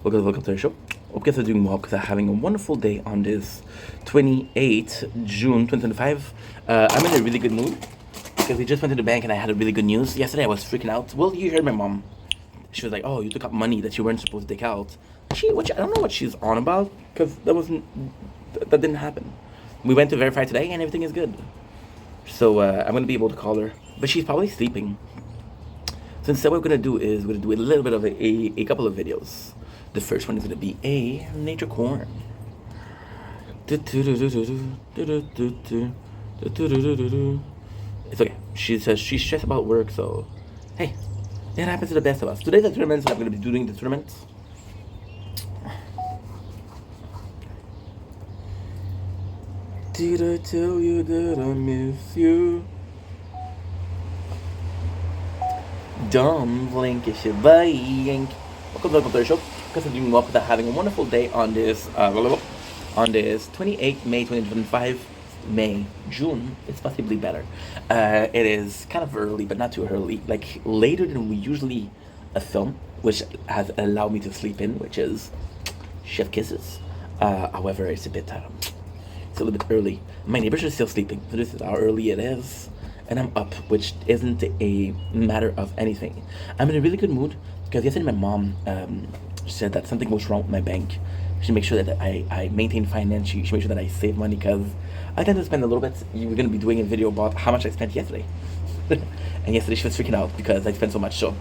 Welcome to the show. Hope you guys are doing well because I'm having a wonderful day on this 28th June 2025. I'm in a really good mood because we just went to the bank and I had a really good news. Yesterday I was freaking out. Well, you heard my mom. She was like, "Oh, you took out money that you weren't supposed to take out." Which I don't know what she's on about because that didn't happen. We went to verify today and everything is good. So I'm gonna be able to call her, but she's probably sleeping. So instead, what we're gonna do is we're gonna do a little bit of a couple of videos. The first one is gonna be a nature corn. It's okay. She says she's stressed about work, so hey, it happens to the best of us. Today's the tournament, so I'm gonna be doing the tournament. Did I tell you that I miss you? Dumpling, Kishibayink. Welcome to the show. Because I'm doing well because I'm having a wonderful day on this 28th May 2025. June, it's possibly better. It is kind of early, but not too early. Like later than we usually film, which has allowed me to sleep in, which is Chef Kisses. However, it's a little bit early. My neighbors are still sleeping, so this is how early it is. And I'm up, which isn't a matter of anything. I'm in a really good mood because yesterday my mom said that something was wrong with my bank. She makes sure that I maintain finance. She makes sure that I save money because I tend to spend a little bit. We're going to be doing a video about how much I spent yesterday. And yesterday she was freaking out because I spent so much. So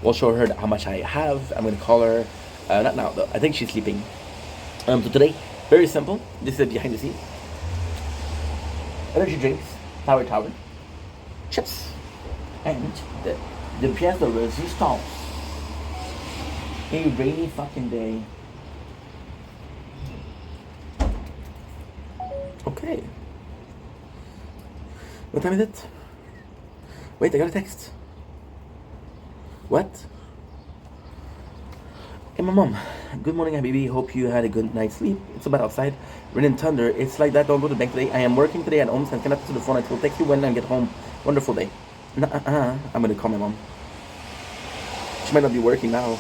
we'll show her how much I have. I'm going to call her. Not now, though. I think she's sleeping. So today, very simple. This is behind the scenes. Energy drinks, tower, chips, and the pièce de résistance. A rainy fucking day. Okay. What time is it? Wait, I got a text. What? Hey, my mom. Good morning, Habibi. Hope you had a good night's sleep. It's about outside. Rain and thunder. It's like that. Don't go to the bank today. I am working today at home, so I cannot to the phone. I will text you when I get home. Wonderful day. I'm gonna call my mom. She might not be working now.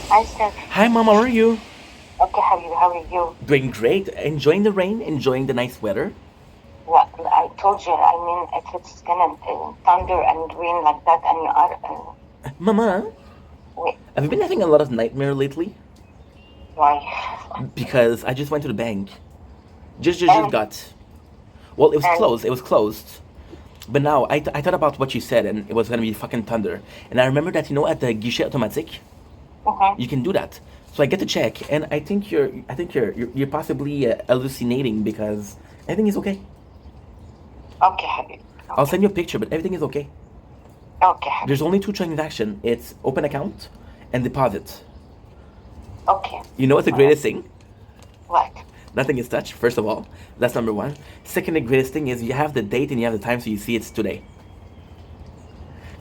Hi, Steph. Hi, mom. How are you? Okay, how are you? Doing great. Enjoying the rain. Enjoying the nice weather. Yeah, I told you, I mean, if it's gonna thunder and rain like that and you are... Mama, wait, have you been having a lot of nightmare lately? why? Because I just went to the bank. Just got. Well, it was closed. But now I thought about what you said, and it was gonna be fucking thunder. And I remember that at the guichet automatique, you can do that. So I get to check, and I think you're possibly hallucinating because everything is okay. Okay, Habib. I'll send you a picture, but everything is okay. Okay, Habib. There's only two transactions. It's open account and deposit. Okay. You know what's the greatest thing? What? Nothing is touched, first of all. That's number one. Second, the greatest thing is you have the date and you have the time, so you see it's today.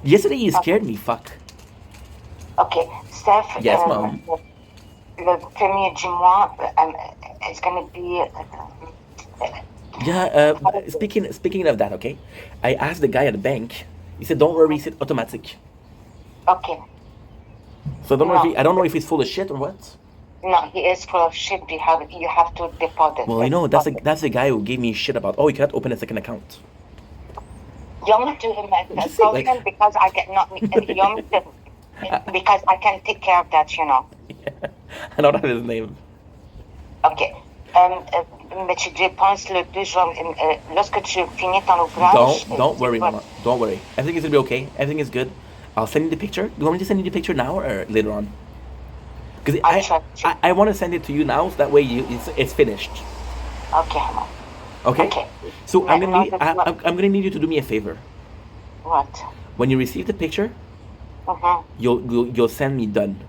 Yesterday you scared me, fuck. Okay, Steph. Yes, Mom. Le premier du mois, it's gonna be... Yeah, speaking of that, okay? I asked the guy at the bank. He said, "Don't worry, it's automatic." Okay. So I don't know if he's full of shit or what. No, he is full of shit. You have to deposit. Well, that's the guy who gave me shit about. Oh, you cannot open a second account. You want me to tell him because I get not. You want me to, because I can take care of that, Yeah, I don't have his name. Ok. Mais tu dépenses le 2 jours. Lorsque tu finis ton ouvrage... Don't worry, Mama. Don't worry. Everything is gonna be okay. Everything is good. I'll send you the picture. Do you want me to send you the picture now or later on? Because I want to send it to you now, so that way it's finished. Okay. Okay. So I'm gonna need you to do me a favor. What? When you receive the picture, you'll send me done.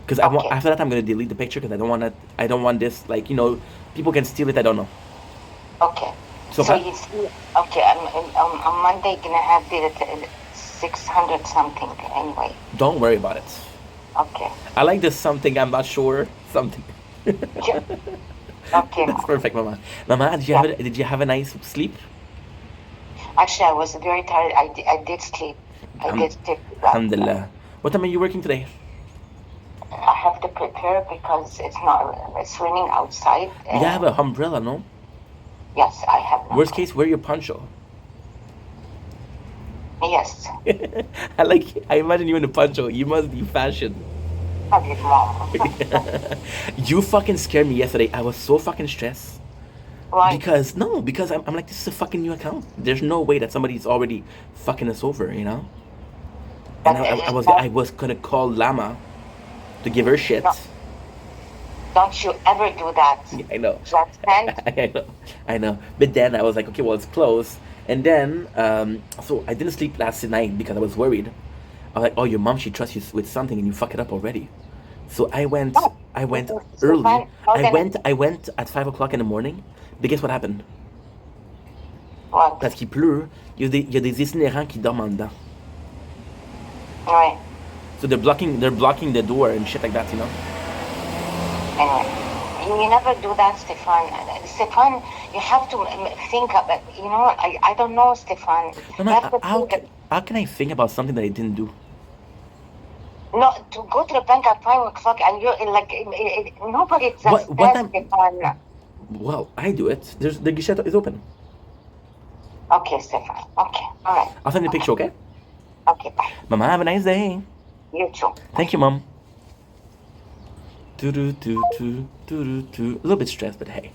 Because after that I'm gonna delete the picture because I don't want this, like, people can steal it. I don't know. Okay. So you see, okay, on Monday you're gonna have the 600 something anyway. Don't worry about it. Okay. I like this something. I'm not sure something. Okay, That's Mom. perfect, Mama. Mama, Yeah. did you have a nice sleep? Actually, I was very tired. I did sleep. I Um, did sleep well. Alhamdulillah. What time are you working today? I have to prepare because it's raining outside. You have an umbrella, no? Yes, I have an Worst umbrella. case, wear your poncho. Yes. I imagine you in a poncho. You must be fashion. Love you, Mom. You fucking scared me yesterday. I was so fucking stressed. Why? Because I'm like, this is a fucking new account. There's no way that somebody's already fucking us over, you know? And But I was gonna call Lama to give her shit. no, don't you ever do that. Yeah, I know. That's meant. I know. I know. But then I was like, okay, well, it's closed. And then, so I didn't sleep last night because I was worried. I was like, oh, your mom, she trusts you with something and you fuck it up already. So I went early. I went at 5 o'clock in the morning. But guess what happened? What? Parce qu'il pleut, il y a des itinérants qui dorment en dedans. Right. So they're blocking the door and shit like that, you know? Anyway, you never do that, Stefan. Stefan, you have to think about, I don't know, Stefan. Mama, You have to think, how can I think about something that I didn't do? no, to go to the bank at 5 o'clock and you're like, nobody does What that, time? Stefan. Well, I do it. The guichet is open. Okay, Stefan. Okay, all right. I'll send you a picture, okay? Okay, bye. Mama, have a nice day. You too. Thank you, Mom. A little bit stressed, but hey.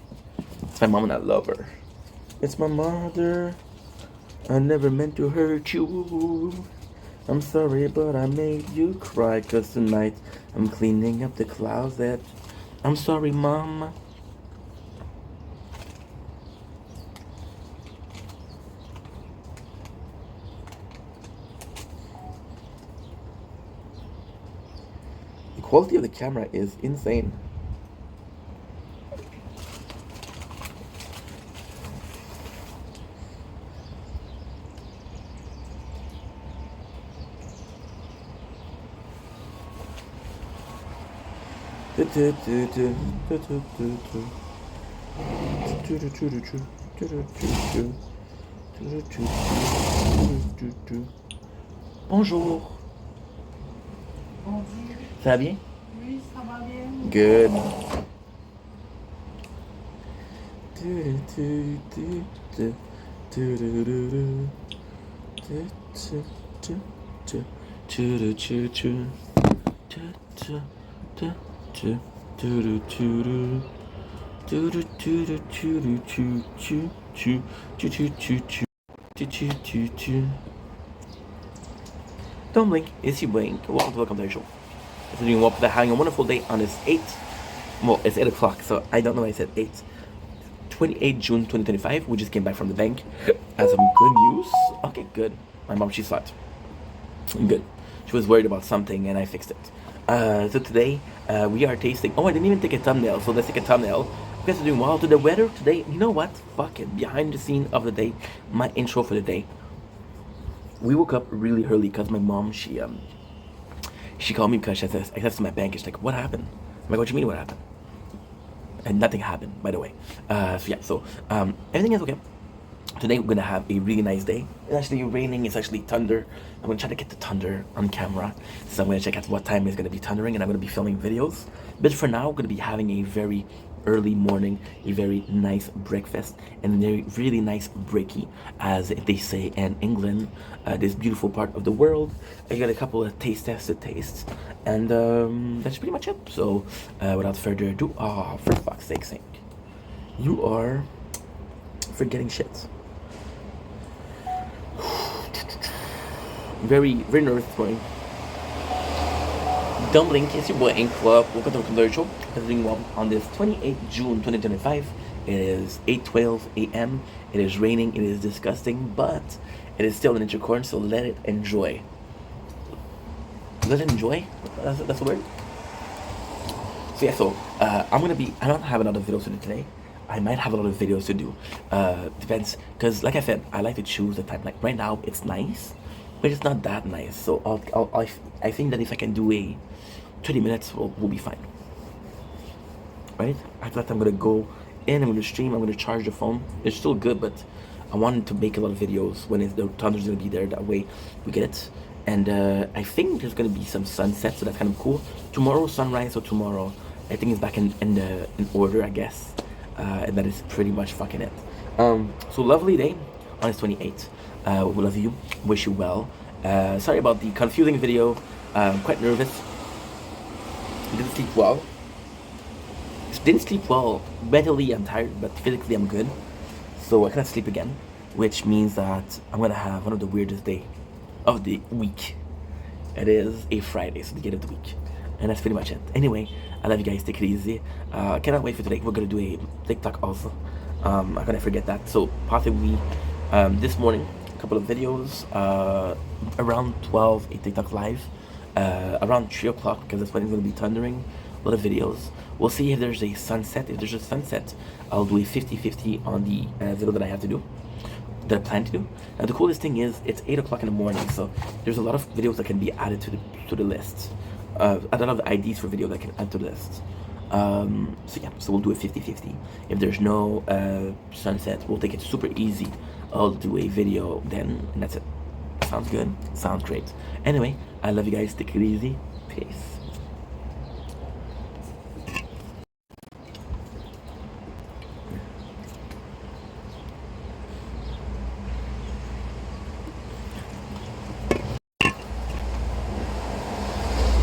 It's my mom and I love her. It's my mother. I never meant to hurt you. I'm sorry, but I made you cry. 'Cause tonight I'm cleaning up the closet. I'm sorry, Mom. The quality of the camera is insane. Bonjour. Ça va bien? Oui, ça va bien. Good. Don't blink, it's you blink. Welcome to Welcome to the Show. So doing well, having a wonderful day on this 8th. Well, it's 8 o'clock, so I don't know why I said 8. 28 June 2025. We just came back from the bank. Has some good news. Okay, good. My mom, she saw it. Good. She was worried about something and I fixed it. So today we are tasting. Oh, I didn't even take a thumbnail, so let's take a thumbnail. You guys are doing well. To the weather today, you know what? Fuck it. Behind the scene of the day, my intro for the day. We woke up really early because my mom, she called me because she has access to my bank. She's like, what happened? I'm like, what do you mean what happened? And nothing happened, by the way. So everything is okay. Today we're gonna have a really nice day. It's actually raining, it's actually thunder. I'm gonna try to get the thunder on camera. So I'm gonna check out what time it's gonna be thundering and I'm gonna be filming videos. But for now, we're gonna be having a very early morning, a very nice breakfast, and a really nice breaky, as they say in England, this beautiful part of the world. I got a couple of taste tests to taste, and that's pretty much it. So without further ado, for fuck's sake, you are forgetting shit. Very, very nervous this morning. Don't blink, it's your boy Ink Club. Welcome to the Computer Show. I'm doing well on this 28th June 2025. It is 8:12 a.m. It is raining, it is disgusting, but it is still an intercourse, so let it enjoy. Let it enjoy? That's the word? So yeah, I don't have another video to do today. I might have a lot of videos to do. Depends, because like I said, I like to choose the time. Like right now, it's nice, but it's not that nice. So I think that if I can do a 20 minutes, we'll be fine. Right? After that, I'm gonna go and I'm gonna stream. I'm gonna charge the phone. It's still good, but I wanted to make a lot of videos when the thunder's gonna be there. That way, we get it. And I think there's gonna be some sunset, so that's kind of cool. Tomorrow sunrise, so tomorrow I think it's back in order, I guess. And that is pretty much fucking it. So lovely day on this 28th. We love you. Wish you well. Sorry about the confusing video. Quite nervous. Didn't sleep well. Didn't sleep well. Mentally, I'm tired, but physically, I'm good. So I can't sleep again, which means that I'm gonna have one of the weirdest day of the week. It is a Friday, so the end of the week, and that's pretty much it. Anyway, I love you guys. Take it easy. I cannot wait for today. We're gonna do a TikTok also. I'm gonna forget that. So possibly this morning, a couple of videos. Around 12, a TikTok live. Around 3 o'clock, because that's when it's gonna be thundering. A lot of videos. We'll see if there's a sunset. If there's a sunset, I'll do a 50-50 on the video that I have to do, that I plan to do. Now the coolest thing is it's 8 o'clock in the morning, so there's a lot of videos that can be added to the list. A lot of ideas for video that can add to the list. So yeah, so we'll do a 50-50. If there's no sunset, we'll take it super easy. I'll do a video then, and that's it. Sounds good? Sounds great. Anyway, I love you guys. Take it easy. Peace.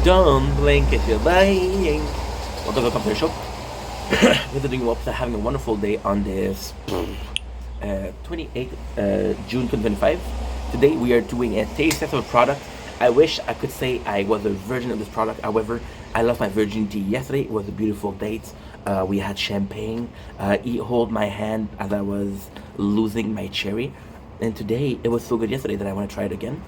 Don't blink if you're buying. Welcome to the Computer Shop. We're doing what? Having a wonderful day on this 28th June 2025. Today we are doing a taste test of a product. I wish I could say I was a virgin of this product. However, I lost my virginity yesterday. It was a beautiful date. We had champagne. He held my hand as I was losing my cherry. And today it was so good yesterday that I want to try it again.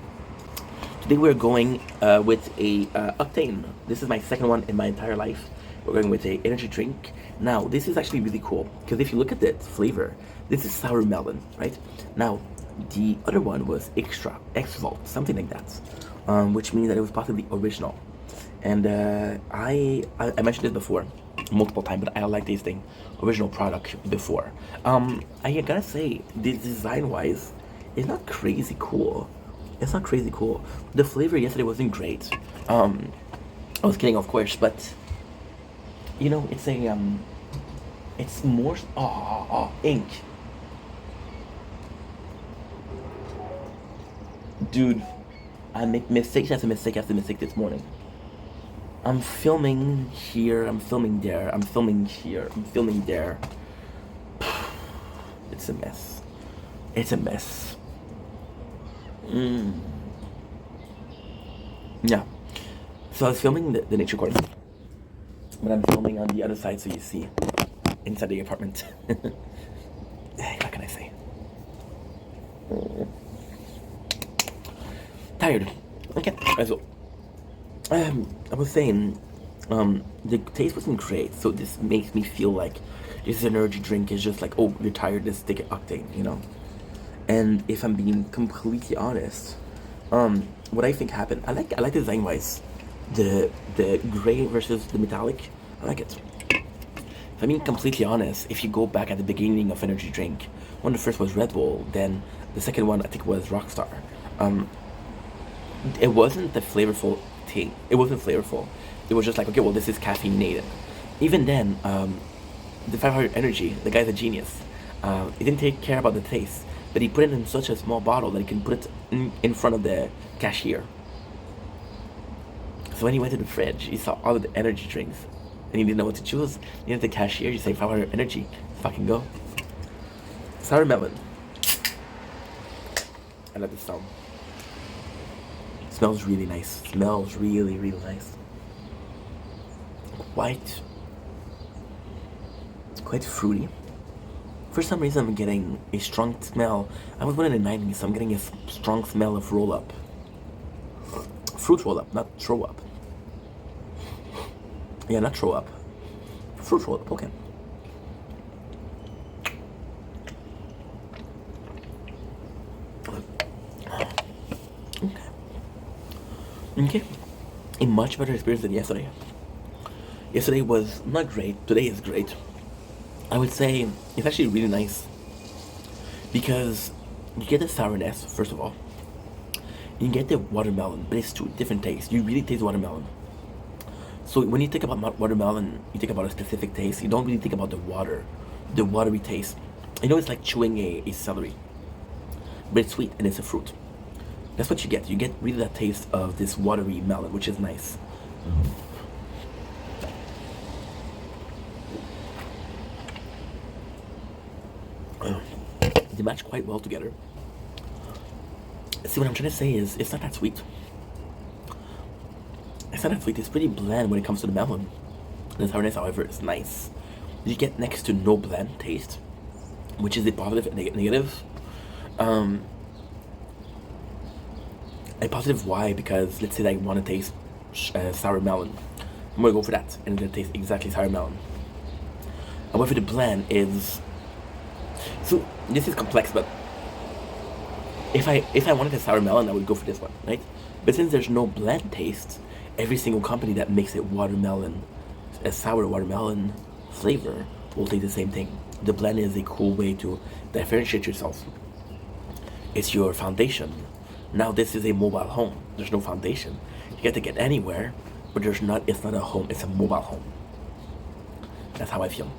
Today we're going with a Octane. This is my second one in my entire life. We're going with a energy drink. Now this is actually really cool because if you look at the flavor, this is sour melon, right? Now the other one was extra X Vault, something like that, which means that it was possibly original. And I mentioned this before multiple times, but I like tasting original product before. I gotta say, the design wise, it's not crazy cool. It's not crazy cool. The flavor yesterday wasn't great. I was kidding, of course, but you know, it's a it's more ink. Dude, I make mistakes after mistake after mistake this morning. I'm filming here, I'm filming there, I'm filming here, I'm filming there. It's a mess. It's a mess. Yeah. So I was filming the nature course, but I'm filming on the other side, so you see inside the apartment. What can I say? Tired. Okay. So I was saying, the taste wasn't great, so this makes me feel like this energy drink is just like, oh, you're tired, let's take an Octane, you know. And if I'm being completely honest, what I think happened, I like the design wise, the gray versus the metallic. I like it. If I'm being completely honest, if you go back at the beginning of energy drink, one of the first was Red Bull, then the second one I think was Rockstar. It wasn't the flavorful thing. It wasn't flavorful. It was just like, okay, well, this is caffeinated. Even then, the 500 Energy, the guy's a genius. He didn't take care about the taste, but he put it in such a small bottle that he can put it in front of the cashier. So when he went to the fridge, he saw all of the energy drinks, and he didn't know what to choose. You know, the cashier, you say 500 Energy, fucking go. Sour melon. I love this sound. Smells really nice. Smells really, really nice. Quite fruity. For some reason, I'm getting a strong smell. I was born in the 90s, so I'm getting a strong smell of roll-up. Fruit roll-up, not throw-up. Yeah, not throw-up. Fruit roll-up, okay. Okay. A much better experience than yesterday. Yesterday was not great. Today is great. I would say it's actually really nice because you get the sourness first of all. You get the watermelon, but it's two different tastes. You really taste watermelon. So when you think about watermelon, you think about a specific taste. You don't really think about the watery taste. You know, it's like chewing a celery, but it's sweet and it's a fruit. That's what you get. You get really that taste of this watery melon, which is nice. They match quite well together. See, what I'm trying to say is, it's not that sweet. It's not that sweet. It's pretty bland when it comes to the melon. The sourness, however, is nice. You get next to no bland taste, which is a positive and negative. A positive why? Because let's say that I want to taste sour melon. I'm gonna go for that, and it's gonna taste exactly sour melon. However, the bland is, so this is complex, but if I wanted a sour melon, I would go for this one, right? But since there's no bland taste, every single company that makes it watermelon, a sour watermelon flavor, will taste the same thing. The blend is a cool way to differentiate yourself. It's your foundation. Now this is a mobile home. There's no foundation. You get to get anywhere, but there's not. It's not a home. It's a mobile home. That's how I feel.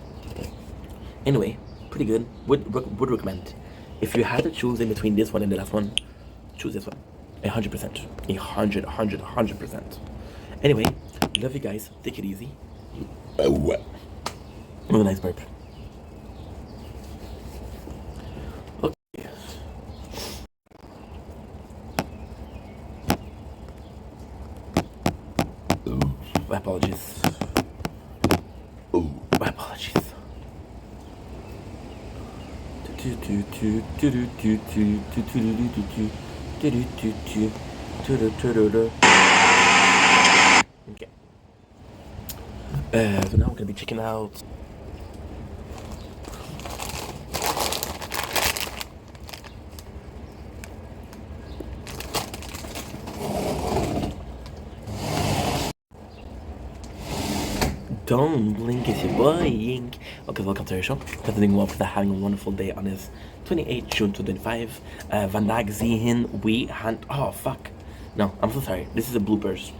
Anyway, pretty good. Would recommend. If you had to choose in between this one and the last one, choose this one. 100%. 100%. Anyway, love you guys. Take it easy. Oh, a nice burp. Okay. My apologies. My apologies. Okay. So now we're gonna be checking out. Don't blink, it's your boy Yink. Okay, welcome to our show. Continuing well for having a wonderful day on this 28th June 2025. Vandaag zien we hand. Oh fuck. No, I'm so sorry. This is a bloopers.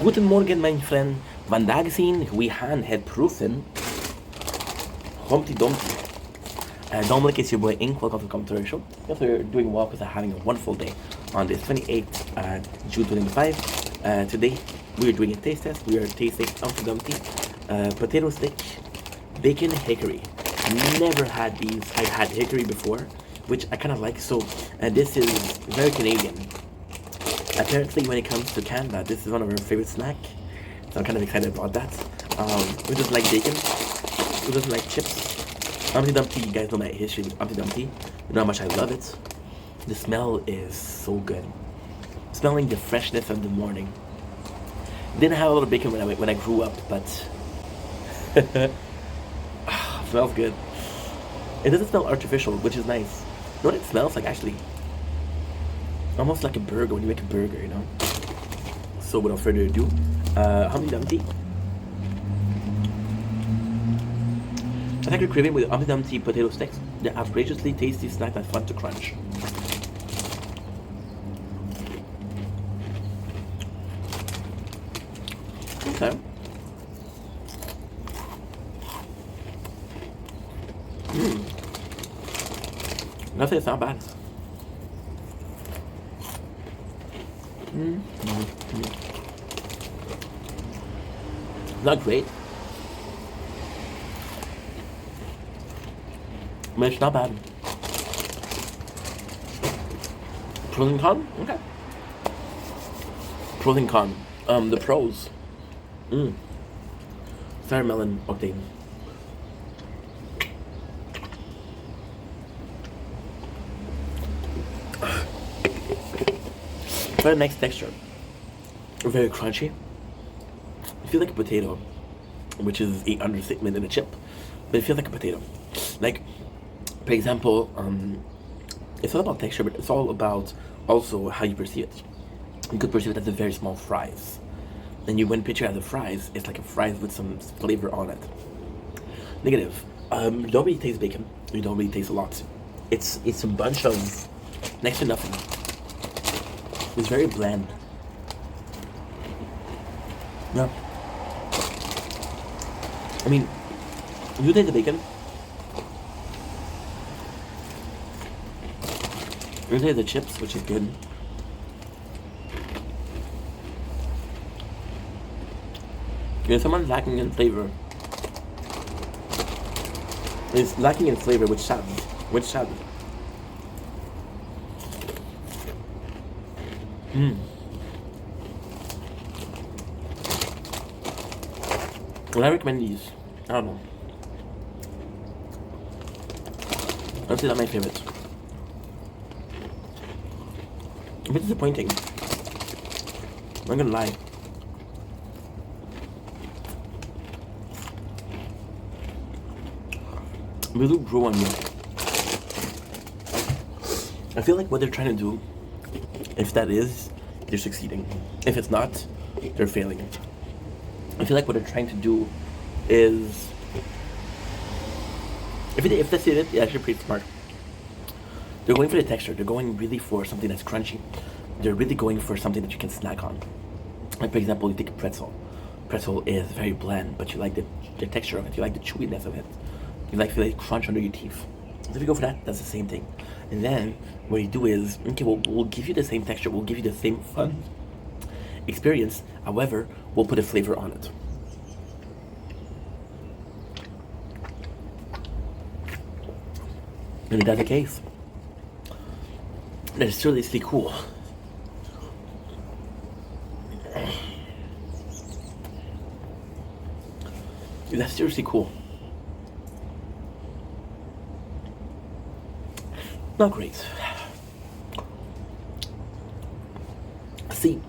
Guten Morgen, mijn friend. Vandaag zien we het proeven. Humpty Dumpty. Dominic, it's your boy Ink. Welcome to the commentary show. Yes, we're doing well because I'm having a wonderful day on this 28th June 2025. Today we are doing a taste test. We are tasting Humpty Dumpty potato stick bacon hickory. Never had these. I've had hickory before, which I kind of like. So this is very Canadian. Apparently, when it comes to Canada, this is one of our favorite snack. So I'm kind of excited about that. We just like bacon. We just like chips. Humpty Dumpty, you guys know my history with Humpty Dumpty. You know how much I love it. The smell is so good. Smelling the freshness of the morning. Didn't have a lot of bacon when I grew up, but smells good. It doesn't smell artificial, which is nice. You know what it smells like actually? Almost like a burger when you make a burger, you know? So without further ado, Humpty Dumpty. I think you're craving with Humpty Dumpty potato sticks. They're outrageously tasty snack that's fun to crunch. Okay. Nothing, it's not bad. Not great. But it's not bad. Pros and cons? Okay. Pros and cons. The pros. Sour melon octane. Very nice texture. Very crunchy. It feels like a potato, which is an understatement in a chip, but it feels like a potato. Like, for example, it's all about texture, but it's all about also how you perceive it. You could perceive it as a very small fries, And you when picture as a fries, it's like a fries with some flavor on it. Negative. You don't really taste bacon. You don't really taste a lot. It's a bunch of next to nothing. It's very bland. Yeah. I mean, you taste the bacon. You taste the chips, which is good. There's someone lacking in flavor. It's lacking in flavor, which sad. Which sad. Well, I recommend these. I don't know. I'd say they're my favorite. A bit disappointing. I'm not gonna lie. Really grew on me. I feel like what they're trying to do, if that is, they're succeeding. If it's not, they're failing. I feel like what they're trying to do is, if that's it, they're actually pretty smart. They're going for the texture. They're going really for something that's crunchy. They're really going for something that you can snack on. Like for example, you take a pretzel. Pretzel is very bland, but you like the texture of it. You like the chewiness of it. You like feel like crunch under your teeth. So if you go for that, that's the same thing. And then what you do is, okay, we'll give you the same texture. We'll give you the same fun experience. However, we'll put a flavor on it. And if that's the case, then it's seriously cool. That's seriously cool. Not great. See,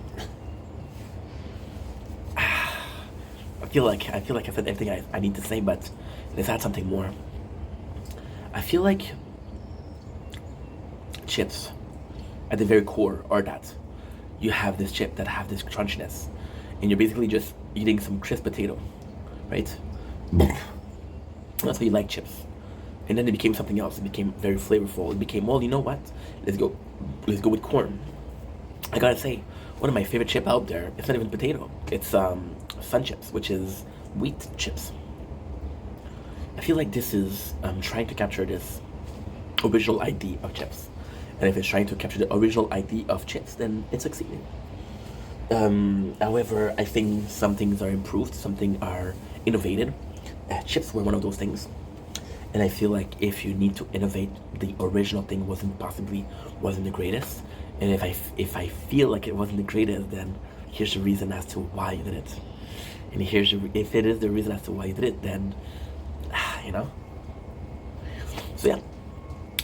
I feel like I said everything I need to say, but let's add something more. I feel like chips at the very core are that you have this chip that have this crunchiness, and you're basically just eating some crisp potato, right? That's why you like chips. And then it became something else. It became very flavorful. It became, well, you know what? Let's go with corn. I gotta say, one of my favorite chip out there, it's not even potato. It's Sun Chips, which is wheat chips. I feel like this is trying to capture this original idea of chips. And if it's trying to capture the original idea of chips, then it's succeeding. However, I think some things are improved, some things are innovated. Chips were one of those things. And I feel like if you need to innovate, the original thing wasn't the greatest. And if I feel like it wasn't the greatest, then here's the reason as to why you did it. And if it is the reason as to why you did it, then you know. So yeah.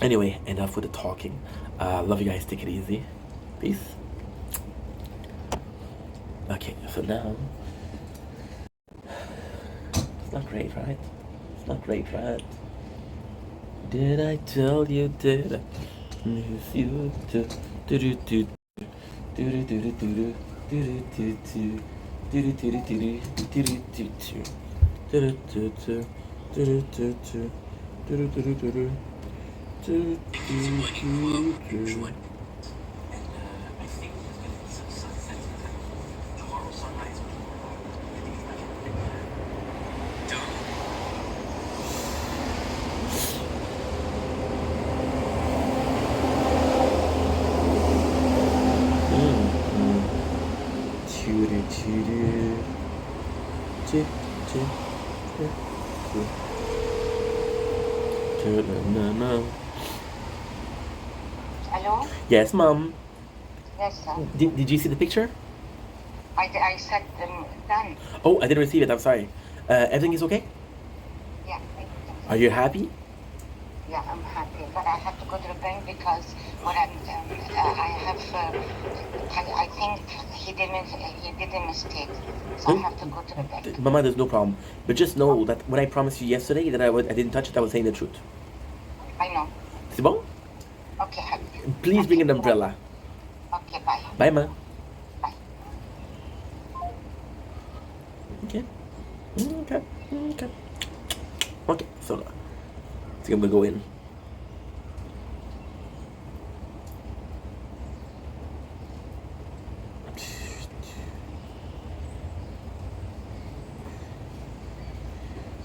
Anyway, enough with the talking. Love you guys. Take it easy. Peace. Okay, so now it's not great, right? It's not great, right? Did I tell you? Did I miss you? Do do do do do do do do do do do do do do do do do do. Hello? Yes, Mom. Yes, sir. Did you see the picture? I said done. Oh, I didn't receive it. I'm sorry. Everything is okay? Yeah. Are you happy? Yeah, I'm happy, but I have to go to the bank because what I think he did a mistake, so I have to go to the bank. Mama, there's no problem. But just know that when I promised you yesterday that I didn't touch it, I was saying the truth. I know. C'est bon? Okay, happy. Please bring an umbrella. Okay, bye. Bye, Ma. Bye. Okay. Okay. Okay. So, I think I'm gonna go in.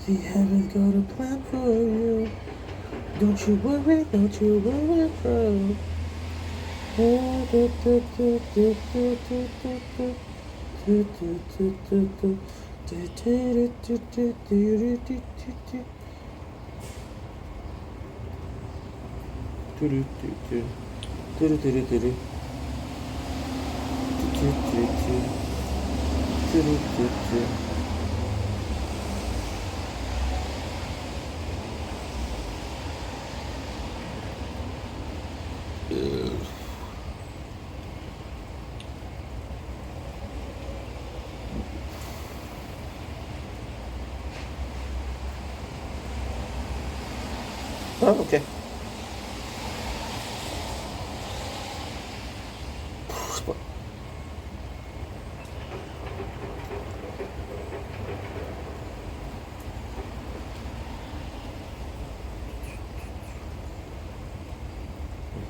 The heavens got a plan for you. Don't you worry, bro. Oh, okay.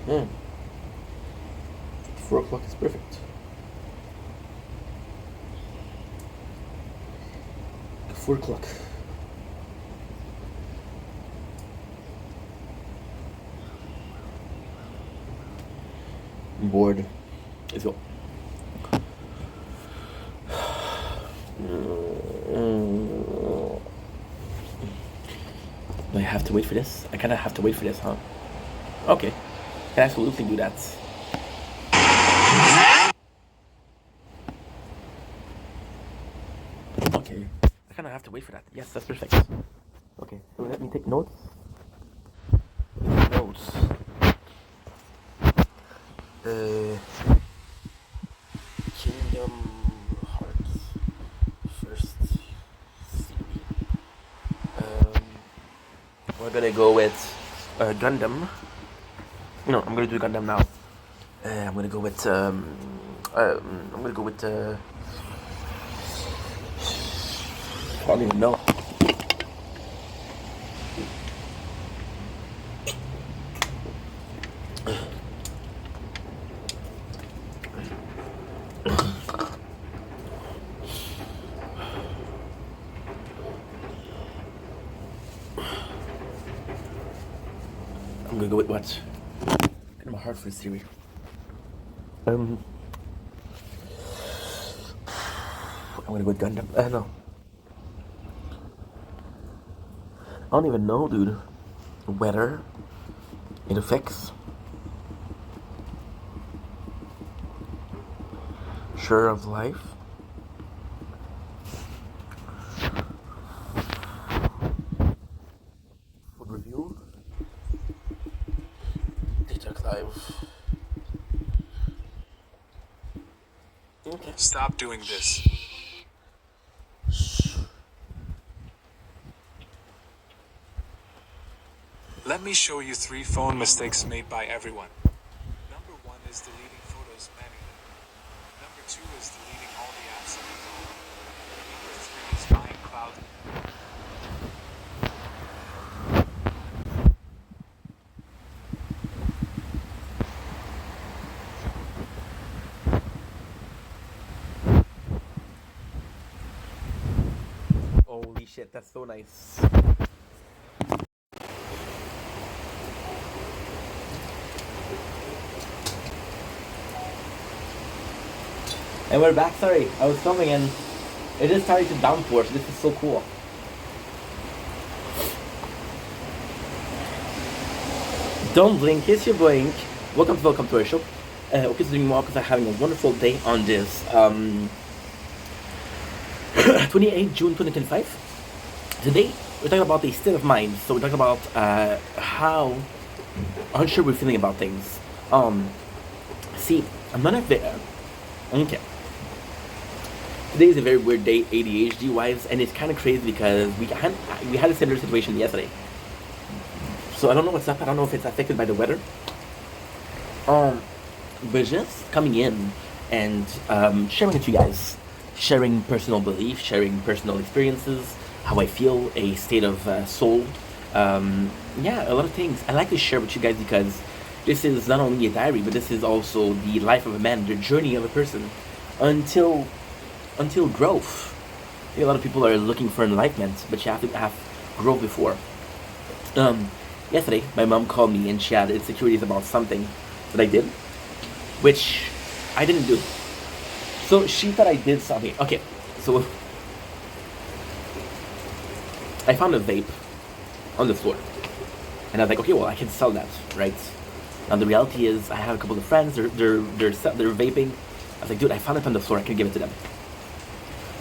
Mm. 4 o'clock is perfect. 4 o'clock. I'm bored. Let's go. Do I have to wait for this? I kind of have to wait for this, huh? Okay. Can absolutely do that. Okay. I kind of have to wait for that. Yes, that's perfect. Okay, so let me take notes. Notes. Kingdom Hearts first series. We're gonna go with Gundam. No, I'm gonna do Gundam now. I'm gonna go with I don't even know. I'm gonna go with what? Kind of a hard for series. I'm gonna go with Gundam. No. I don't even know, dude. Whether it affects. Sure of life. Food review. TikTok live. Okay. Stop doing this. Let me show you 3 phone mistakes made by everyone. Number 1 is deleting photos manually. Number 2 is deleting all the apps on your phone. Number 3 is buying cloud. Holy shit, that's so nice. And we're back. Sorry, I was filming and it just started to downpour. So this is so cool. Don't blink, it's your blink. Welcome to our show. Hope you're doing well because I'm having a wonderful day on this 28 June 2025. Today we're talking about the state of mind. So we're talking about how unsure we're feeling about things. See, I'm not a okay. Today is a very weird day ADHD wise, and it's kind of crazy because we had a similar situation yesterday. So I don't know what's up. I don't know if it's affected by the weather. But just coming in and sharing with you guys sharing personal belief, sharing personal experiences, how I feel, a state of soul. Yeah, a lot of things. I like to share with you guys because this is not only a diary, but this is also the life of a man, the journey of a person until growth. I think a lot of people are looking for enlightenment, but you have to have growth before. Um, Yesterday, my mom called me and she had insecurities about something that I did, which I didn't do. So she thought I did something. Okay, so I found a vape on the floor, and I was like, okay, well, I can sell that, right? Now the reality is, I have a couple of friends. They're vaping. I was like, dude, I found it on the floor. I can give it to them.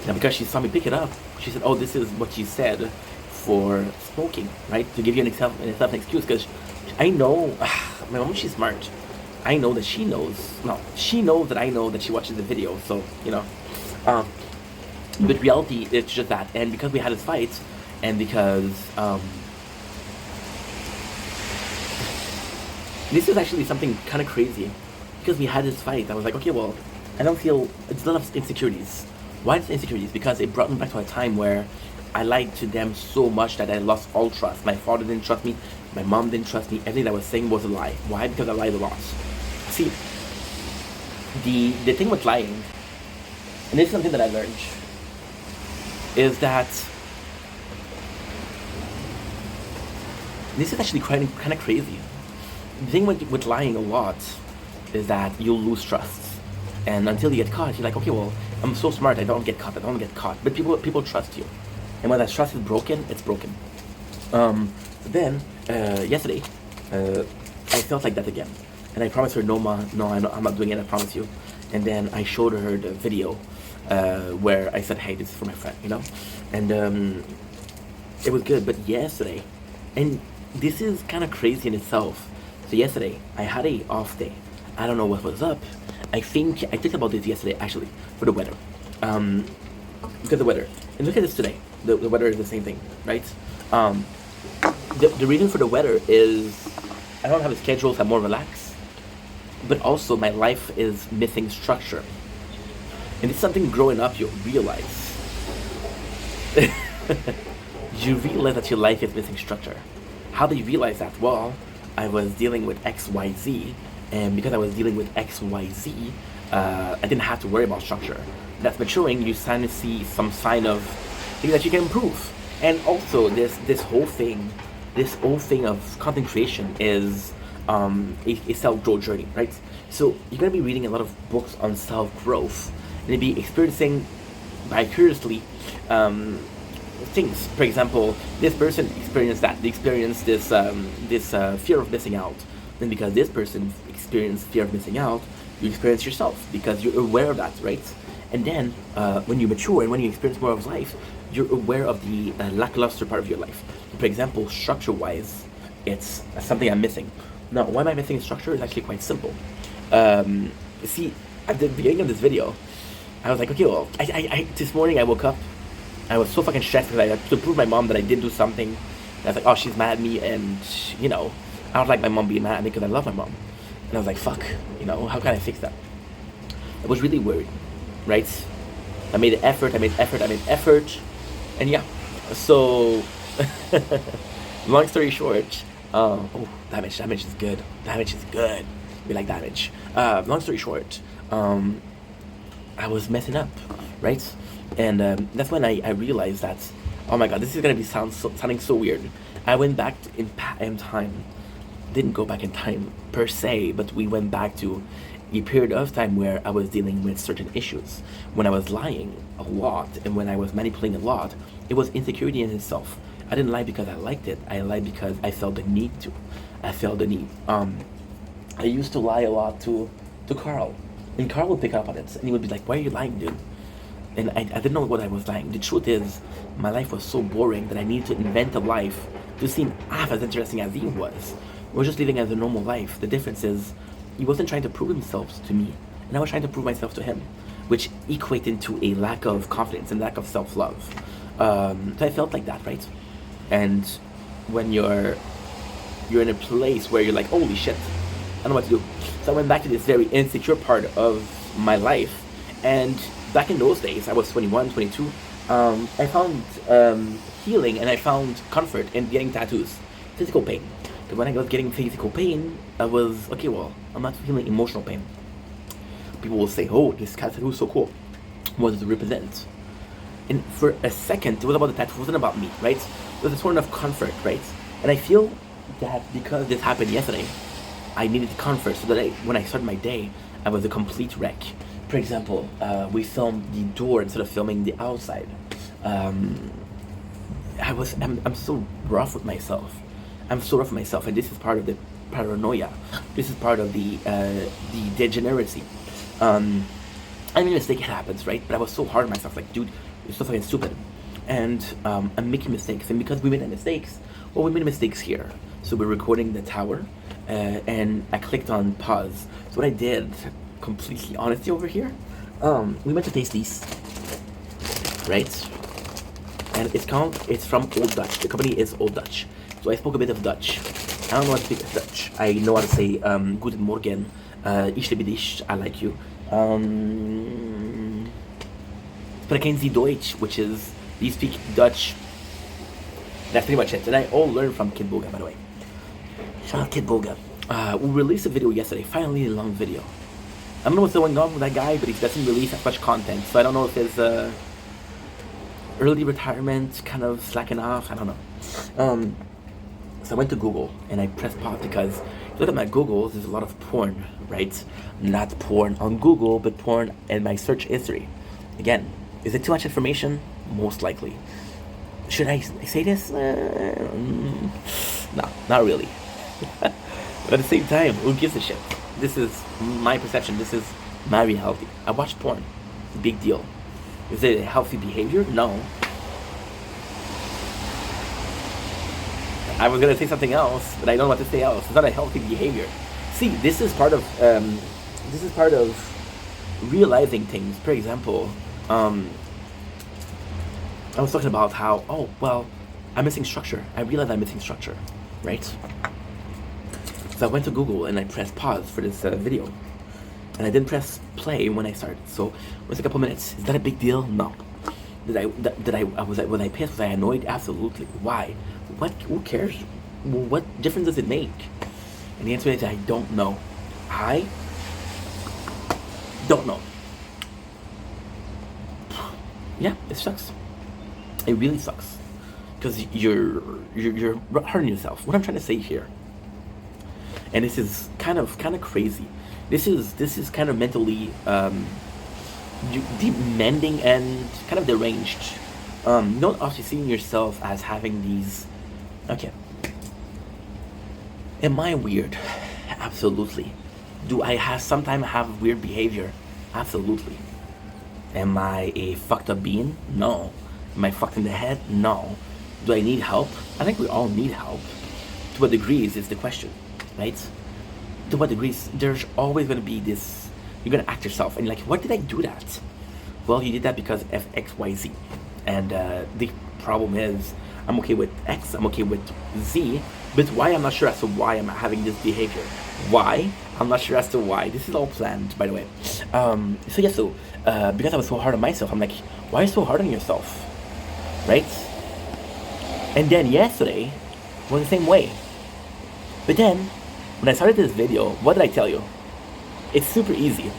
Now because she saw me pick it up, she said, oh, this is what you said for smoking, right? To give you an excuse, because I know my mom. She's smart. I know that she knows. No, she knows that I know that she watches the video. So um, but reality, it's just that. And because we had this fight, and because this is actually something kind of crazy. Because we had this fight, I was like, okay, well, I don't feel. It's a lot of insecurities. Why is insecurities? Because it brought me back to a time where I lied to them so much that I lost all trust. My father didn't trust me. My mom didn't trust me. Everything that I was saying was a lie. Why? Because I lied a lot. See, the thing with lying, and this is something that I learned, is that this is actually kind of crazy. The thing with lying a lot is that you'll lose trust. And until you get caught, you're like, okay, well, I'm so smart, I don't get caught. But people trust you. And when that trust is broken, it's broken. Then, yesterday, I felt like that again. And I promised her, no, ma, no, I'm not doing it, I promise you. And then I showed her the video where I said, hey, this is for my friend, And it was good. But yesterday, and this is kind of crazy in itself. So yesterday, I had a off day. I don't know what was up. I think I talked about this yesterday, actually, for the weather. Because of the weather. And look at this today. The weather is the same thing, right? The reason for the weather is I don't have a schedule, so I'm more relaxed. But also, my life is missing structure. And it's something growing up you realize. You realize that your life is missing structure. How do you realize that? Well, I was dealing with XYZ, and because I was dealing with XYZ, I didn't have to worry about structure. That's maturing, you start to see some sign of things that you can improve. And also, this whole thing of content creation is a self-growth journey, right? So you're gonna be reading a lot of books on self-growth, and you'll be experiencing vicariously things. For example, this person experienced that. They experienced this fear of missing out. Then because this person experienced fear of missing out, you experience yourself because you're aware of that, right? And then when you mature and when you experience more of life, you're aware of the lackluster part of your life. For example, structure-wise, it's something I'm missing. Now, why am I missing structure? It's actually quite simple. See, at the beginning of this video, I was like, okay, well, I this morning I woke up, I was so fucking stressed because I had to prove my mom that I did do something. And I was like, oh, she's mad at me, and I don't like my mom being mad at me because I love my mom. And I was like, fuck, how can I fix that? I was really worried, right? I made effort, and yeah. So, long story short, damage is good. Damage is good. We like damage. Long story short, I was messing up, right? And that's when I realized that, oh my god, this is gonna be sounding so weird. I went back in time. Didn't go back in time per se, but we went back to a period of time where I was dealing with certain issues. When I was lying a lot and when I was manipulating a lot, it was insecurity in itself. I didn't lie because I liked it. I lied because I felt the need to. I felt the need. I used to lie a lot to Carl, and Carl would pick up on it, and he would be like, "Why are you lying, dude?" And I didn't know what I was lying. The truth is, my life was so boring that I needed to invent a life to seem half as interesting as he was. We were just living as a normal life. The difference is, he wasn't trying to prove himself to me, and I was trying to prove myself to him, which equated to a lack of confidence and lack of self-love. So I felt like that, right? And when you're in a place where you're like, holy shit, I don't know what to do. So I went back to this very insecure part of my life, and back in those days, I was 21, 22. I found healing and I found comfort in getting tattoos, physical pain. But when I was getting physical pain, I was okay. Well, I'm not feeling emotional pain. People will say, "Oh, this tattoo is so cool. What does it represent?" And for a second, it was about the tattoo. It wasn't about me, right? It was a sort of comfort, right? And I feel that because this happened yesterday, I needed comfort so that when I started my day, I was a complete wreck. For example, we filmed the door instead of filming the outside. I'm so rough with myself. I'm so rough with myself, and this is part of the paranoia. This is part of the degeneracy. I mean, mistake happens, right? But I was so hard on myself, like, dude, you're so fucking stupid. And I'm making mistakes, and because we made mistakes, well, we made mistakes here. So we're recording the tower, and I clicked on pause. So what I did, completely honesty over here, we went to taste these, right? And it's from Old Dutch. The company is Old Dutch. So I spoke a bit of Dutch. I don't know how to speak Dutch. I know how to say Guten Morgen, Ich liebe dich, I like you. Sprechen Sie Deutsch, which is, do you speak Dutch? That's pretty much it. And I all learned from Kid Boga, by the way. Shout out Kid Boga. We released a video yesterday, finally a long video. I don't know what's going on with that guy, but he doesn't release as much content. So I don't know if there's early retirement, kind of slacking off, I don't know. So I went to Google and I pressed pause because if you look at my Google, there's a lot of porn, right? Not porn on Google, but porn in my search history. Again, is it too much information? Most likely. Should I say this? No, not really. But at the same time, who gives a shit? This is my perception. This is my reality. I watch porn. It's a big deal. Is it a healthy behavior? No. I was gonna say something else, but I don't know what to say else. It's not a healthy behavior. See, this is part of realizing things. For example, I was talking about how, oh, well, I'm missing structure. I realized I'm missing structure, right? So I went to Google and I pressed pause for this video. And I didn't press play when I started. So it was a couple minutes. Is that a big deal? No. Was I pissed? Was I annoyed? Absolutely. Why? What? Who cares? What difference does it make? And the answer is I don't know. I don't know. Yeah, it sucks. It really sucks because you're hurting yourself. What I'm trying to say here, and this is kind of crazy. This is kind of mentally demanding and kind of deranged. You don't often see yourself as having these. Okay. Am I weird? Absolutely. Do I sometimes have weird behavior? Absolutely. Am I a fucked up being? No. Am I fucked in the head? No. Do I need help? I think we all need help. To what degrees is the question, right? To what degrees? There's always going to be this, you're going to act yourself and like, what did I do that? Well, you did that because of X, Y, Z. And the problem is, I'm okay with X, I'm okay with Z, but why, I'm not sure as to why I'm having this behavior. Why? I'm not sure as to why. This is all planned, by the way. Because I was so hard on myself, I'm like, why are you so hard on yourself? Right? And then yesterday was the same way. But then, when I started this video, what did I tell you? It's super easy.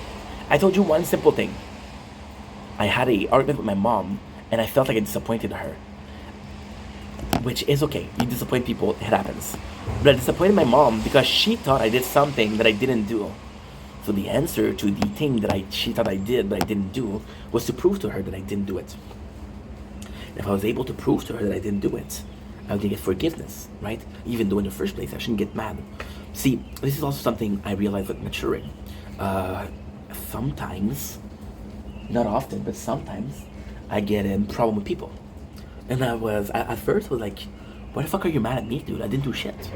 I told you one simple thing. I had an argument with my mom, and I felt like I disappointed her. Which is okay. You disappoint people, it happens. But I disappointed my mom because she thought I did something that I didn't do. So the answer to the thing that she thought I did but I didn't do was to prove to her that I didn't do it. If I was able to prove to her that I didn't do it, I would get forgiveness, right? Even though in the first place I shouldn't get mad. See, this is also something I realized with maturing. Sometimes, not often, but sometimes, I get in problem with people. And at first I was like, why the fuck are you mad at me, dude? I didn't do shit.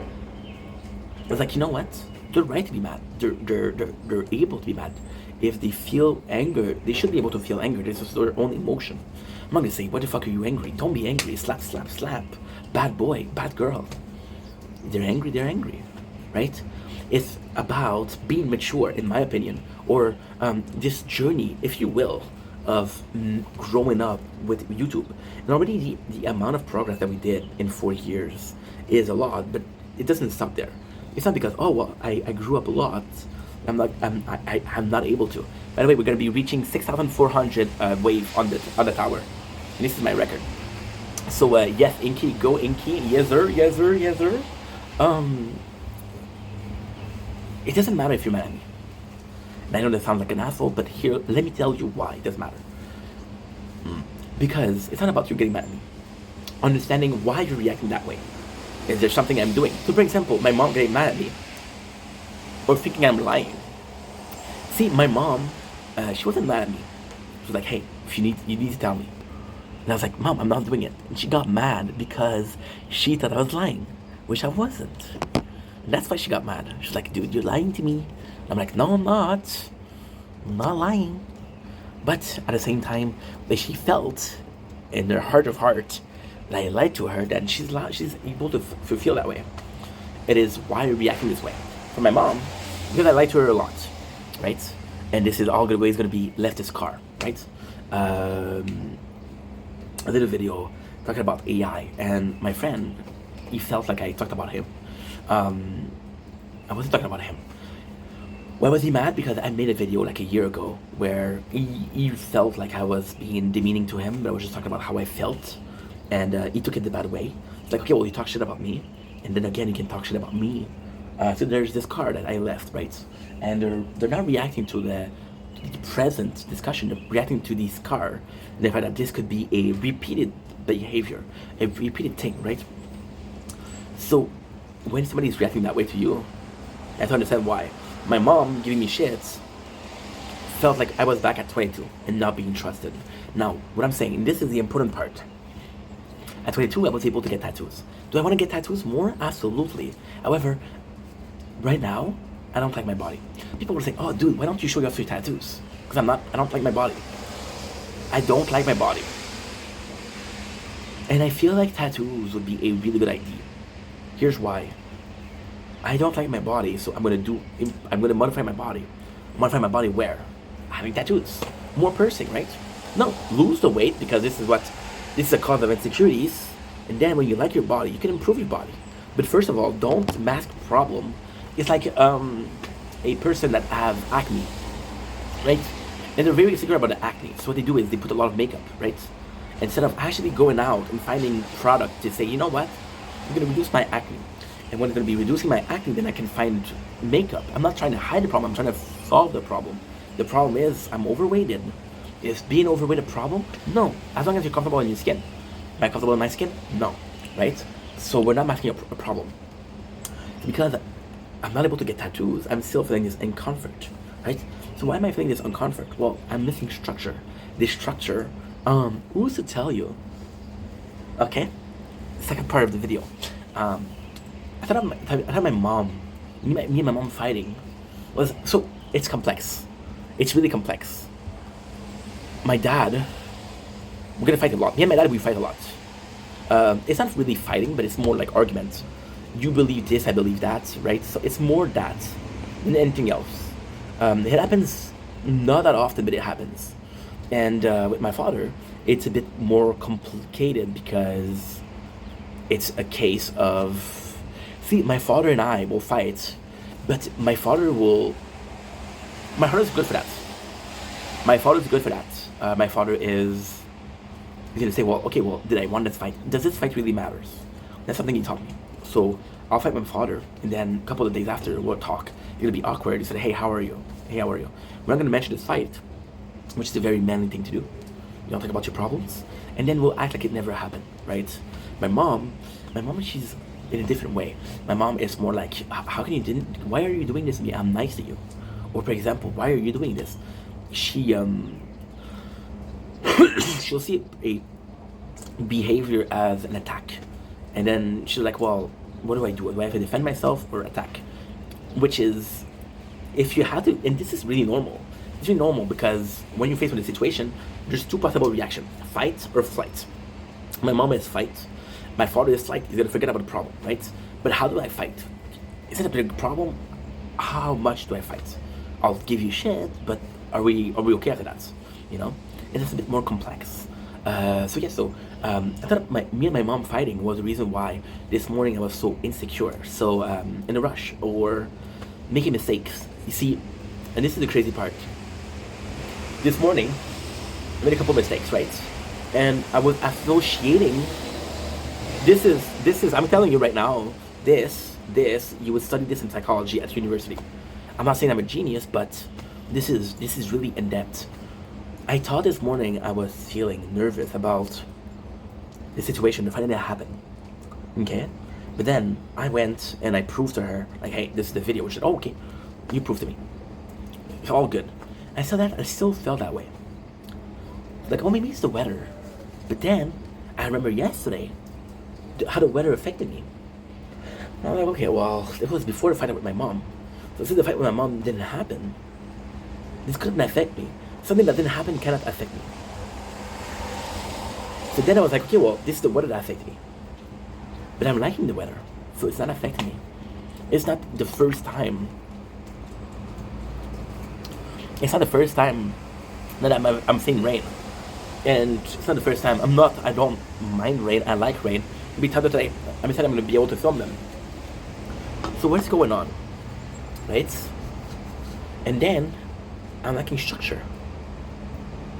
I was like, you know what? They're right to be mad. They're able to be mad. If they feel anger, they should be able to feel anger. This is their own emotion. I'm not gonna say, what the fuck are you angry? Don't be angry. Slap, slap, slap. Bad boy, bad girl. They're angry, right? It's about being mature, in my opinion, or this journey, if you will, of growing up with YouTube. And already the amount of progress that we did in 4 years is a lot, but it doesn't stop there. It's not because, oh, well, I grew up a lot. I'm not able to. By the way, we're going to be reaching 6,400 wave on the tower. And this is my record. So, yes, Inky, go Inky. Yes, sir, yes, sir, yes, sir. It doesn't matter if you're mad at me. And I know that sounds like an asshole, but here, let me tell you why it doesn't matter. Because it's not about you getting mad at me. Understanding why you're reacting that way. Is there something I'm doing? So, for example, my mom getting mad at me. Or thinking I'm lying. See, my mom, she wasn't mad at me. She was like, hey, if you need to tell me. And I was like, Mom, I'm not doing it. And she got mad because she thought I was lying, which I wasn't. And that's why she got mad. She's like, dude, you're lying to me. And I'm like, no, I'm not. I'm not lying. But at the same time, that she felt in her heart of heart that I lied to her, that she's able to feel that way. It is why you're reacting this way. For my mom, because I lied to her a lot, right? And this is always going to be left a scar, right? I did a video talking about AI, and my friend, he felt like I talked about him. I wasn't talking about him. Why was he mad? Because I made a video like a year ago where he felt like I was being demeaning to him, but I was just talking about how I felt, and he took it the bad way. It's like, okay, well, you talk shit about me, and then again, you can talk shit about me. So there's this car that I left, right? And they're not reacting to the present discussion, they're reacting to this car, and the fact that this could be a repeated behavior, a repeated thing, right? So when somebody's reacting that way to you, I have to understand why. My mom giving me shits felt like I was back at 22 and not being trusted. Now, what I'm saying, this is the important part. At 22, I was able to get tattoos. Do I want to get tattoos more? Absolutely. However, right now, I don't like my body. People were saying, oh, dude, why don't you show off your tattoos? Because I don't like my body. I don't like my body. And I feel like tattoos would be a really good idea. Here's why. I don't like my body, so I'm going to modify my body. Modify my body where? Having tattoos. More piercing, right? No, lose the weight, because this is a cause of insecurities. And then when you like your body, you can improve your body. But first of all, don't mask the problem. It's like a person that have acne, right? And they're very insecure about the acne. So what they do is they put a lot of makeup, right? Instead of actually going out and finding product to say, you know what, I'm going to reduce my acne. And when it's going to be reducing my acne, then I can find makeup. I'm not trying to hide the problem. I'm trying to solve the problem. The problem is I'm overweighted. Is being overweight a problem? No. As long as you're comfortable in your skin. Am I comfortable in my skin? No. Right? So we're not masking a problem. Because I'm not able to get tattoos, I'm still feeling this discomfort, right? So why am I feeling this discomfort? Well, I'm missing structure. This structure, who's to tell you? Okay, second part of the video. I thought my mom, me and my mom fighting was, so it's complex. It's really complex. My dad, we're gonna fight a lot. Me and my dad, we fight a lot. It's not really fighting, but it's more like arguments. You believe this, I believe that, right? So it's more that than anything else. It happens not that often, but it happens. And with my father, it's a bit more complicated because it's a case of, see, my father and I will fight, but my father is good for that. My father's good for that. My father is gonna say, well, okay, well, did I want this fight? Does this fight really matters? That's something he taught me. So I'll fight my father, and then a couple of days after, we'll talk. It'll be awkward. He said, hey, how are you? Hey, how are you? We're not going to mention this fight, which is a very manly thing to do. You don't talk about your problems, and then we'll act like it never happened, right? My mom, she's in a different way. My mom is more like, how can you why are you doing this to me? I'm nice to you. Or for example, why are you doing this? She, she'll see a behavior as an attack. And then she's like, well, what do I do? Do I have to defend myself or attack? Which is, if you have to, and this is really normal. It's really normal because when you're faced with a situation, there's two possible reactions, fight or flight. My mom is fight. My father is flight. He's going to forget about the problem, right? But how do I fight? Is it a big problem? How much do I fight? I'll give you shit, but are we okay after that? You know? It is a bit more complex. I thought me and my mom fighting was the reason why this morning I was so insecure, so in a rush, or making mistakes. You see, and this is the crazy part. This morning, I made a couple mistakes, right? And I was associating. This is. I'm telling you right now. This you would study this in psychology at university. I'm not saying I'm a genius, but this is really in depth. I thought this morning I was feeling nervous about the situation, the fighting that happened. Okay? But then I went and I proved to her, like, hey, this is the video. She said, oh, okay, you proved to me. It's all good. I saw that, I still felt that way. Like, oh, maybe it's the weather. But then I remember yesterday how the weather affected me. And I'm like, okay, well, it was before the fight with my mom. So since the fight with my mom didn't happen, this couldn't affect me. Something that didn't happen cannot affect me. So then I was like, okay, well, this is the weather that affected me. But I'm liking the weather, so it's not affecting me. It's not the first time. It's not the first time that I'm seeing rain. And it's not the first time. I don't mind rain, I like rain. It'll be tough today. I'm excited I'm going to be able to film them. So what's going on? Right? And then, I'm lacking structure.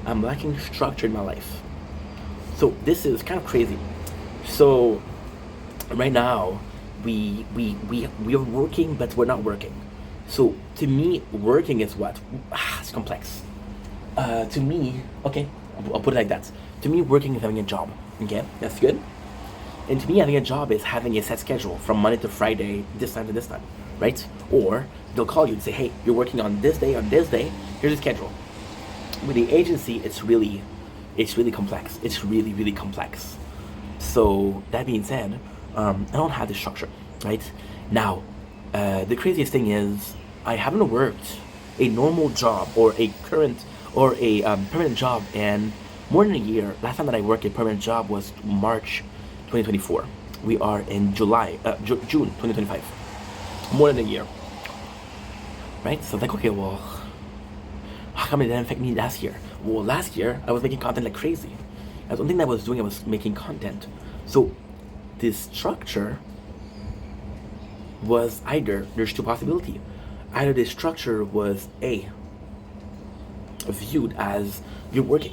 I'm lacking structure in my life. So this is kind of crazy. So right now, we are working, but we're not working. So to me, working is what? It's complex. To me, okay, I'll put it like that. To me, working is having a job. Okay, that's good. And to me, having a job is having a set schedule from Monday to Friday, this time to this time, right? Or they'll call you and say, hey, you're working on this day, here's the schedule. With the agency, it's really complex. It's really, really complex. So that being said, I don't have the structure, right? Now, the craziest thing is I haven't worked a normal job or a permanent job in more than a year. Last time that I worked a permanent job was March 2024. We are in June 2025. More than a year, right? So like, okay, well, how come it didn't affect me last year? Well, last year I was making content like crazy. That's one thing that I was doing. I was making content. So this structure was either, there's two possibilities. Either the structure was viewed as you're working.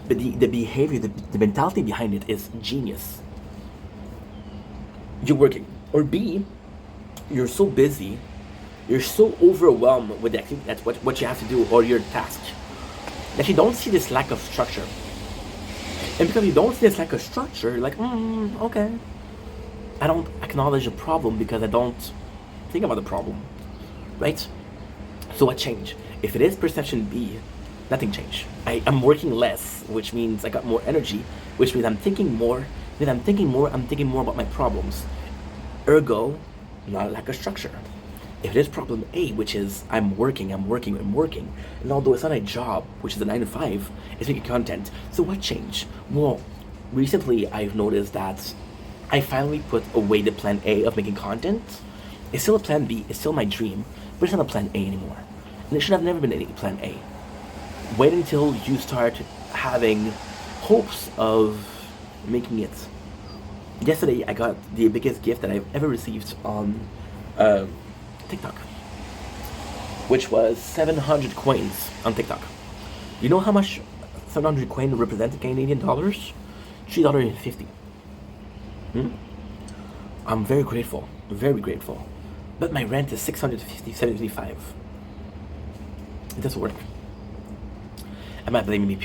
But the behavior, the mentality behind it is genius. You're working. Or B, you're so busy, you're so overwhelmed with the activity, that's what you have to do, or your task, that you don't see this lack of structure. And because you don't see this lack of structure, you're like, okay. I don't acknowledge the problem because I don't think about the problem, right? So what changed? If it is perception B, nothing changed. I'm working less, which means I got more energy, which means I'm thinking more. When I'm thinking more about my problems. Ergo, not a lack of structure. If it is problem A, which is I'm working, and although it's not a job, which is a 9 to 5, it's making content. So what changed? Well, recently I've noticed that I finally put away the plan A of making content. It's still a plan B, it's still my dream, but it's not a plan A anymore. And it should have never been any plan A. Wait until you start having hopes of making it. Yesterday, I got the biggest gift that I've ever received on TikTok, which was 700 coins on TikTok. You know how much 700 coins represent in Canadian dollars? $3.50. I'm very grateful, But my rent is $650, $755. It doesn't work. I'm not blaming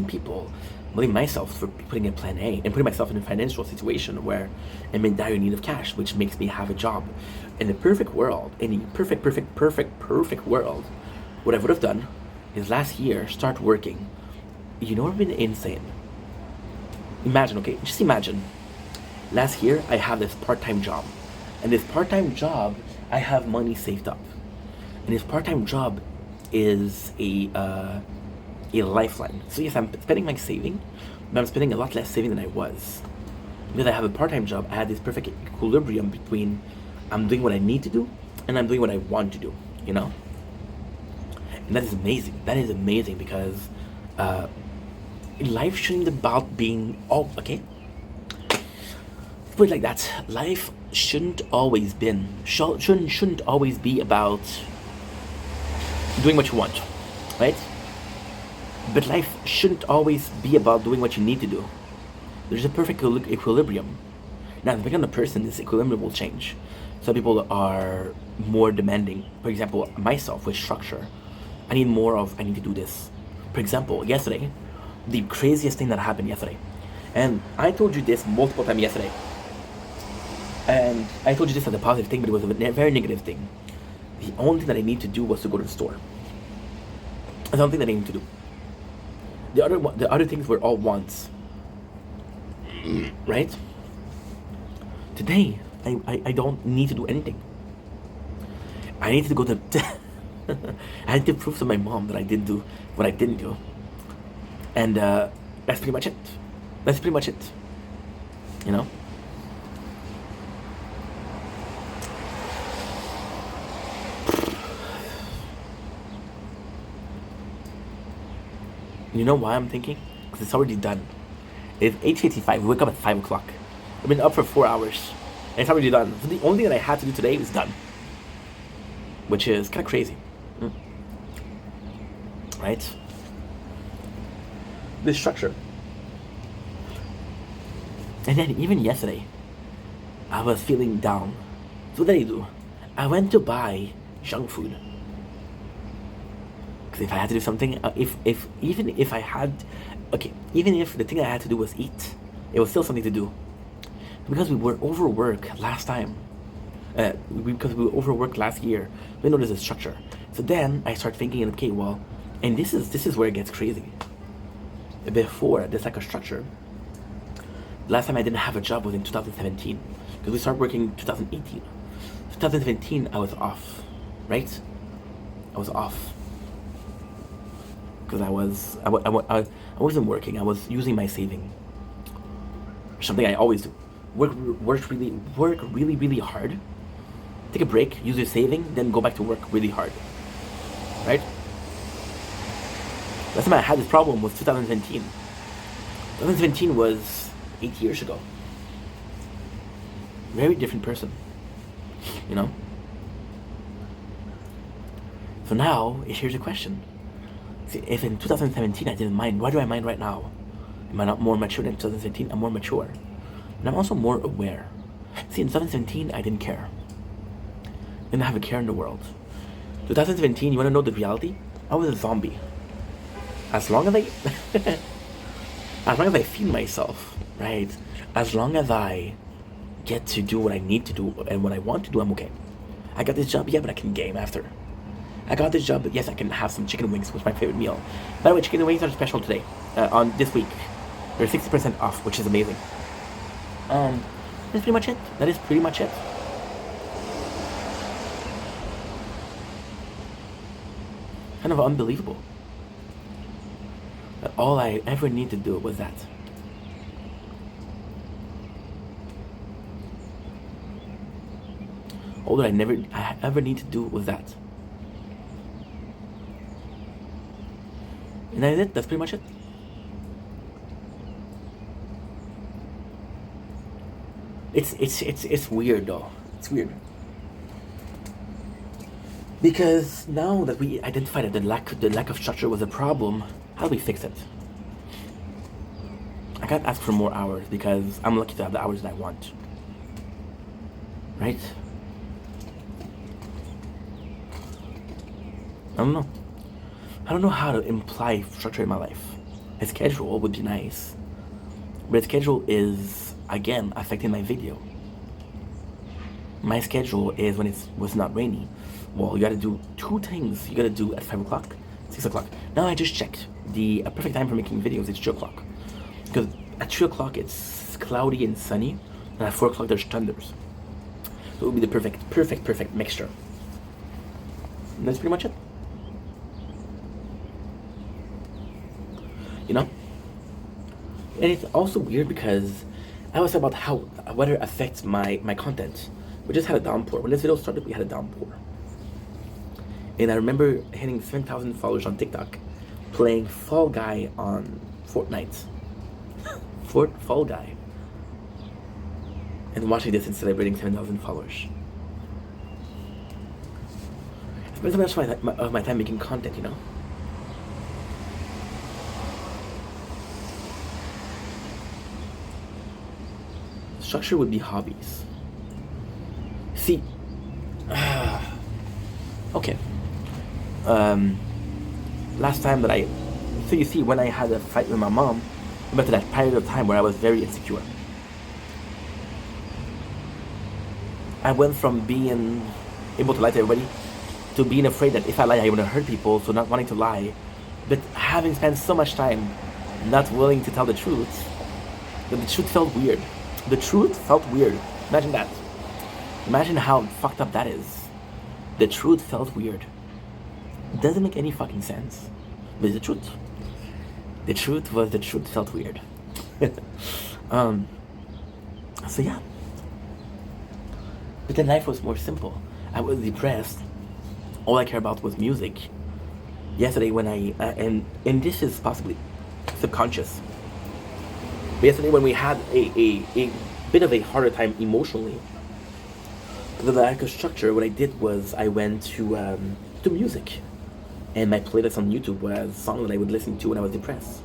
people. I'm blaming myself for putting in plan A and putting myself in a financial situation where I'm in dire need of cash, which makes me have a job. In the perfect world, in the perfect world, what I would have done is last year start working. You know, it's been insane. Just imagine. Last year I have this part-time job, and this part-time job I have money saved up, and this part-time job is a lifeline. So yes, I'm spending my saving, but I'm spending a lot less saving than I was. Because I have a part-time job, I had this perfect equilibrium between I'm doing what I need to do and I'm doing what I want to do, you know? And that is amazing. That is amazing because life shouldn't be about being all okay. Put it like that. Life shouldn't always always be about doing what you want, right? But life shouldn't always be about doing what you need to do. There's a perfect equilibrium. Now, depending on the person, this equilibrium will change. Some people are more demanding. For example, myself with structure, I need to do this. For example, yesterday, the craziest thing that happened yesterday, and I told you this multiple times yesterday, and I told you this as a positive thing, but it was a very negative thing. The only thing that I need to do was to go to the store. That's the only thing that I need to do. The other things were all wants, right? Today, I don't need to do anything. I need to go to. I had to prove to my mom that I did do what I didn't do, and that's pretty much it. That's pretty much it. You know. You know why I'm thinking? Because it's already done. It's 8:55. We wake up at 5 o'clock. I've been up for 4 hours. And it's already done. So the only thing that I had to do today is done. Which is kind of crazy. Right? The structure. And then even yesterday, I was feeling down. So what did I do? I went to buy junk food. If I had to do something, even if the thing I had to do was eat, it was still something to do. Because we were overworked last time, because we were overworked last year, we know there's a structure. So then I start thinking, okay, well, and this is where it gets crazy. Before there's like a structure. Last time I didn't have a job was in 2017, because we started working in 2018. 2017 I was off, right? I was off. Because I wasn't working. I was using my saving. Something I always do. Work really hard. Take a break, use your saving, then go back to work really hard. Right? Last time I had this problem was 2017. 2017 was 8 years ago. Very different person. You know? So now, here's a question. See, if in 2017 I didn't mind, why do I mind right now? Am I not more mature than 2017? I'm more mature. And I'm also more aware. See, in 2017, I didn't care. Didn't have a care in the world. 2017, you want to know the reality? I was a zombie. As long as I feed myself, right? As long as I get to do what I need to do and what I want to do, I'm okay. I got this job, yeah, but I can game after. I got this job, but yes, I can have some chicken wings, which is my favorite meal. By the way, chicken wings are special today, on this week. They're 60% off, which is amazing. That's pretty much it. That is pretty much it. Kind of unbelievable. That all I ever need to do was that. All that I ever need to do was that. And that's it. That's pretty much it. It's weird though. It's weird. Because now that we identified that the lack of structure was a problem, how do we fix it? I can't ask for more hours because I'm lucky to have the hours that I want. Right? I don't know. I don't know how to imply structure in my life. A schedule would be nice. But a schedule is, again, affecting my video. My schedule is when it was not rainy. Well, you gotta do two things. You gotta do at 5 o'clock, 6 o'clock. Now I just checked. The perfect time for making videos is 2 o'clock. Because at 3 o'clock it's cloudy and sunny. And at 4 o'clock there's thunders. So it would be the perfect mixture. And that's pretty much it. You know? And it's also weird because I was talking about how weather affects my content. We just had a downpour. When this video started, we had a downpour. And I remember hitting 7,000 followers on TikTok, playing Fall Guy on Fortnite. Fall Guy. And watching this and celebrating 7,000 followers. I spent so much of my time making content, you know? Structure would be hobbies. See, okay. Last time that so you see, when I had a fight with my mom, I went to that period of time where I was very insecure. I went from being able to lie to everybody to being afraid that if I lie, I'm gonna hurt people, so not wanting to lie. But having spent so much time not willing to tell the truth, that the truth felt weird. The truth felt weird. Imagine that. Imagine how fucked up that is. The truth felt weird. It doesn't make any fucking sense. But it's the truth. The truth was the truth felt weird. So yeah. But then life was more simple. I was depressed. All I care about was music. Yesterday when and this is possibly subconscious. But yesterday when we had a bit of a harder time emotionally, the lack of structure, what I did was I went to music. And my playlist on YouTube was songs that I would listen to when I was depressed.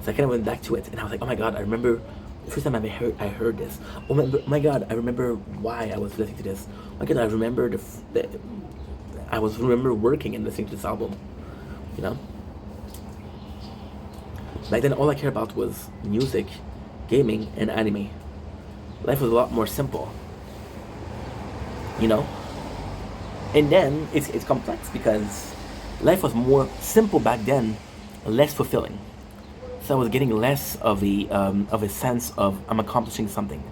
So I kind of went back to it, and I was like, oh my god, I remember the first time I heard this. Oh my god, I remember why I was listening to this. Oh my god, I remember remember working and listening to this album. You know? Back then, all I cared about was music, gaming, and anime. Life was a lot more simple. You know? And then, it's complex because life was more simple back then, less fulfilling. So I was getting less of a sense of I'm accomplishing something,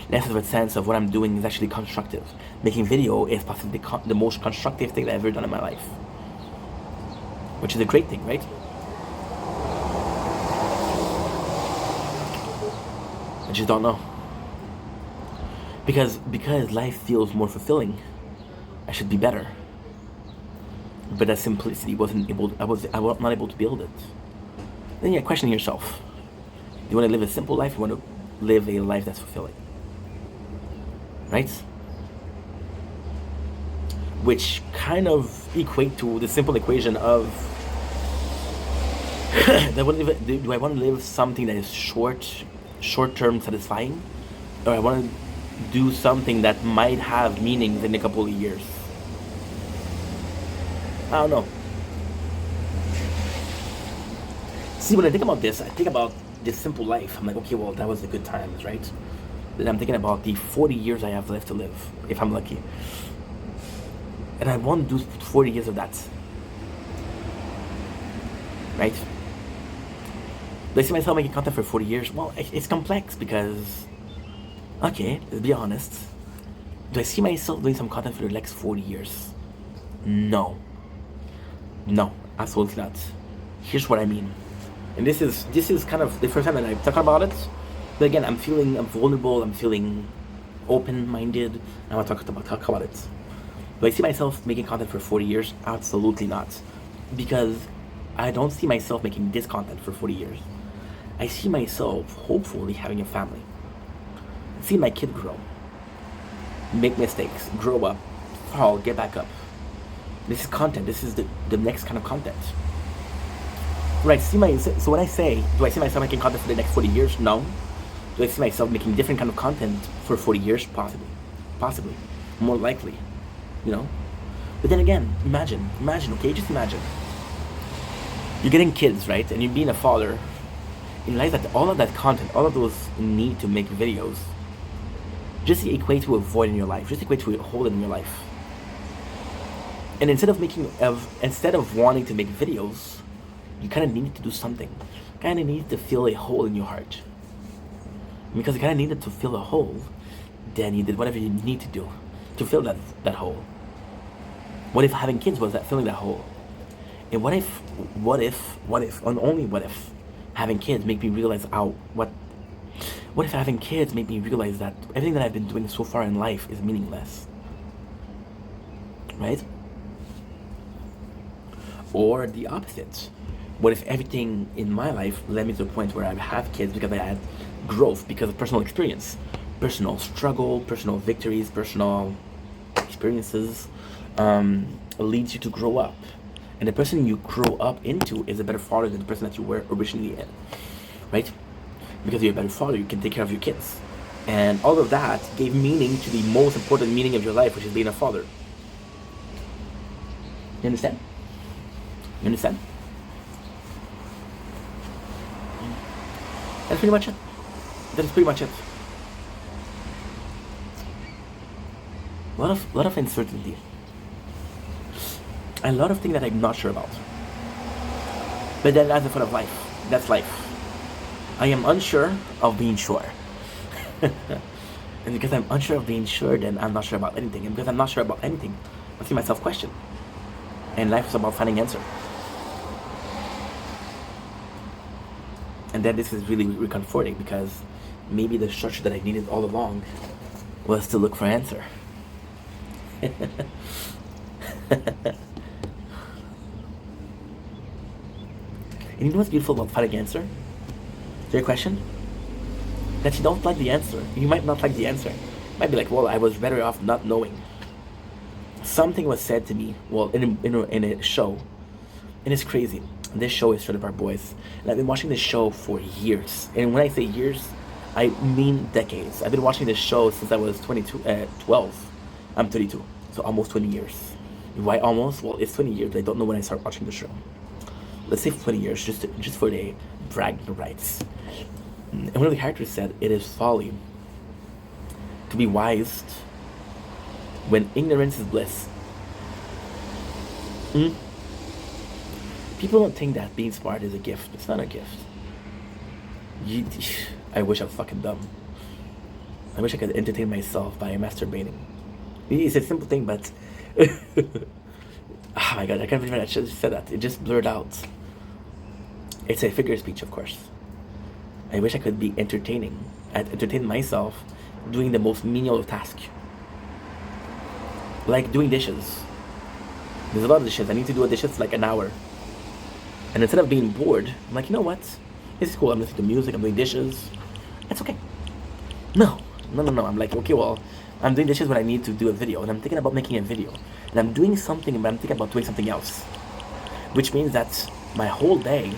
less of a sense of what I'm doing is actually constructive. Making video is possibly the most constructive thing that I've ever done in my life, which is a great thing, right? I just don't know, because life feels more fulfilling. I should be better. But that simplicity I was not able to build it. Then you're questioning yourself. You want to live a simple life, you want to live a life that's fulfilling. Right? Which kind of equate to the simple equation of do I want to live something that is short-term satisfying? Or I want to do something that might have meanings in a couple of years? I don't know. See, when I think about this, I think about this simple life. I'm like, okay, well, that was the good times, right? Then I'm thinking about the 40 years I have left to live, if I'm lucky. And I want to do 40 years of that. Right? Do I see myself making content for 40 years? Well, it's complex because, okay, let's be honest. Do I see myself doing some content for the next 40 years? No. No, absolutely not. Here's what I mean. And this is kind of the first time that I talk about it. But again, I'm vulnerable, I'm feeling open-minded. I want to talk about it. Do I see myself making content for 40 years? Absolutely not. Because I don't see myself making this content for 40 years. I see myself hopefully having a family. See my kid grow. Make mistakes, grow up, fall, get back up. This is content. This is the next kind of content. Right, so when I say, do I see myself making content for the next 40 years? No. Do I see myself making different kind of content for 40 years? Possibly. More likely. You know? But then again, imagine, okay? Just imagine. You're getting kids, right? And you're being a father. You realize that all of that content, all of those need to make videos, just equate to a void in your life. Just equate to a hole in your life. And instead of wanting to make videos, you kind of needed to do something. Kind of needed to fill a hole in your heart. Because you kind of needed to fill a hole, then you did whatever you need to do to fill that hole. What if having kids was that filling that hole? And what if, and only what if, having kids make me realize what if having kids made me realize that everything that I've been doing so far in life is meaningless? Right? Or the opposite. What if everything in my life led me to a point where I have kids because I had growth because of personal experience, personal struggle, personal victories, personal experiences, leads you to grow up. And the person you grow up into is a better father than the person that you were originally in, right? Because you're a better father, you can take care of your kids. And all of that gave meaning to the most important meaning of your life, which is being a father. You understand? You understand? That's pretty much it. That is pretty much it. A lot of uncertainty. A lot of things that I'm not sure about. But then that's the fun of life. That's life. I am unsure of being sure. And because I'm unsure of being sure, then I'm not sure about anything. And because I'm not sure about anything, I see myself question. And life is about finding answer. And then this is really, really comforting because maybe the structure that I needed all along was to look for answer. And you know what's beautiful about finding answer? To your question? That you don't like the answer. You might not like the answer. You might be like, well, I was better off not knowing. Something was said to me, well, in a show, and it's crazy. This show is Shred of Our Boys, and I've been watching this show for years. And when I say years, I mean decades. I've been watching this show since I was 12. I'm 32, so almost 20 years. Why almost? Well, it's 20 years. I don't know when I started watching the show. Let's say 20 years, just for the bragging rights. And one of the characters said, "It is folly to be wise when ignorance is bliss." People don't think that being smart is a gift. It's not a gift. I wish I was fucking dumb. I wish I could entertain myself by masturbating. It's a simple thing, but oh my god, I can't believe I should have said that. It just blurred out. It's a figure of speech, of course. I wish I could be entertaining. I'd entertain myself doing the most menial task. Like doing dishes. There's a lot of dishes. I need to do a dishes for like an hour. And instead of being bored, I'm like, you know what? This is cool. I'm listening to music. I'm doing dishes. It's okay. No. I'm like, okay, well, I'm doing dishes when I need to do a video. And I'm thinking about making a video. And I'm doing something, but I'm thinking about doing something else. Which means that my whole day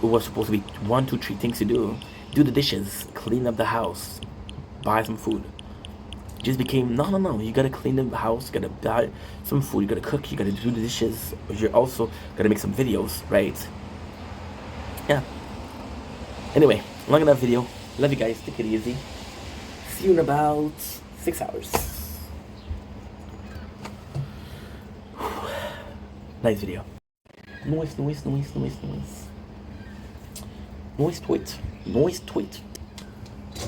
was supposed to be 1, 2, 3 things to do. Do the dishes, clean up the house, buy some food. Just became, no, you gotta clean the house, you gotta buy some food, you gotta cook, you gotta do the dishes, you're also gotta make some videos, right? Yeah. Anyway, long enough video. Love you guys, take it easy. See you in about 6 hours. Nice video. Noise. Noise tweet.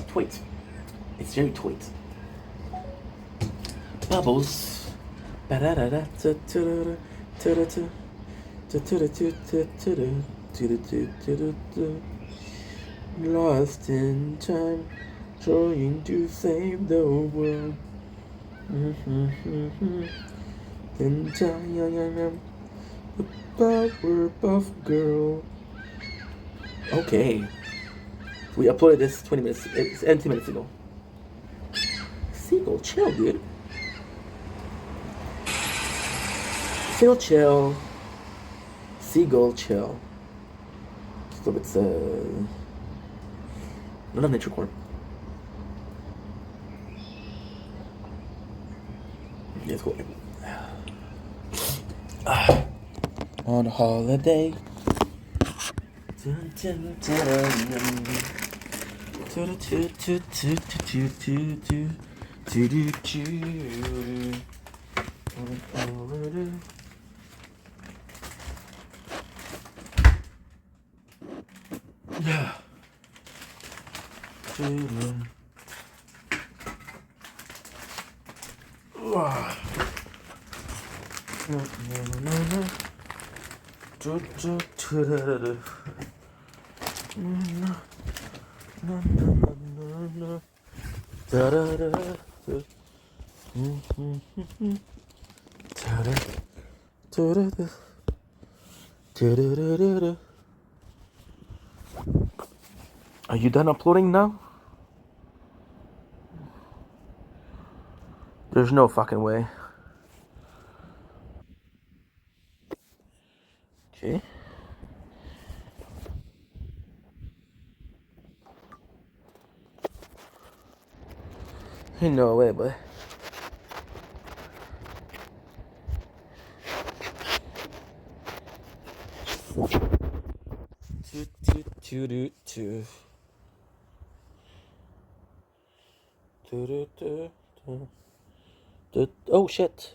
Tweet. It's very tweet. Bubbles. Lost in time, trying to save the world. And the Powerpuff Girl. Okay. We uploaded this 20 minutes ago. Seagull, chill, dude. Seagull, chill. Seagull, chill. So it's not a nature corn. Let's go. On holiday. Yeah. Du-du-du-du-du. Are you done uploading now? There's no fucking way. Okay. Ain't no way, boy. Oh shit.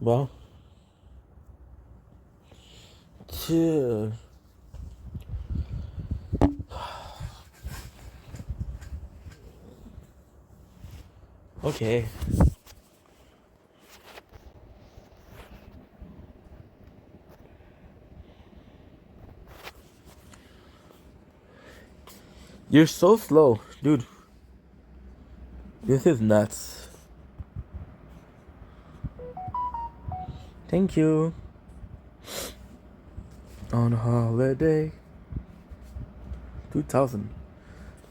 Well, dude. Okay. You're so slow, dude. This is nuts. Thank you. On holiday. 2000.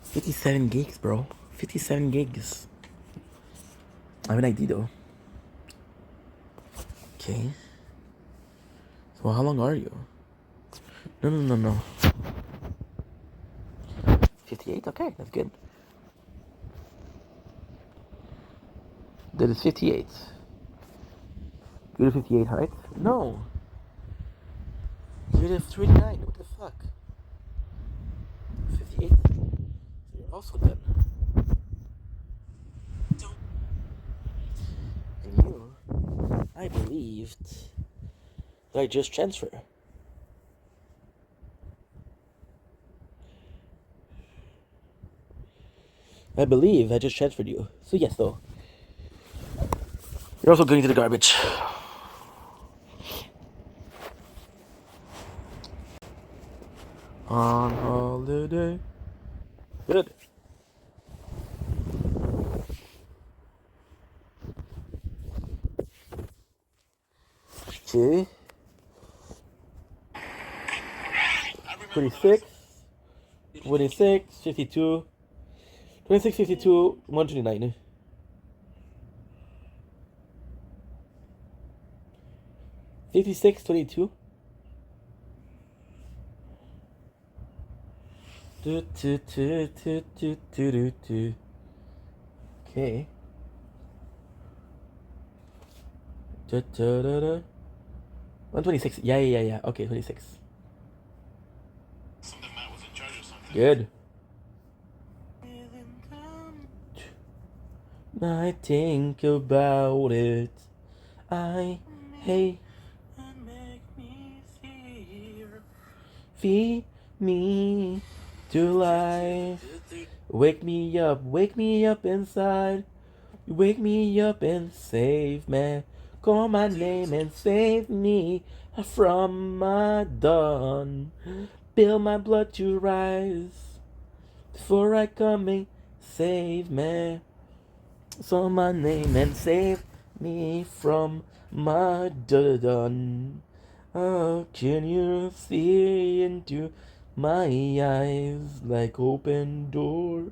57 gigs, bro. 57 gigs. I have an ID though. Okay. So how long are you? No. 58? Okay, that's good. That is 58. You're 58 height? No. You're 39. What the fuck? 58? You're also done. And you, I believed that I just transfer. I believe I just transferred you. So yes, though. You're also going to the garbage. On holiday. Good. Okay. 26, 26, 52, 26, 52, 129. 56, 22. Okay. 126. Yeah. Okay, 26. Good. I think about it. I hate. Feed me to life. Wake me up inside. Wake me up and save me. Call my name and save me from my dawn. Build my blood to rise before I come and save me. So my name and save me from my dawn. Oh, can you see into my eyes like open door?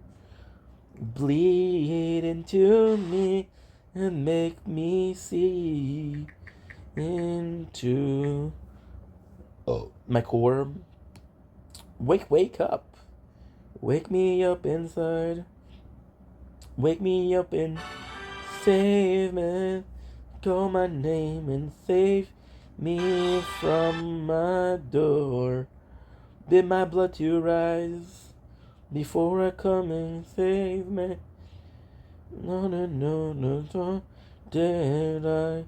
Bleed into me and make me see into my core. Wake up. Wake me up inside. Wake me up and save me. Call my name and save me from my door. Bid my blood to rise before I come and save me. No, did I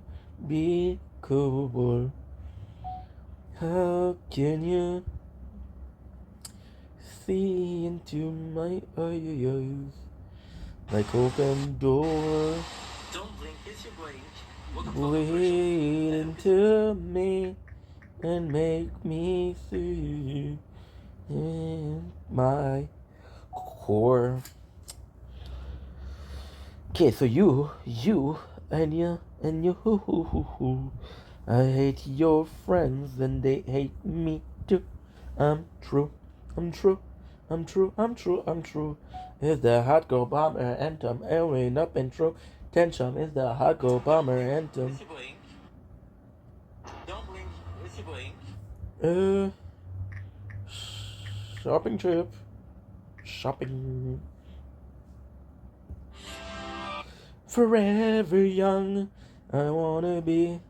be cool? How can you see into my eyes like open door. Don't blink, it's your blink. Bleed into me and make me see in my core. Okay, so you, and you, I hate your friends and they hate me too. I'm true, I'm true, I'm true, I'm true, I'm true. Is the hot girl bomber anthem, airing up and true. Tension is the hot girl bomber anthem. Don't blink, it's your blink. Shopping trip. Shopping. Forever young, I wanna be.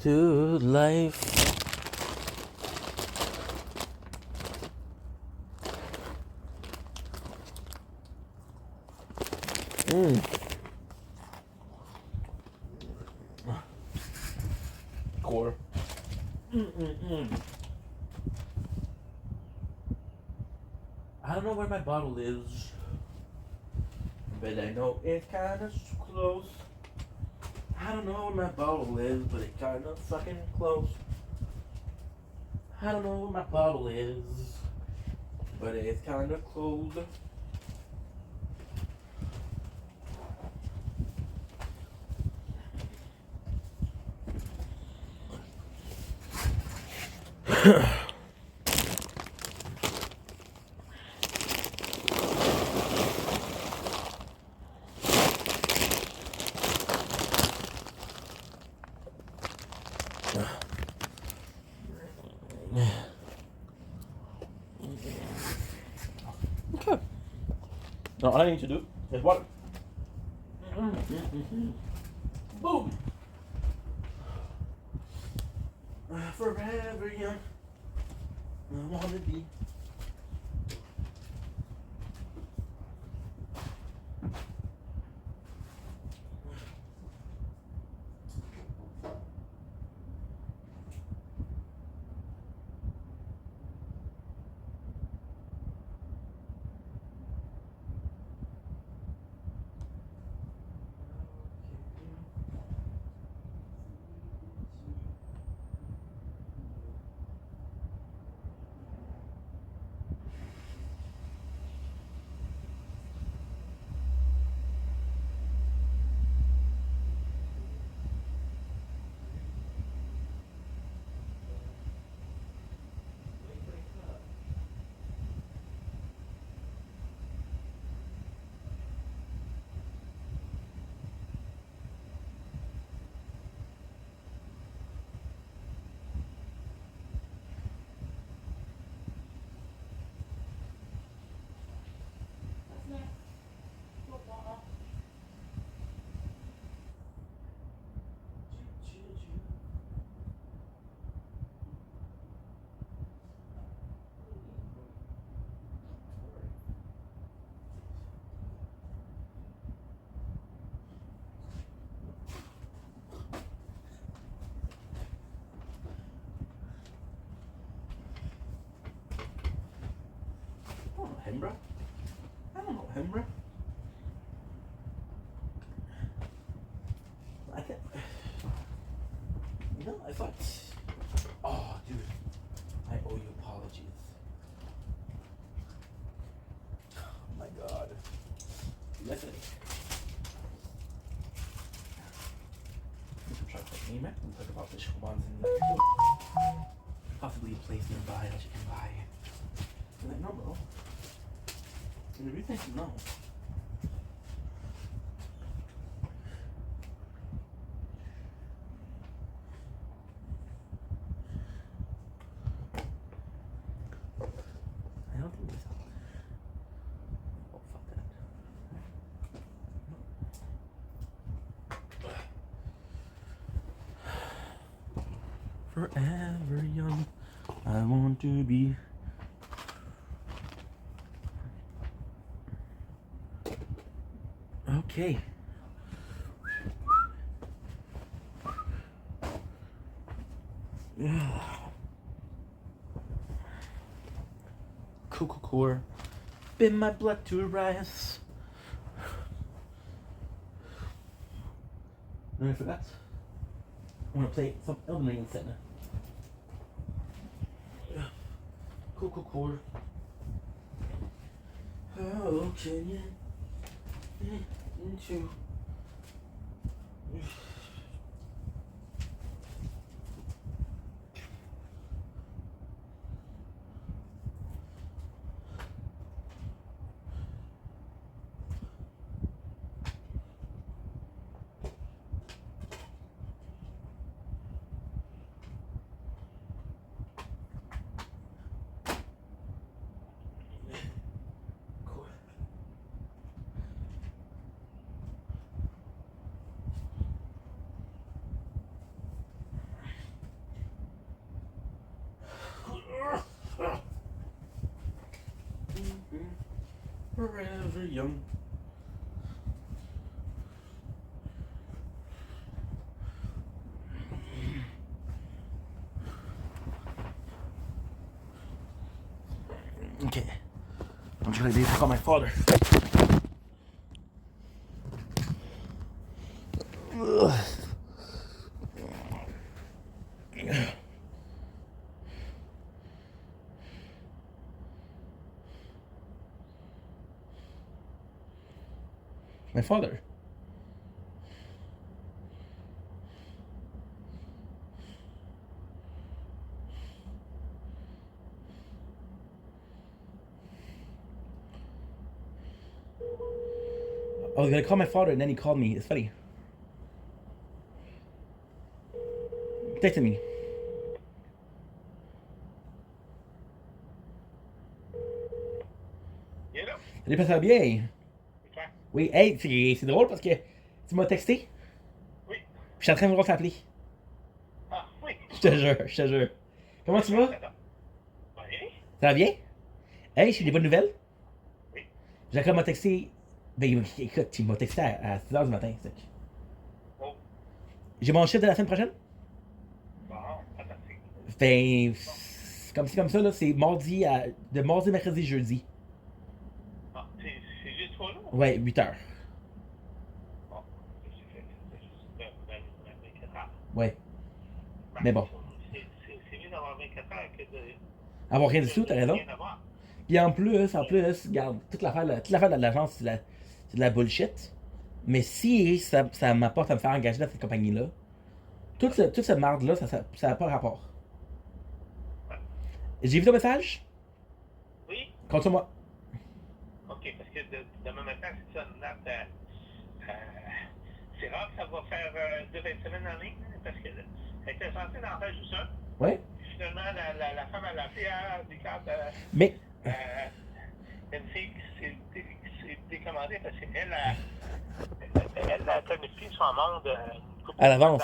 To life. Core. I don't know where my bottle is, but I know it's kind of close. I don't know where my bottle is, but it's kind of fucking close. I don't know where my bottle is, but it's kind of close. Okay. Now all I need to do is water. Boom. Forever young, I wanna be. I don't know him, bro. I don't know him, bro. I can't. You know, I thought. Oh, dude. I owe you apologies. Oh my god. Listen. I'm trying to take name it and talk about the ones in the possibly a place nearby that you can buy. You're like, no, bro. And if you think no. I don't think this. Oh fuck. Forever young. I want to be. Okay. Coca-Cola. Been my blood to rise. No, I forgot. I want to play some Elden Ring instead. Coca-Cola. How can you get into? Forever young. Okay. I'm trying to call my father. Ugh. My father. I was gonna call my father and then he called me. It's funny. Texted me. Salut, ça va bien? Oui, hey, c'est drôle parce que tu m'as texté. Oui. Je suis en train de vouloir t'appeler. Ah, oui. Je te jure, je te jure. Comment tu vas? Oui. Ça va bien? Hey, j'ai des bonnes nouvelles. Oui. Jacob m'a texté. Ben, écoute, il m'a texté à 6h du matin. Oh. J'ai mon chiffre de la semaine prochaine? Bon, fantastique. Ben, comme ça, là, c'est mardi, de mardi, mercredi, jeudi. Ah, c'est juste 3 jours? Ouais, 8 heures. Bon, c'est juste 24 heures. Ouais. Mais bon. C'est mieux d'avoir 24 heures que de. Avoir rien du tout, t'as raison. Rien avoir. Puis en plus, regarde, toute l'affaire de l'agence, c'est de la bullshit. Mais si ça m'apporte à me faire engager dans cette compagnie-là, toute cette merde-là, ça n'a pas rapport. Ouais. J'ai vu ton message? Oui? Compte sur moi. Ok, parce que demain matin, c'est ça, une date. C'est rare que ça va faire 2 semaines en ligne, parce que elle était censée en faire juste un. Ouais. Finalement, la femme, elle a appelé à des cartes. Mais. Une fille qui s'est décommandée parce qu'elle a planifié son monde À l'avance.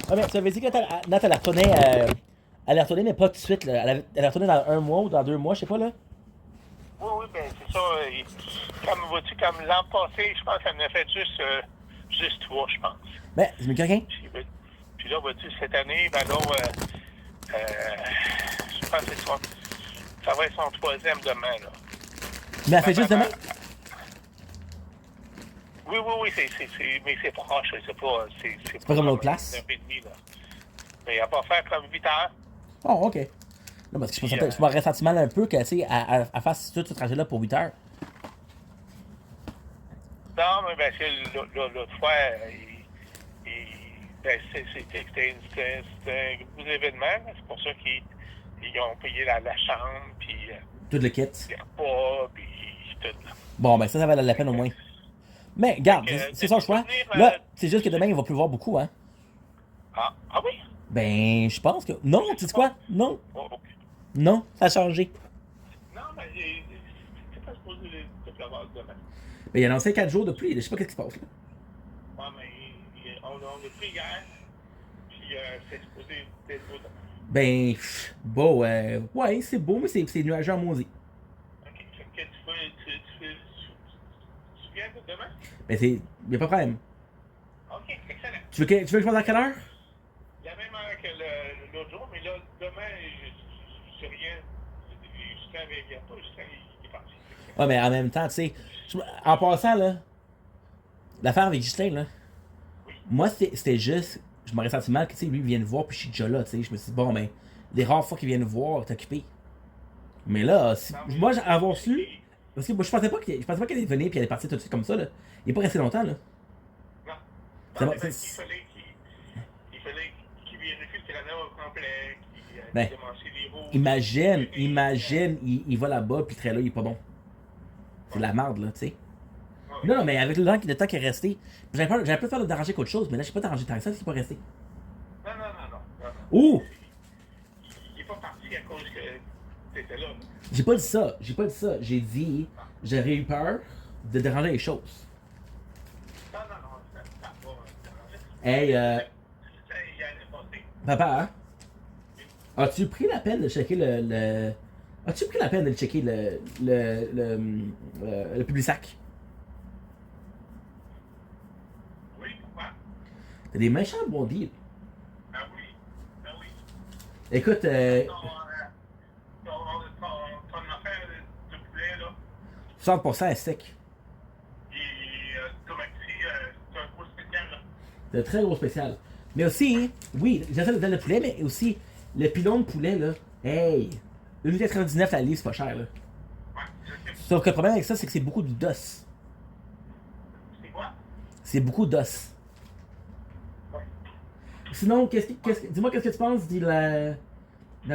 Ah, mais ça veut dire que Nat, elle a retourné, mais pas tout de suite. Là. Elle a retourné dans 1 mois ou dans 2 mois, je sais pas, là. Oui, ben c'est ça. Comme vois-tu, comme l'an passé, je pense qu'elle en a fait juste 3, je pense. Ben, c'est mieux que rien. Puis là, vois-tu, cette année, ben là, je pense que ça va être son 3e demain, là. Mais elle fait juste demain? Oui, mais c'est proche, c'est pas... C'est pas comme l'autre place? 1h30, là. Mais elle va pas faire comme 8 heures. Oh, ok. Non, parce que je m'aurais senti mal un peu que, tu sais, elle fasse tout ce trajet-là pour 8 heures. Non, mais ben, l'autre fois, c'était un gros événement. C'est pour ça qu'ils ont payé la chambre, puis... Tout le kit. Les repas, puis tout. Bon, ben ça valait la peine au moins. Mais, regarde, c'est son choix. Là, c'est juste que demain, il va pleuvoir beaucoup, hein. Ah oui? Ben, je pense que... Non, tu sais quoi? Non. Oh, okay. Non, ça a changé. Non, mais c'est pas supposé de pleuvoir demain. Ben, il a annoncé 4 jours de pluie. Je sais pas ce qui se passe, là. Ouais, mais on a pris hier, puis c'est supposé être beau demain. Ben, beau, ouais, c'est beau, mais c'est nuageux en maudit. Ok, fait que tu viens de demain? Ben, y a pas de problème. Ok, excellent. Tu veux que je fasse à quelle heure? La même heure que l'autre jour, mais là, demain, je sais rien. Justin, il n'y a pas, Justin, il est parti. Ouais, mais en même temps, tu sais, en passant, là, l'affaire avec Justin, là, moi, c'était juste, je m'aurais senti mal que, tu sais, lui, il vient nous voir, puis je suis déjà là, tu sais. Je me suis dit, bon, ben, les rares fois qu'il vient nous voir, t'es occupé. Mais là, moi, avoir su, parce que moi, je pensais pas qu'il allait venir, puis il allait partir tout de suite comme ça, là. Il est pas resté longtemps, là. Non. Ça Non, va, mais c'est- il fallait qu'il vérifie le Canada au complet, Ben, qu'il démanche les roues. imagine, il va là-bas, puis très là, il est pas bon. C'est de la merde, là, tu sais. Non, non, mais avec le temps qui est resté, j'avais plus peur de déranger qu'autre chose, mais là, j'ai pas dérangé tant que ça, c'est pas resté. Non. Ouh! Il est pas parti à cause que t'étais là. J'ai pas dit ça, j'ai dit, j'aurais eu peur de déranger les choses. Non, ça va déranger. Hey, Ça, il allait passer. papa, hein? As-tu pris la peine de checker As-tu pris la peine de checker le Publisac? Oui, pourquoi? T'as des méchants bons deals. Ben oui. Écoute, Ton affaire de poulet, là, 60% est sec. comme dit, c'est un gros spécial, là. C'est un très gros spécial. Mais aussi, oui, j'essaie de donner le poulet, mais aussi, le pilon de poulet, là, hey, 1,99$ la livre, c'est pas cher, là. Ouais, je sais. Sauf que le problème avec ça, c'est que c'est beaucoup d'os. C'est quoi? C'est beaucoup d'os. Ouais. Sinon, dis-moi qu'est-ce que tu penses de la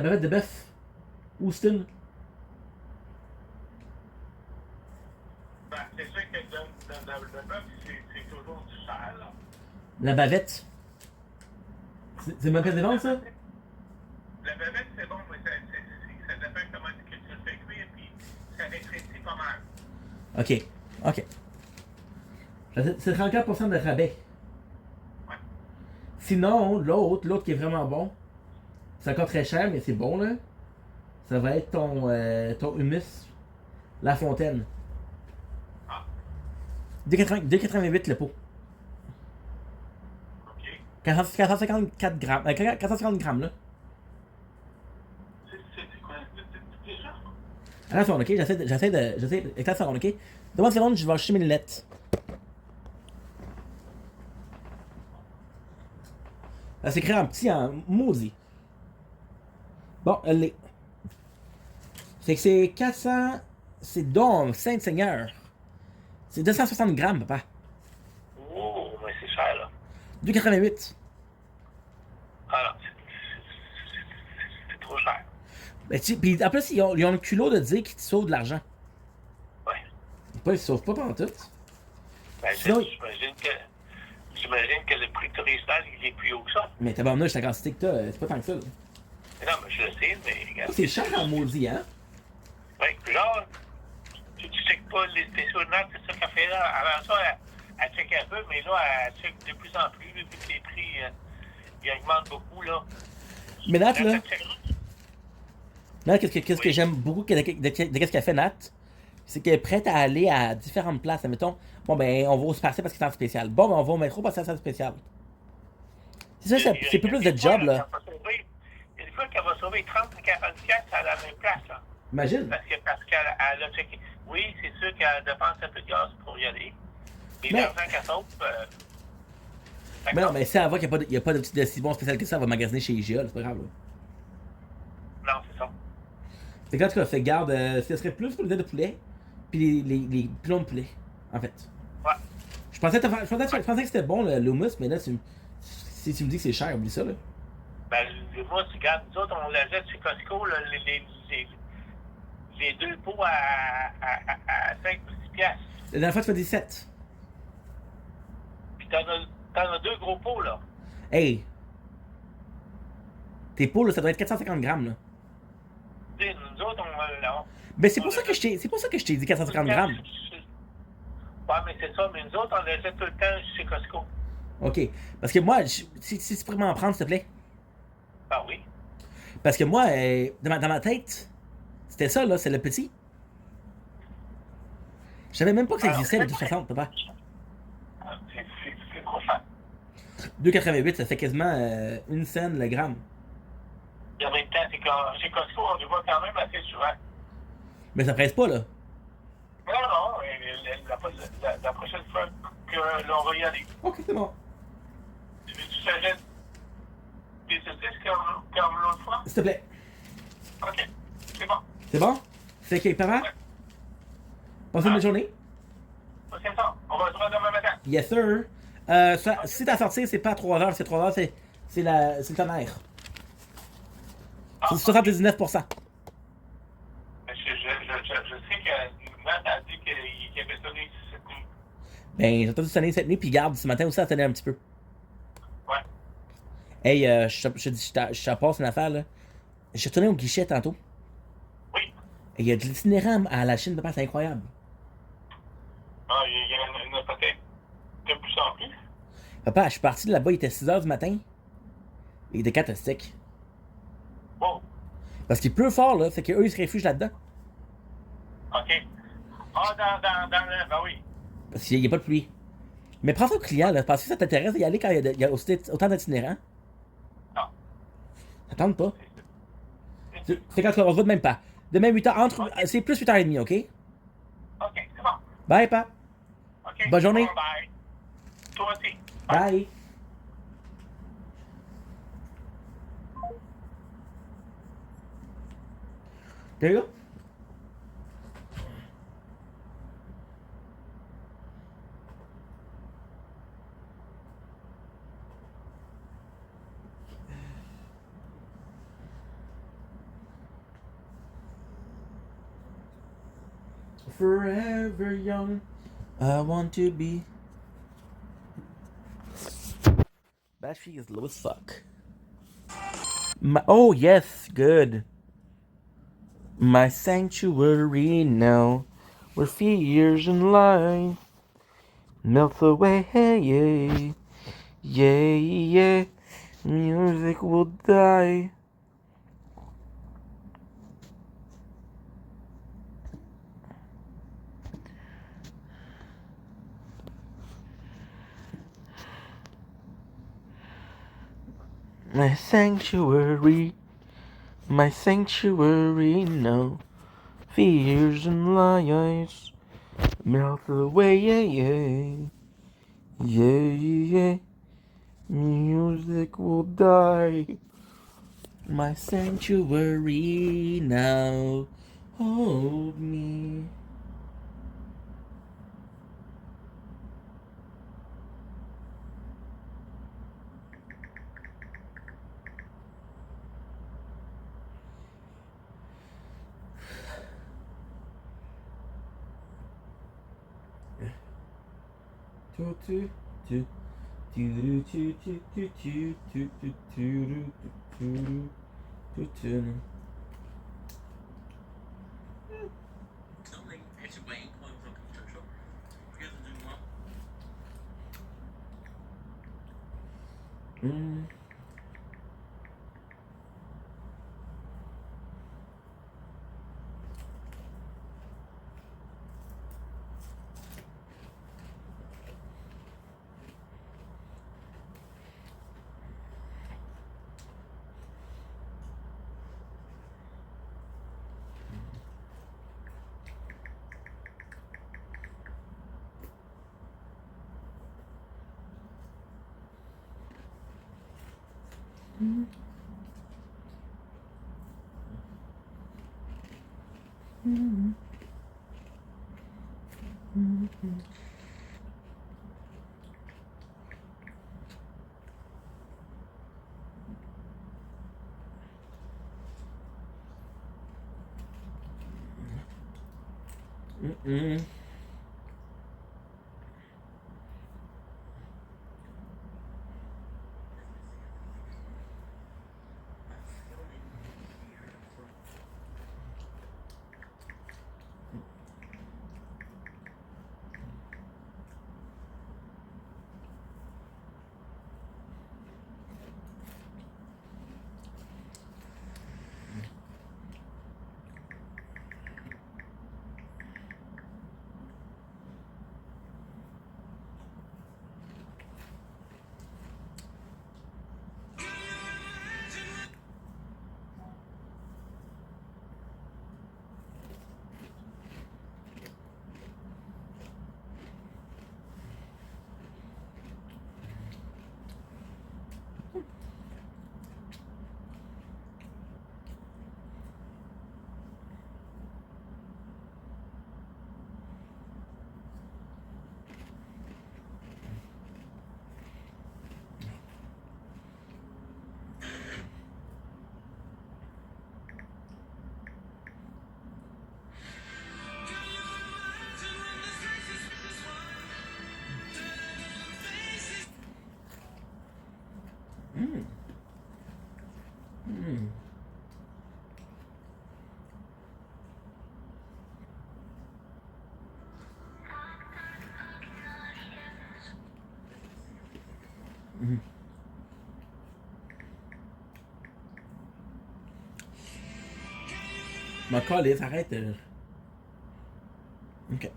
bavette de bœuf Houston? Ben, c'est sûr que dans le bœuf, c'est toujours du cher, là. La bavette. C'est ma pièce de vente, ça? La bavette, c'est bon, mais ça dépend comment que tu le fais cuire, puis ça rétrécit pas mal. Ok. C'est 34% de rabais. Ouais. Sinon, l'autre qui est vraiment bon, c'est encore très cher, mais c'est bon, là. Ça va être ton hummus La Fontaine. Ah, 2,88 le pot. ok. 454 grammes. 450 grammes, là. C'est quoi? C'est déjà? Attends, ok? J'essaie de. Attends, une seconde, ok? Demande une seconde, je vais acheter mes lunettes. Ça s'écrit en petit, en maudit. Bon, elle l'est. C'est que c'est 400. C'est donc, Saint-Seigneur. C'est 260 grammes, papa. Oh, mais c'est cher, là. 2,88. Alors, c'est trop cher. Ben, puis en plus, ils ont le culot de dire qu'ils te sauvent de l'argent. Ouais. Pas, ils te sauvent pas pantoute. Ben, Sinon- j'imagine que le prix touristal, il est plus haut que ça. Mais tabarnouche, la quantité que t'as, c'est pas tant que ça. Là. Non, mais je le sais, mais regarde. C'est cher en maudit, hein? Ouais, genre, tu checkes pas les spéciaux de notes, c'est ça qu'elle fait là. Avant ça, elle check un peu, mais là, elle check de plus en plus, vu que les prix, ils augmentent beaucoup, là. Mais Nat, là, elle check- Nat, qu'est-ce que Oui. j'aime beaucoup de qu'est-ce qu'elle fait, Nat, c'est qu'elle est prête à aller à différentes places. Admettons, bon, ben, on va au spatial parce que c'est en spécial. Bon, ben, on va au métro parce que c'est en spécial. C'est ça, c'est plus de job, là. Il y a des fois qu'elle va sauver 30 ou 40 piastres à la même place, là. Imagine. Parce qu'elle a checké. Oui, c'est sûr qu'elle dépense un peu de gaz pour y aller. Et Mais- l'argent qu'elle sauve, Mais non, mais si elle voit qu'il n'y a pas de petit de si bon spécial que ça, elle va magasiner chez IGA, c'est pas grave, là. non, c'est ça. Fait que en tout cas, fait garde, ce serait plus pour les ailes de poulet, puis les pilons de poulet, en fait. Ouais. Je pensais que c'était bon, le hummus, mais là, si tu me dis que c'est cher, oublie ça, là. Ben, moi, tu regardes, nous autres, on l'achète chez Costco, là, les deux pots à 5 ou 6 piastres. La dernière fois, tu fais 17. Puis t'en as deux gros pots, là. Hey! Tes pots, là, ça doit être 450 grammes, là. Tu sais, nous autres, on Ben, c'est pour ça que je t'ai dit 450 grammes. Ouais, mais c'est ça, mais nous autres, on l'achète tout le temps chez Costco. OK. Parce que moi, si tu pourrais m'en prendre, s'il te plaît. Ah oui. Parce que moi, dans ma tête, c'était ça, là, c'est le petit. Je savais même pas que ça Alors, existait, le c'est vrai. 260, papa. C'est trop cher. 2,88, ça fait quasiment une scène le gramme. Et en même temps, c'est que chez Costco, on le voit quand même assez souvent. Mais ça presse pas, là. Non, la prochaine fois que l'on va y aller, OK, c'est bon. tu s'achètes des saucisses comme l'autre fois? S'il te plaît. OK, c'est bon. C'est bon? Fait que, papa, Ouais. passez une bonne journée. C'est ça. On va se voir demain matin. Yes, sir. Si t'as sorti, c'est pas 3 heures, c'est 3 heures, c'est le tonnerre. Ah, C'est 79%. Mais je sais que Matt a dit qu'il avait sonné cette nuit. Ben, j'ai entendu sonner cette nuit, puis garde, ce matin aussi, ça sonnait un petit peu. Ouais. Hey, je te passe une affaire, là. J'ai tourné au guichet tantôt. Oui. Et il y a de l'itinérant à la Chine, papa, c'est incroyable. Ah, il y en a peut-être de plus en plus. Papa, je suis parti de là-bas, il était 6 heures du matin. Il était catastrophique. Bon, Parce qu'il pleut fort, là, fait qu'eux, ils se réfugient là-dedans. OK. Ah, dans le... Ben oui. Parce qu'il n'y a pas de pluie. Mais prends ça au client, là, parce que ça t'intéresse d'y aller quand il y a autant d'itinérants. Non. Ça tente pas. C'est quand on se voit de même pas. Demain 8h, c'est plus 8h30, OK? OK, c'est bon. Bye, papa. OK. Bonne journée. Bon, bye. Toi aussi. Bye. There you go. Forever young, I want to be. Battery is low as fuck. Oh, yes, good. My sanctuary now, where fears and lies melt away. Yeah, yeah, yeah. Music will die. My sanctuary now. Fears and lies melt away, yeah, yeah. Yeah, yeah. Music will die. My sanctuary now. Hold me. Ma calisse, arrête. Ok.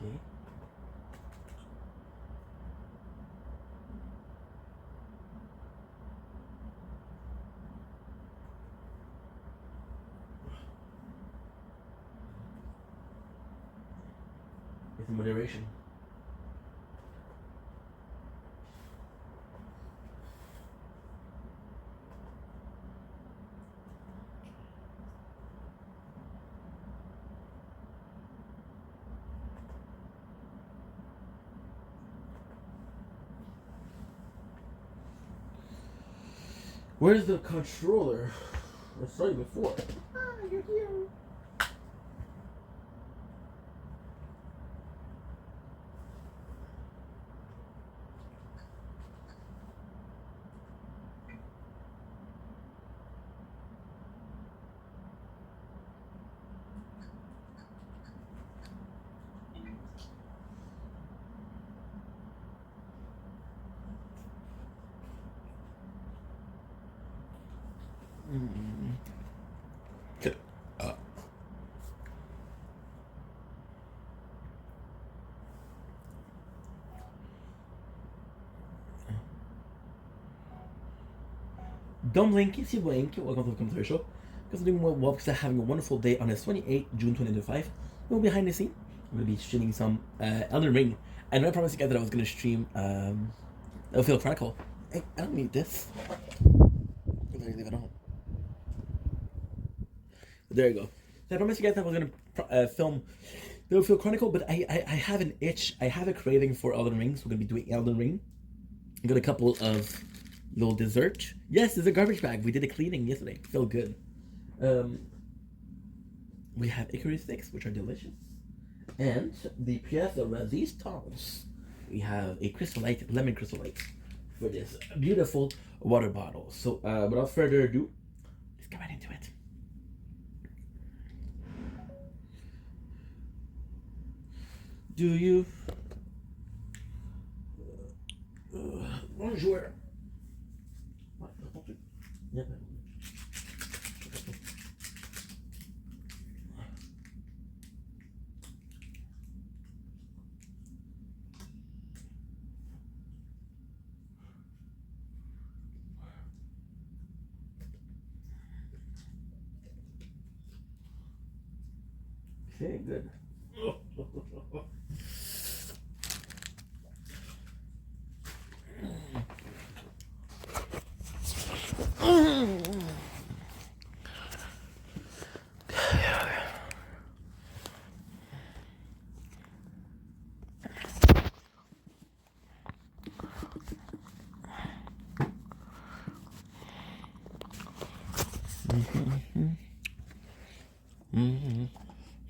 Okay. It's moderation. Where's the controller? I saw you before. Ah, you're here. Okay. Don't blink, if you blink, welcome to the commentary show. Because we're doing well because I'm having a wonderful day on this 28th June 2025. We're behind the scene. I'm going to be streaming some Elden Ring. I know I promised you guys that I was going to stream Ophel Chronicle. Hey, I don't need this. I'm going to leave it on. There you go. So I promised you guys that I was going to film the Ophel Chronicle, but I have an itch. I have a craving for Elden Ring, so we're going to be doing Elden Ring. I got a couple of little dessert. Yes, there's a garbage bag. We did a cleaning yesterday. Feel good. We have hickory sticks, which are delicious. And the pièce de résistance. We have a crystallite, lemon crystallite, for this beautiful water bottle. So, without further ado, let's get right into it. Do you... Bonjour. Yep. Okay, good.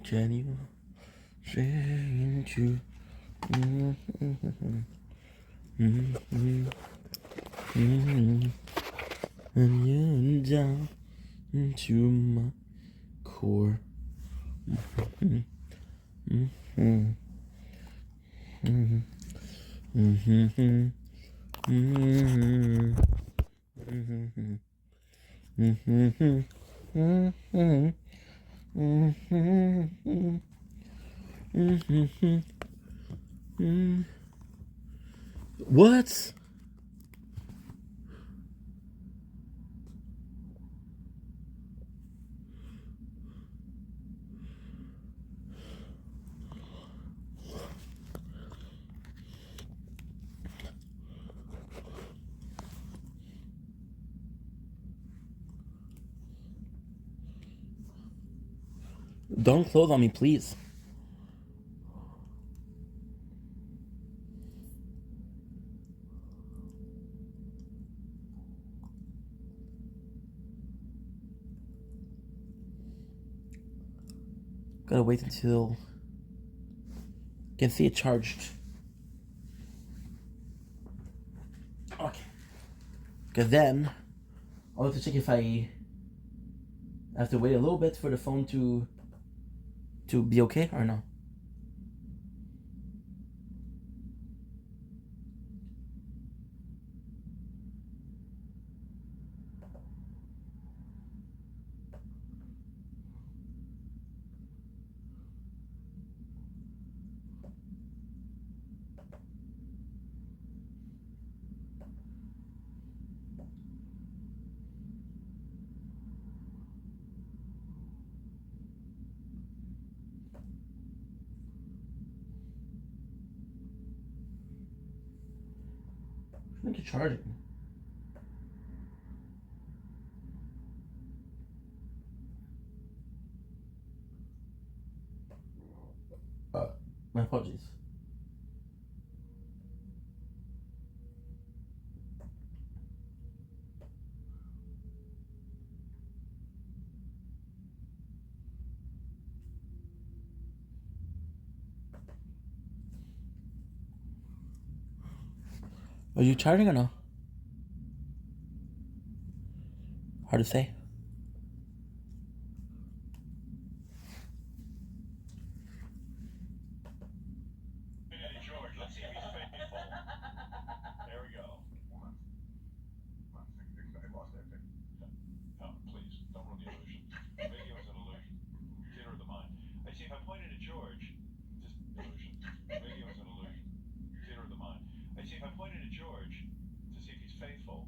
Can you change you? And you down into my core. What? Don't close on me, please. Gotta wait until I can see it charged. Okay. Because then I'll have to check if I have to wait a little bit for the phone to be okay or no. I think it's charging. My apologies. Are you charging or no? Hard to say. George, let's see if he's faithful. There we go. I lost that thing. No, please, don't ruin the illusion. Video is an illusion. Theater of the mind. I see if I pointed at George, just illusion. Video is an illusion. Theater of the mind. I see if I pointed at George to see if he's faithful.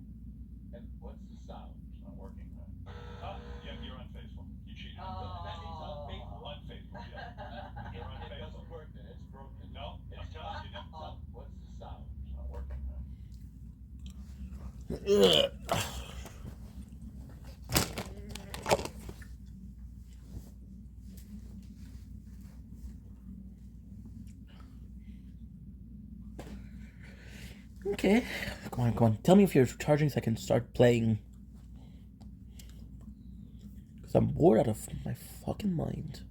And what's the sound? It's not working, huh? Oh, yeah, you're unfaithful. You cheated. That means unfaithful. Unfaithful, yeah. You're It unfaithful. doesn't work then. It's broken. No, I'm telling you, What's the sound? it's not working, huh? Okay. Come on, come on. Tell me if you're charging so I can start playing. Because I'm bored out of my fucking mind.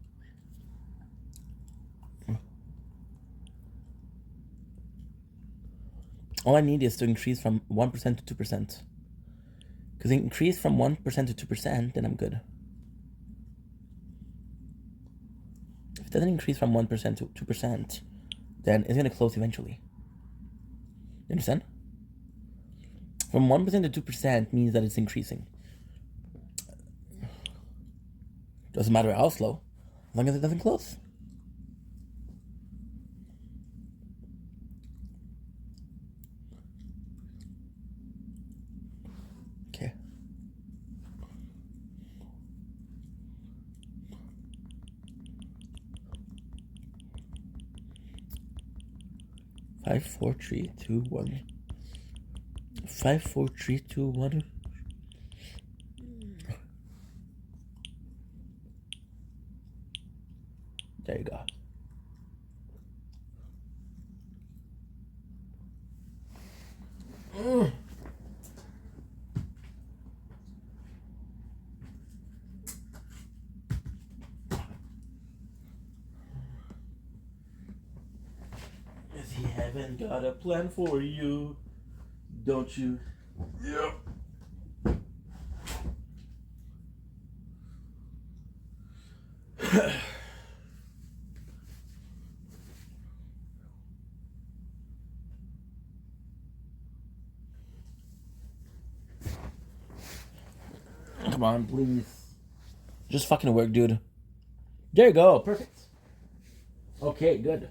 All I need is to increase from 1% to 2%. Because increase from 1% to 2%, then I'm good. If it doesn't increase from 1% to 2%, then it's going to close eventually. You understand? From 1% to 2% means that it's increasing. Doesn't matter how slow, as long as it doesn't close. Okay. Five, four, three, two, one. 5, 4, 3, 2, 1. There you go. Cause he haven't got a plan for you, don't you? Yep. Come on, please. Just fucking work, dude. There you go. Perfect. Okay, good.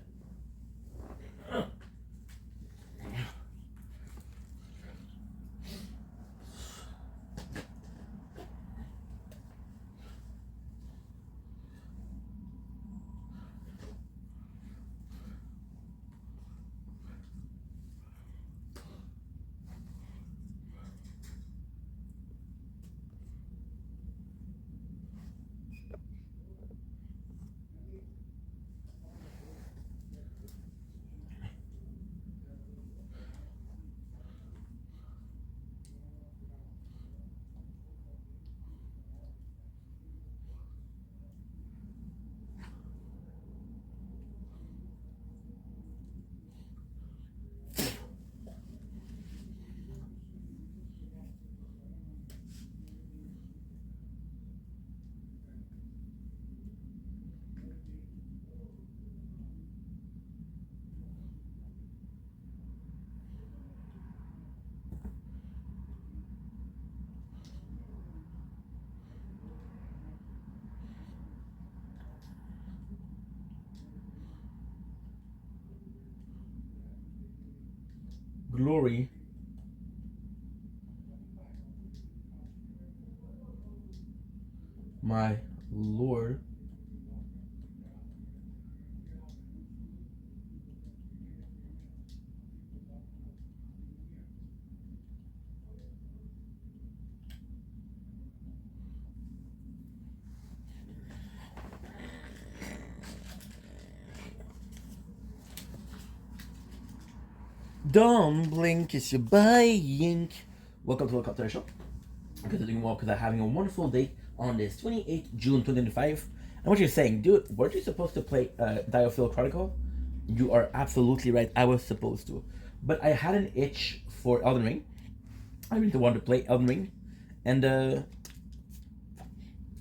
glory. My Lord. Don't blink, it's your buying. Welcome to the Cocktail Show. Because I'm doing well, because I'm having a wonderful day on this 28th June 2025. And what you're saying, dude, weren't you supposed to play Diophil Chronicle? You are absolutely right, I was supposed to. But I had an itch for Elden Ring. I really wanted to play Elden Ring. And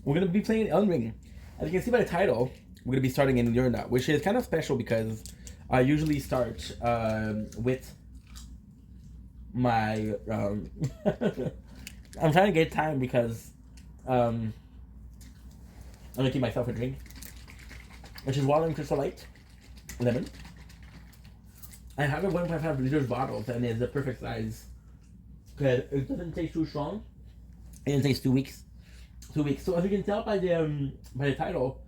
we're going to be playing Elden Ring. As you can see by the title, we're going to be starting in Yurna, which is kind of special because I usually start with my... I'm trying to get time because I'm making myself a drink, which is water and Crystal Light, lemon. I have a 1.5 liters bottles and it's the perfect size because it doesn't taste too strong and it takes 2 weeks. 2 weeks. So as you can tell by the title,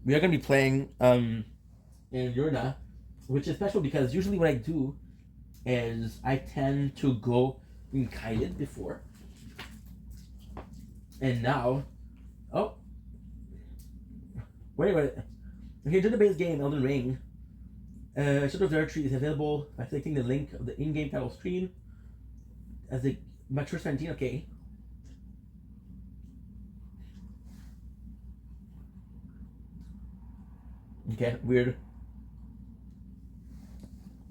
we are going to be playing in Yurna, which is special because usually what I do is I tend to go in Kaiden before. And now, oh, wait. Okay, to the base game, Elden Ring. Shadow of the Earth Tree is available by clicking the link of the in-game title screen as a mature 17. Okay. Okay, weird.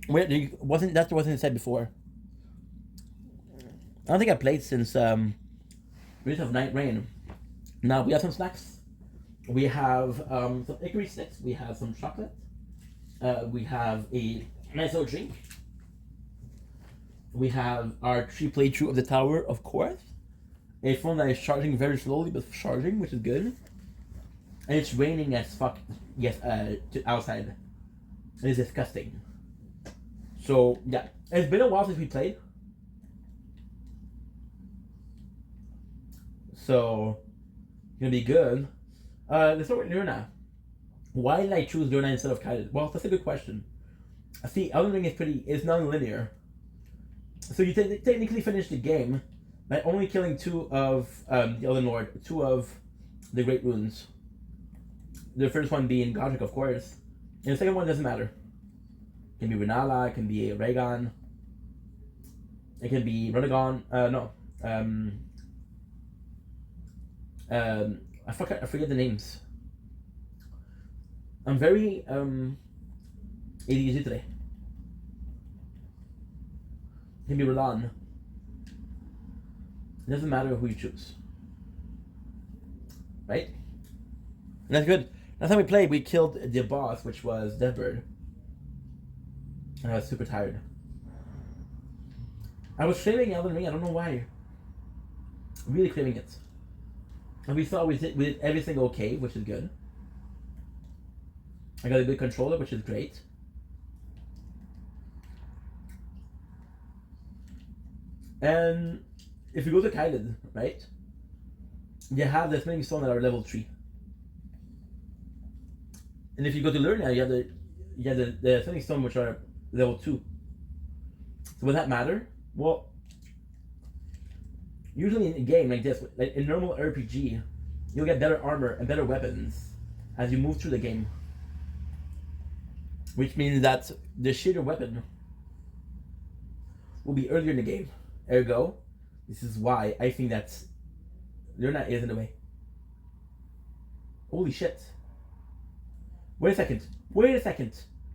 Wait, wasn't said before. I don't think I played since Wreath of Night Rain. Now we have some snacks. We have some hickory sticks. We have some chocolate. We have a nice little drink. We have our 3 playthrough of the Tower of Korath. A phone that is charging very slowly, but charging, which is good. And it's raining as fuck. Yes, outside. It is disgusting. So yeah, it's been a while since we played. So it's gonna be good. Let's start with Yurna. Why did I choose Yurna instead of Kaiden? Well, that's a good question. See, Elden Ring is non-linear. So you technically finish the game by only killing 2 of the Elden Lord, 2 of the Great Runes. The first one being Godric, of course. And the second one doesn't matter. It can be Renala, it can be Raygon. It can be Renegon. I forget the names. I'm very ADHD today. It can be Roland. It doesn't matter who you choose. Right? And that's good. Last time we played, we killed the boss, which was Deathbird. And I was super tired. I was craving Elden Ring, I don't know why. Really craving it. And we thought we did everything okay, which is good. I got a good controller, which is great. And if you go to Kaiden, right? You have the Smithing Stone that are level 3. And if you go to Lurnia, you have the Smithing Stone which are level 2. So will that matter? Well, usually in a game like this, like in normal RPG, you'll get better armor and better weapons as you move through the game. Which means that the shitter weapon will be earlier in the game. Ergo, this is why I think that Lurnia is in the way. Holy shit. Wait a second.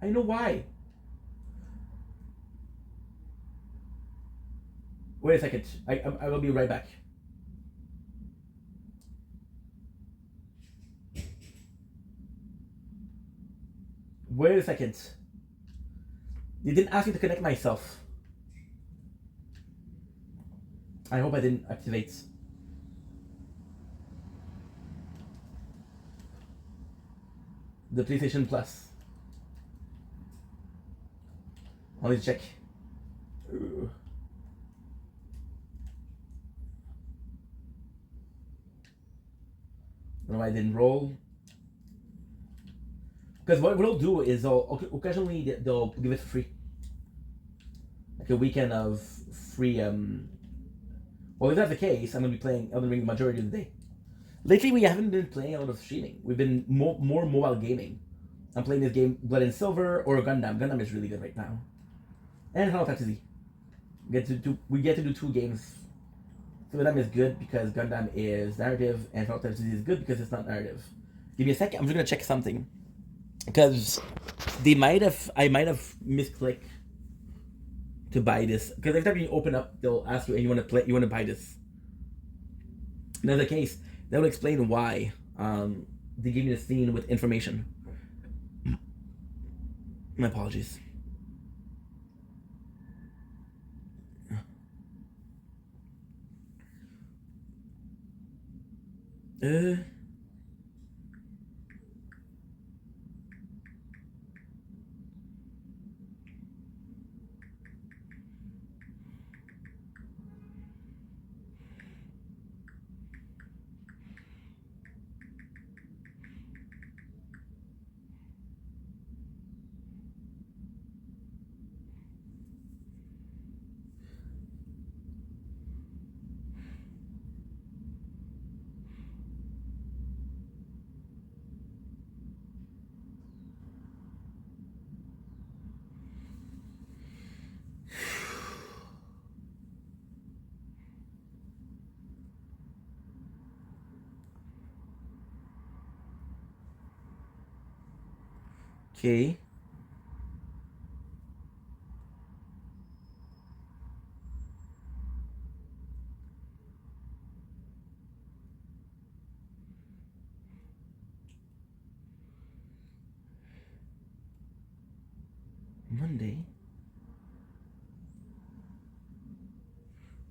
I know why. Wait a second. I will be right back. Wait a second. You didn't ask me to connect myself. I hope I didn't activate. The PlayStation Plus. I'll need to check. Ooh. I don't know why I didn't roll. Because what they'll do is occasionally they'll give it for free. Like a weekend of free. Well, if that's the case, I'm gonna be playing Elden Ring the majority of the day. Lately, we haven't been playing a lot of streaming. We've been more mobile gaming. I'm playing this game, Blood and Silver or Gundam. Gundam is really good right now. And Final Fantasy. We get to do 2 games. Gundam is good because Gundam is narrative, and Final Fantasy is good because it's not narrative. Give me a second. I'm just gonna check something because I might have misclicked to buy this, because every time you open up, they'll ask you, and you want to buy this. In another case, that will explain why they give me the scene with information. My apologies. Okay. Monday.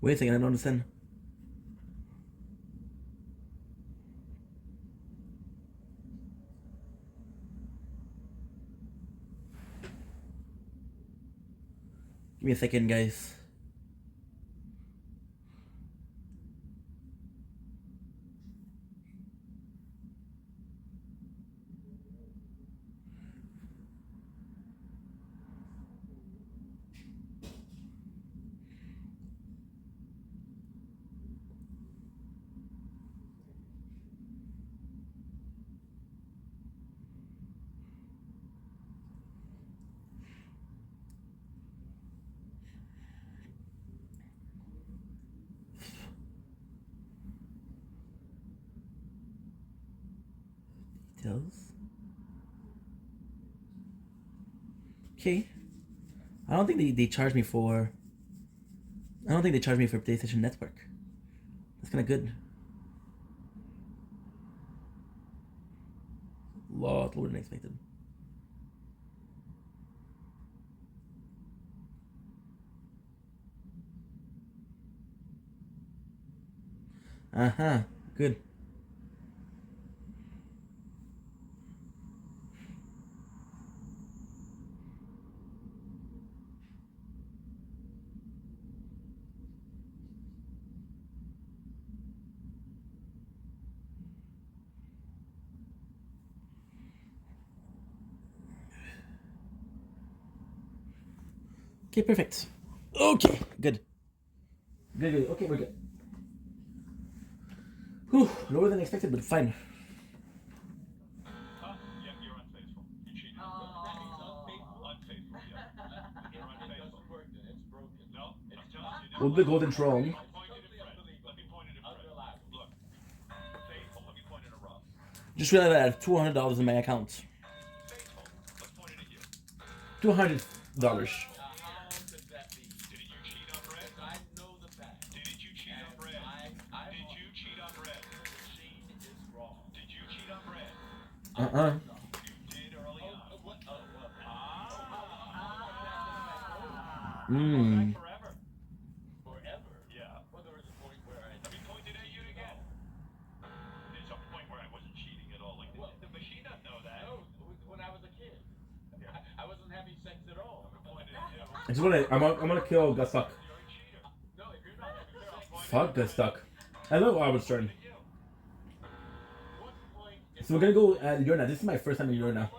Wait a second, I don't understand. Give me a second, guys. Details. Okay. I don't think they charge me for. I don't think they charge me for PlayStation Network. That's kind of good. Lot lower than expected. Good. Okay, perfect. Okay, good. Good. Okay, we're good. Whew, lower than expected, but fine. Huh? Yeah, you're unfaithful. You cheated. That means unfaithful? Unfaithful, yeah. You're unfaithful. It doesn't work then. It's broken. No, I'm telling you. Well, the golden throne. I'll point it at Fred. Let me point it at Fred. Unreliable. Look. Faithful. Let me point it at Rob. Just realized I have $200 in my account. Faithful. Let's point it at you. $200. How could that be? Didn't you cheat on Brett? I know the facts. Didn't you cheat on Brett? Did you cheat on Brett? Machine is wrong. Did you cheat on Brett? Uh-uh. You did early on. What? Mmm. Forever. Forever? Yeah. Well, there was a point where I. Let me point it at you again. There's a point where I wasn't cheating at all. Like, the machine doesn't know that. No, when I was a kid. Yeah. I wasn't having sex at all. Let me point it at you. I just wanna. I'm gonna kill Gustuk. Fuck Gustuk. I love Albert Stern. So we're gonna go at Lurna. This is my first time in Lurna.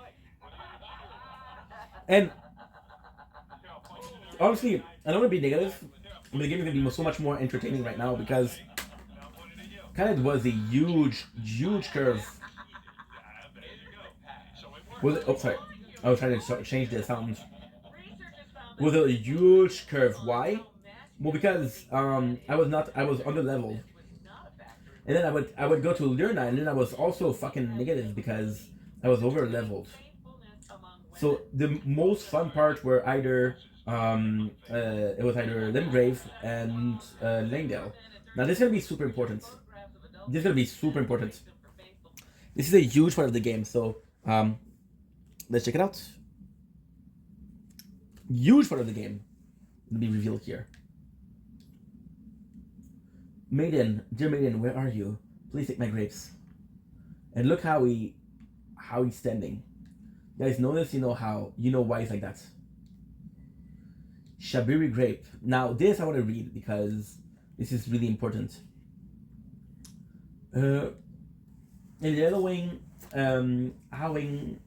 And honestly, I don't want to be negative, but the game is gonna be so much more entertaining right now because kind of was a huge curve. Was it? Oh, sorry. I was trying to change the sounds. Was a huge curve. Why? Well, because I was under leveled, and then I would go to Lurna, and then I was also fucking negative because I was over leveled. So the most fun part were either it was either Limgrave and Langdale. Now this is gonna be super important. This is gonna be super important. This is a huge part of the game. So let's check it out. Huge part of the game will be revealed here. Maiden, dear maiden, where are you? Please take my grapes. And look how he's standing. You guys notice, you know why he's like that. Shabiri grape. Now this I want to read because this is really important. In the yellowing, howling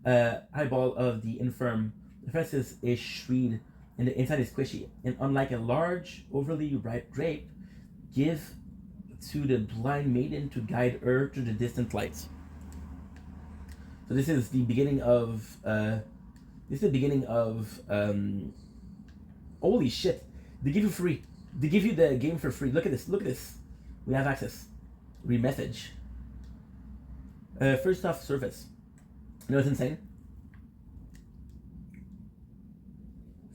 eyeball of the infirm, the face is shried and the inside is squishy. And unlike a large, overly ripe grape, give to the blind maiden to guide her to the distant lights. So this is the beginning of holy shit. They give you free. They give you the game for free. Look at this. We have access. Read message. First off, surface. You know what's insane?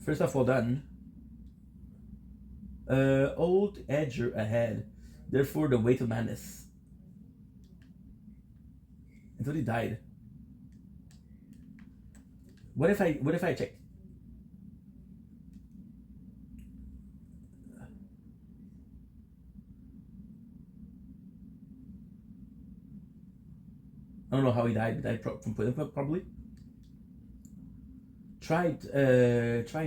First off, well done. Old edger ahead. Therefore, the way to madness. Until he died. What if I check? I don't know how he died. He died from poison probably. Try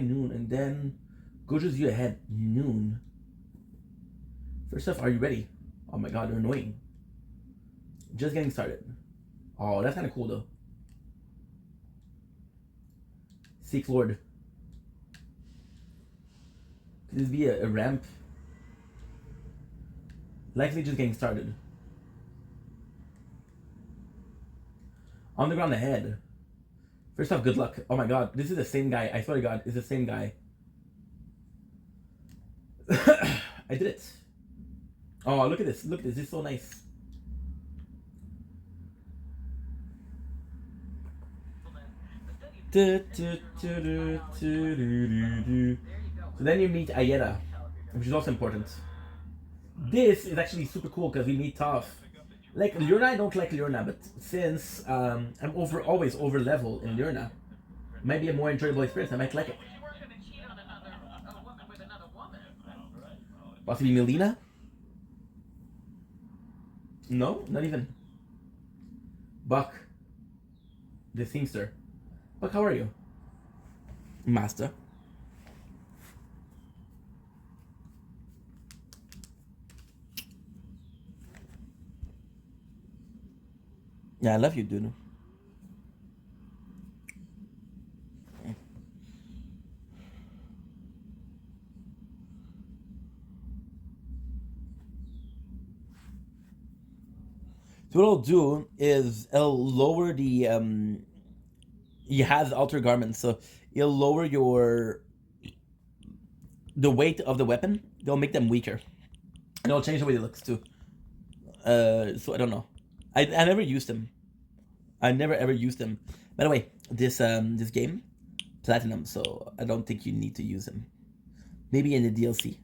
noon and then Gojo's view ahead. Noon. First off, are you ready? Oh my god, they're annoying. Just getting started. Oh, that's kind of cool though. Seek Lord. Could this be a ramp? Likely just getting started. Underground ahead. First off, good luck. Oh my god, this is the same guy. I swear to god, it's the same guy. I did it. Oh, look at this. Look at this. This is so nice. So then you meet Ayeda, which is also important. This is actually super cool because we meet Toph. Like Lurna, I don't like Lurna, but since I'm always over level in Lurna, it might be a more enjoyable experience. I might like it. Possibly Melina? No, not even. Buck, the Seamster. Buck, how are you? Master. Yeah, I love you, dude. So what I'll do is I'll lower the he has alter garments, so it'll lower the weight of the weapon. They'll make them weaker, and it'll change the way it looks too. So I don't know. I never used them. I never ever used them. By the way, this game, platinum, so I don't think you need to use them. Maybe in the DLC,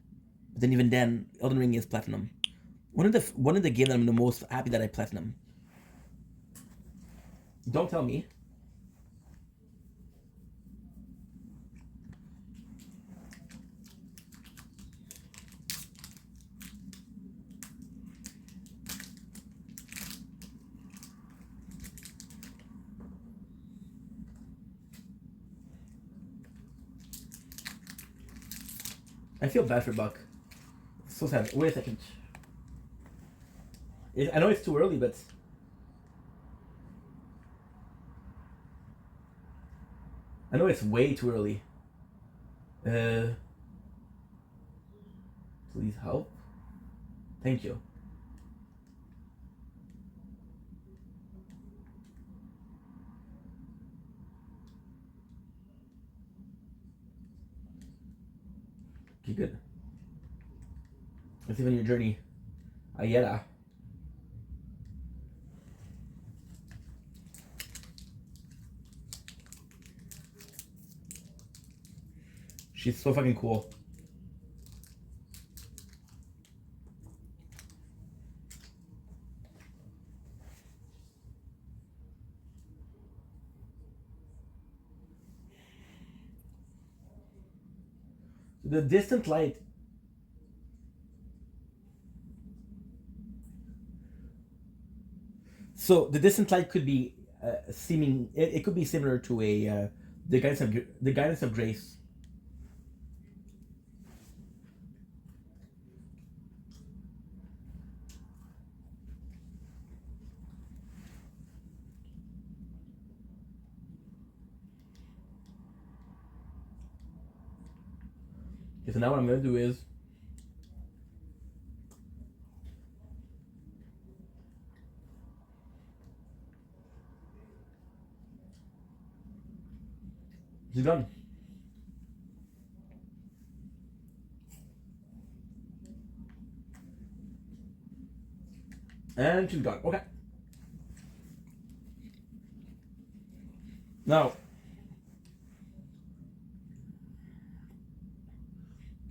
but then even then, Elden Ring is platinum. One of the games that I'm the most happy that I platinum. Don't tell me. I feel bad for Buck. It's so sad. Wait a second. I know it's too early, but I know it's way too early. Please help. Thank you. Okay, good. Let's see on your journey. Ayala. She's so fucking cool. The distant light. So the distant light could be seeming. It could be similar to a the guidance of grace. Okay, so now what I'm gonna do is she's done. And she's gone. Okay. Now,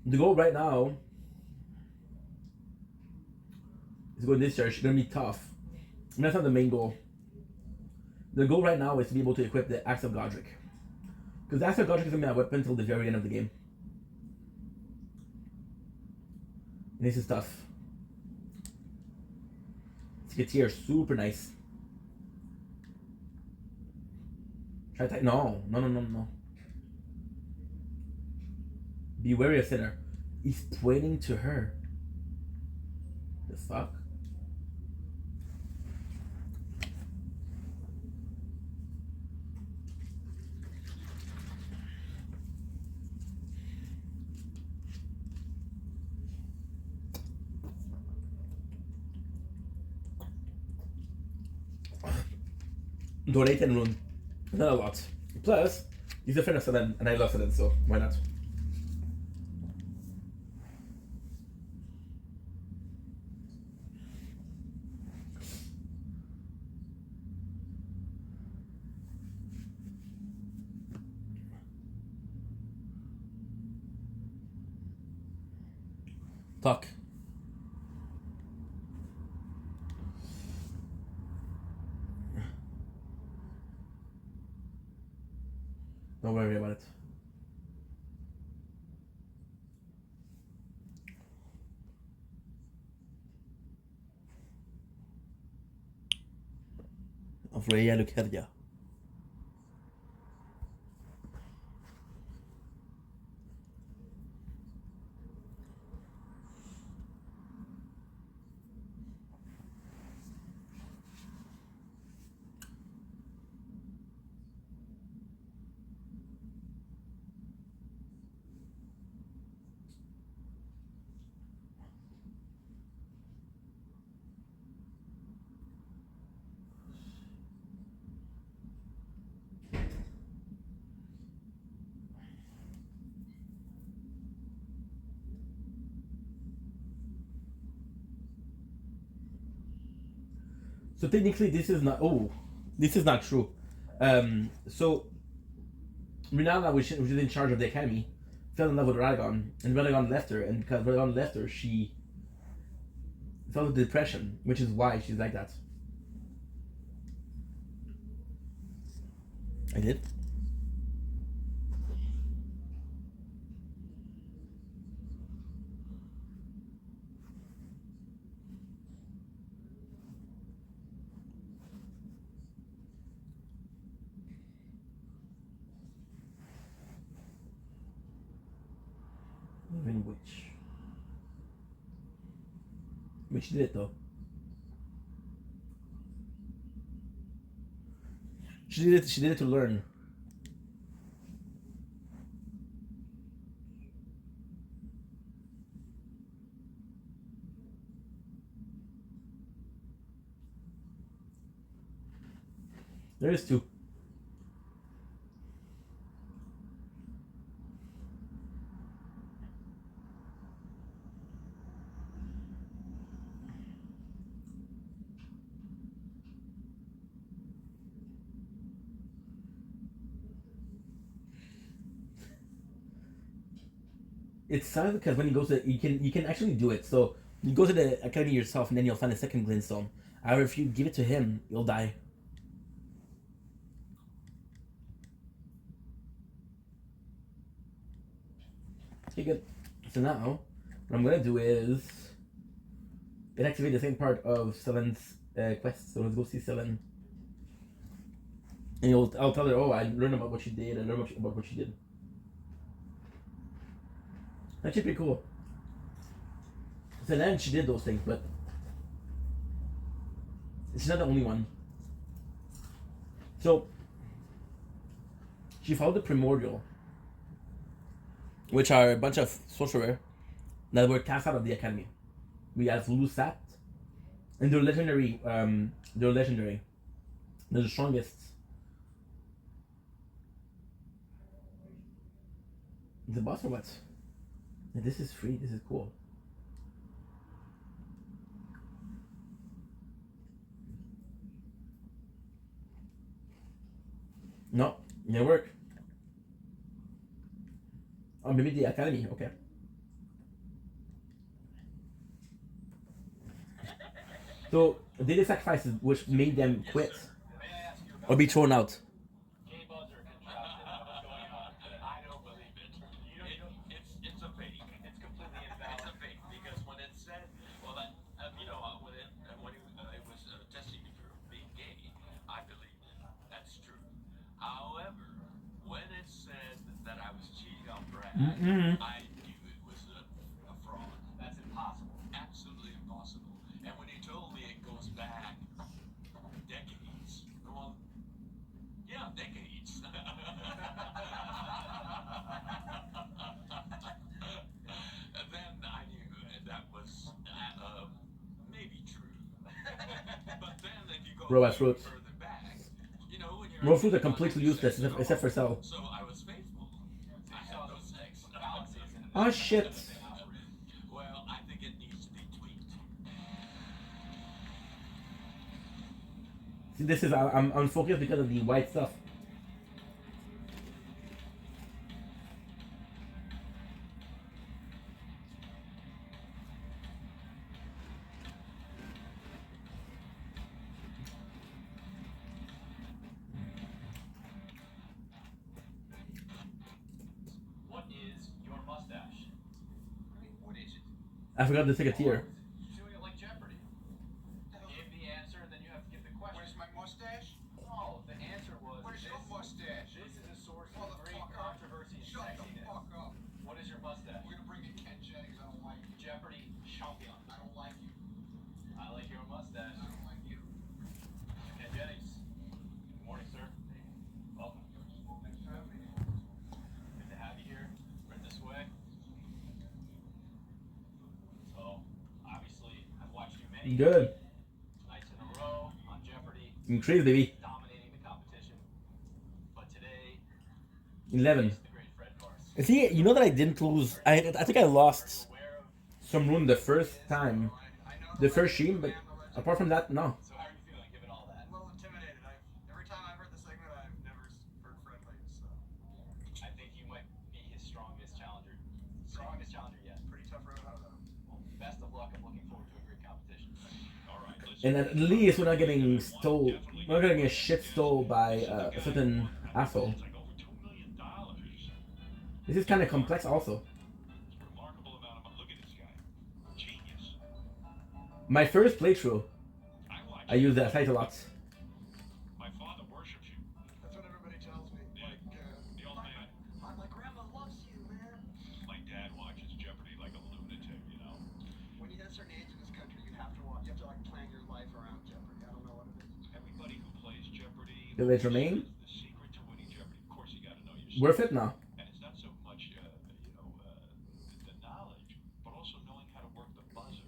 the goal right now is to go this church. It's gonna be tough. And that's not the main goal. The goal right now is to be able to equip the Axe of Godric. Because the Axe of Godric is gonna be a weapon until the very end of the game. And this is tough. Ticketeer, super nice. Try to no. Be wary of Sinner. He's pointing to her. The fuck? Donate and run. Not a lot. Plus, he's a friend of Sedan, and I love Sedan, so why not? Talk. Don't worry about it. Of Rhea Lucadia. So technically, this is not. Oh, this is not true. So Renala, which is in charge of the academy, fell in love with Radagon, and Radagon left her, and because Radagon left her, she fell into depression, which is why she's like that. I did. Even which. I mean, she did it though. She did it. She did it to learn. There is two. It's sad because when you go to you can actually do it. So you go to the academy yourself, and then you'll find a second glintstone. However, if you give it to him, you'll die. Okay, good. So now, what I'm gonna do is it activates the same part of Selen's quest. So let's go see Selen. And I'll tell her, oh, I learned about what she did. I learned about what she did. That should be cool. So then she did those things, but she's not the only one. So she followed the Primordial, which are a bunch of sorcerer that were cast out of the academy. We have Lusat, and they're legendary. They're legendary. They're the strongest. The boss or what? This is free. This is cool. No, didn't work. Oh, maybe the academy. Okay. So they did sacrifices, which made them quit or be thrown out. Game buds are contrasted. What's going on? I don't believe it. It's a fake. It's completely invalid. It's a fake because when it said, well, that when it was testing me for being gay, I believed it. That's true. However, when it said that I was cheating on Brad, I knew it was a fraud. That's impossible. Absolutely impossible. And when he told me it goes back decades, decades. Then I knew that was maybe true. But then if you go Robot fruits. further back, when you're Robot fruits are completely useless except for Cell. so I was faithful. I had those sex galaxies in Oh shit! Well, I think it needs to be tweaked. See, this is I'm focused because of the white stuff. What is your mustache? What is it? I forgot to take a tear. You're doing it like Jeopardy. Give the answer, then you have to give the question. Where's my mustache? No, the answer was. Where's your mustache? This is a source of great Motherfucker. controversy and Shut the sexiness. fuck up. What is your mustache? We're gonna bring in Ken Jennings. I don't like you. Jeopardy champion. I don't like you. I like your mustache. I don't like you. Ken Jennings. Good morning, sir. Welcome. Thanks for having me. Good to have you here. Right this way. So, obviously, I've watched you many Good. nights in a row on Jeopardy, Increase, baby. dominating the competition. But today, 11. it's the great Fred Garst. See, you know that I didn't lose. I think I lost Aware of. some rune the first time, I know the first stream, but apart from that, no. So, how are you feeling given all that? a little intimidated. Every time I've heard the segment, I've never heard Fred lead, so I think you might be his strongest challenger. Strongest challenger yet. pretty tough road out of. Well, best of luck. I'm looking forward to a great competition. All right, let's And at least we're not getting stole. We're not getting a shit stole by a certain asshole. It's like over $2 million. This is kind of complex, also. Remarkable amount of money. Look at this guy. Genius. My first playthrough, I watched I used that site a lot. My father worships you. That's what everybody tells me. The old man. My grandma loves you, man. My dad watches Jeopardy like a lunatic, When you hit a certain age in this country, you have Village Remain. The secret to winning Jeopardy, of course, you got to know your Worth it now. And it's not so much, the knowledge, but also knowing how to work the buzzer,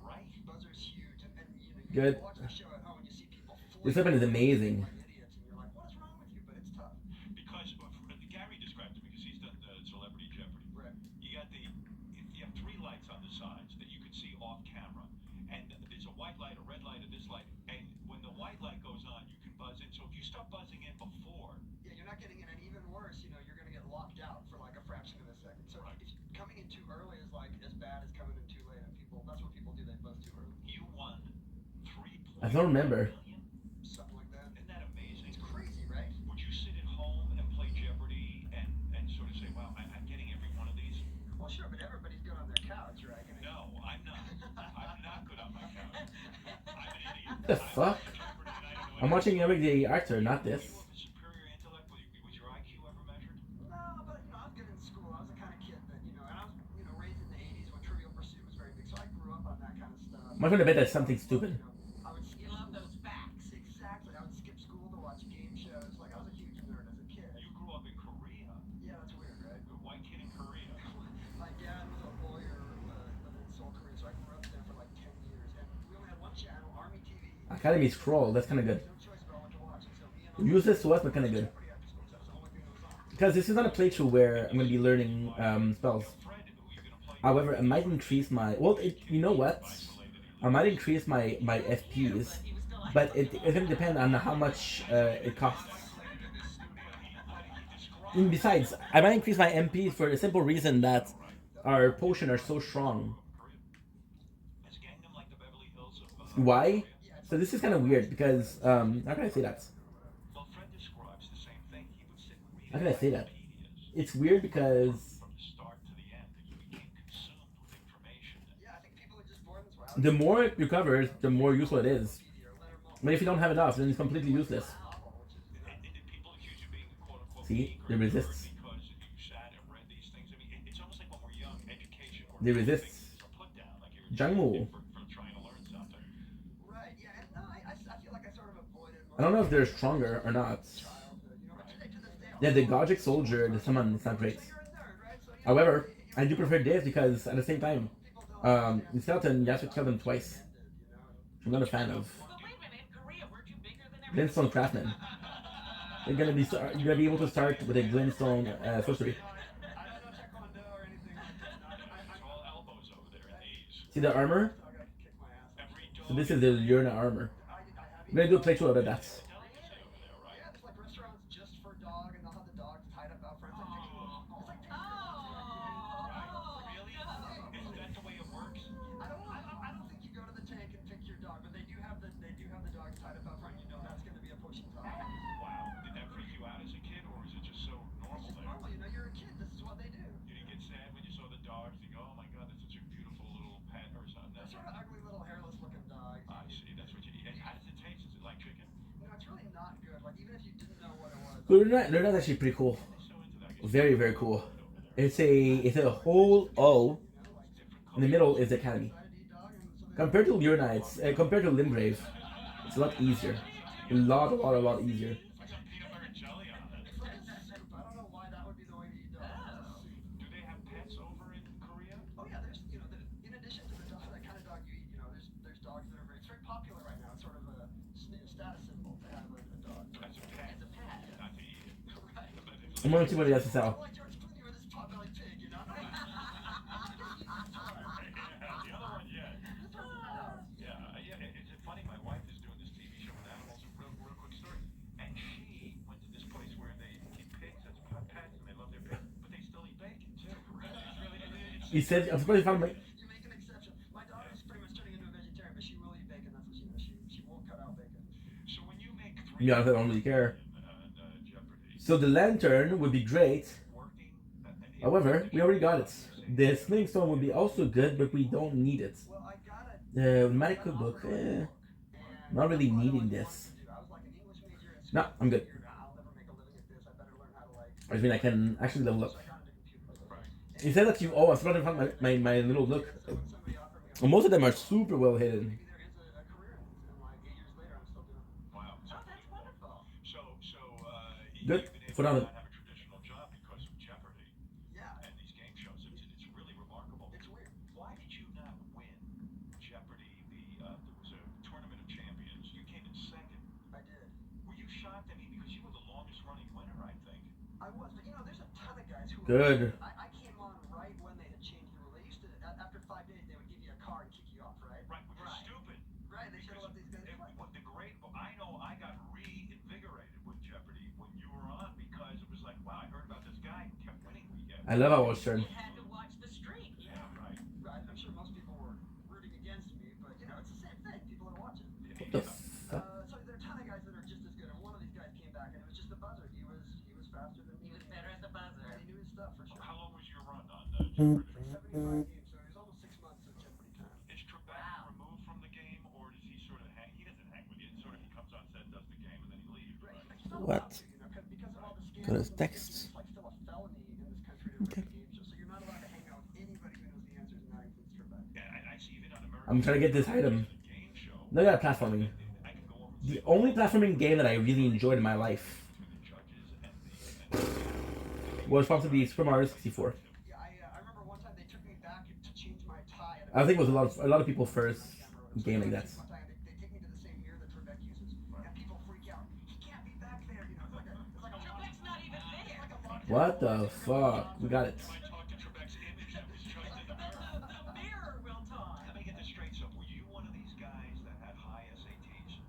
right? Buzzer's huge, and you know, Good. you watch the show at home and you see people This weapon is amazing. like idiots, and you're like, what is wrong with you? But it's tough. Because Gary described it because he's done Celebrity Jeopardy. Right. You got you have three lights on the sides that you can see off camera, and there's a white light, a red light, and this light. And when the white light goes on, you can buzz in. So if you start buzzing in before, Yeah, you're not getting in, and even worse, you know, you're gonna get locked out for like a fraction of a second. So Right. if coming in too early is like as bad as coming in too late, and that's what people do. They buzz too early. you won 3 I don't remember. Something like that. Isn't that amazing? It's crazy, right? Would you sit at home and play Jeopardy and sort of say, wow, I'm getting every one of these? Well, sure, but everybody's good on their couch, right? I mean, No, I'm not. I'm not good on my couch. I'm an idiot. The fuck? I'm watching Everyday Actor, not You this. have a superior intellect? Was your IQ ever measured? no, but you know, I was good in school. I was the kind of kid that, you know, and I was, you know, raised in the '80s when Trivial Pursuit was very big, so I grew up on that kind of stuff. I'm not gonna bet that's something stupid. You know, I would skip those facts. Exactly. I would skip school to watch game shows. Like I was a huge nerd as a kid. You grew up in Korea. Yeah, that's weird, right? A white kid in Korea. My dad was a lawyer living in Seoul, Korea, so I grew up there for like 10 years. And we only had one channel, Army TV. Academy Scroll, that's kind of good. No choice about what to watch. And so me and Useless to us, but kind of good. Jeopardy after school, 'cause that was the only thing that was on. Because this is not a playthrough where I'm gonna be learning spells. Fred, who you're going to play. However, I might increase my. Well, you know what? I might increase my FPs, but it's gonna depend on how much it costs. And besides, I might increase my MP for the simple reason that our potion are so strong. Is Gangnam like the Beverly Hills of... Why? So this is kind of weird because how can I say that? Well, Fred describes the same thing. He would sit and read How can I say that? encyclopedias It's weird because from the start to the end, and you became consumed with information. Yeah, I think people are just born this way. the more it recovers, the more useful it is. But if you don't have enough, then it's completely useless. And did people accuse you of being quote-unquote See? weak They or resist. because you sat and read these things? I mean, it's almost like when we're young, education or They resist. things are put down, like you're Jangmu. for trying to learn something. Right, yeah, and no, I feel like I sort of avoided I don't know if they're stronger or not. childhood, you know, but to this day, Yeah, the Godric Soldier, the summon, it's not great. you're a nerd, right? So, you know, However, I do prefer this because at the same time, in Skeleton, you have to kill them twice. I'm not a fan of But wait a minute, in Korea, weren't you bigger than everyone? Glintstone Craftsman. You're gonna be able to start with a Glintstone sorcery. I don't know Taekwondo or anything like that. It's all elbows over there and knees. See the armor? I gotta kick my ass. Every So dog this is the Urna armor. I have I'm gonna do a playthrough out of that. delicacy over there, right? Yeah, there's like restaurants just for dog, and they'll have the dogs tied up out front. It's like Oh, Take Really? Is that the way it works? I don't think you go to the tank and pick your dog, but they do have the dogs tied up out front. You know that's going to be a potion top. Wow. Did that freak you out as a kid, or is it just so normal It's there? normal, you know. You're a kid. This is what they do. You didn't get sad when you saw the dogs? You go, oh my god, that's such a beautiful little pet or something. They're sort of ugly little hairless looking dogs. I see. That's what you eat. And how does it taste? Is it like chicken? You know, it's really not good. Like even if you didn't know what it was. Lurna's actually pretty cool. So into that. I guess Very, very cool. It's a whole O. In the middle is the Academy. Compared to Lurna, it's compared to Limgrave, it's a lot easier. A lot easier. Like some peanut butter and jelly on it. It's like a soup. I don't know why that would be the way to eat dogs. Do they have pets over in Korea? Oh yeah, there's in addition to the dog, that kind of dog you eat, you know, there's dogs that are it's very popular right now. It's sort of a status symbol to have a dog. As a pet. As a pet. Not to eat it. Right. I'm gonna see what he has to sell. Like George Clooney with his potbelly pig, you know. The other one, yeah. This one's a dog. Yeah. Is it funny? My wife is doing this TV show with animals. Real quick story. And she went to this place where they keep pigs as pets, and they love their pigs, but they still eat bacon too. It's He said, I'm surprised you found my. You make an exception. My daughter's pretty much turning into a vegetarian, but she will eat bacon. That's what she knows. She won't cut out bacon. So when you make To be honest, I don't really care. Jeopardy, So the lantern would be great. working. However, we already got it. The Sling Stone would be also good, but we don't need it. Well, I got it. The Magic Cookbook, not really needing this. I was like an English major in No, I'm good. I'll never make a living at this. I better learn how to like. I mean, I can actually level up. I got into computer. You said that you. Oh, I forgot to find my little look. Somebody offered me. Well, most of them are super well hidden. Maybe there is a career in this, and like 8 years later, I'm still doing it. Wow. Oh, that's wonderful. So Good. You've been Put able on to it. not have a traditional job because of Jeopardy Yeah, and these game shows. It's really remarkable. it's weird. Why did you not win Jeopardy? There was a tournament of champions. You came in second. I did. Were you shocked? I mean, because you were the longest running winner, I think. I was, but you know, there's a ton of guys who. Good. I came on right when they had changed the rule. They used to after 5 days they would give you a car and kick you off, right? Right, which was stupid. Right. They should have let these guys play. What the great, I know I got reinvigorated with Jeopardy when you were on because it was like, wow, I heard about this guy who kept winning weekend. I love our turn. You had to watch the streak. Yeah, right. Right. I'm sure most people were rooting against me, but you know, it's the same thing. People are watching. What the fuck? So there are a ton of guys that are just as good, and one of these guys came back, and it was just the buzzer. He was faster than me. He was better at the buzzer. And he knew his stuff for sure. How long was your run on Jeopardy? 75 games, so it was almost 6 months of Jeopardy time. Is Trebek removed from the game, or does he sort of hang? He doesn't hang with you. It's sort of he comes on set, does the game, and then he leaves, right? He's not What? allowed to, you know, because of all the scandals. Go to and stuff, text. It's like still a felony in this country to Okay. run a game show, so you're not allowed to hang out with anybody who knows the answers, and that includes Trebek. Yeah, I see even on American. I'm trying to get this item. Game show. Look at that platforming. I can go over The only platforming game that I really enjoyed in my life between the judges and was probably Super Mario 64. Yeah, I remember one time they took me back to change my tie. I think it was a lot of people first game like that. They take me to the same mirror that Trebek uses, and people freak out. He can't be back there, you know. It's like a Trebek's not even there. What the fuck? We got it. I talked to Trebek's image that was just in the The mirror. mirror will talk. Let me get this straight. So, were you one of these guys that had high SATs?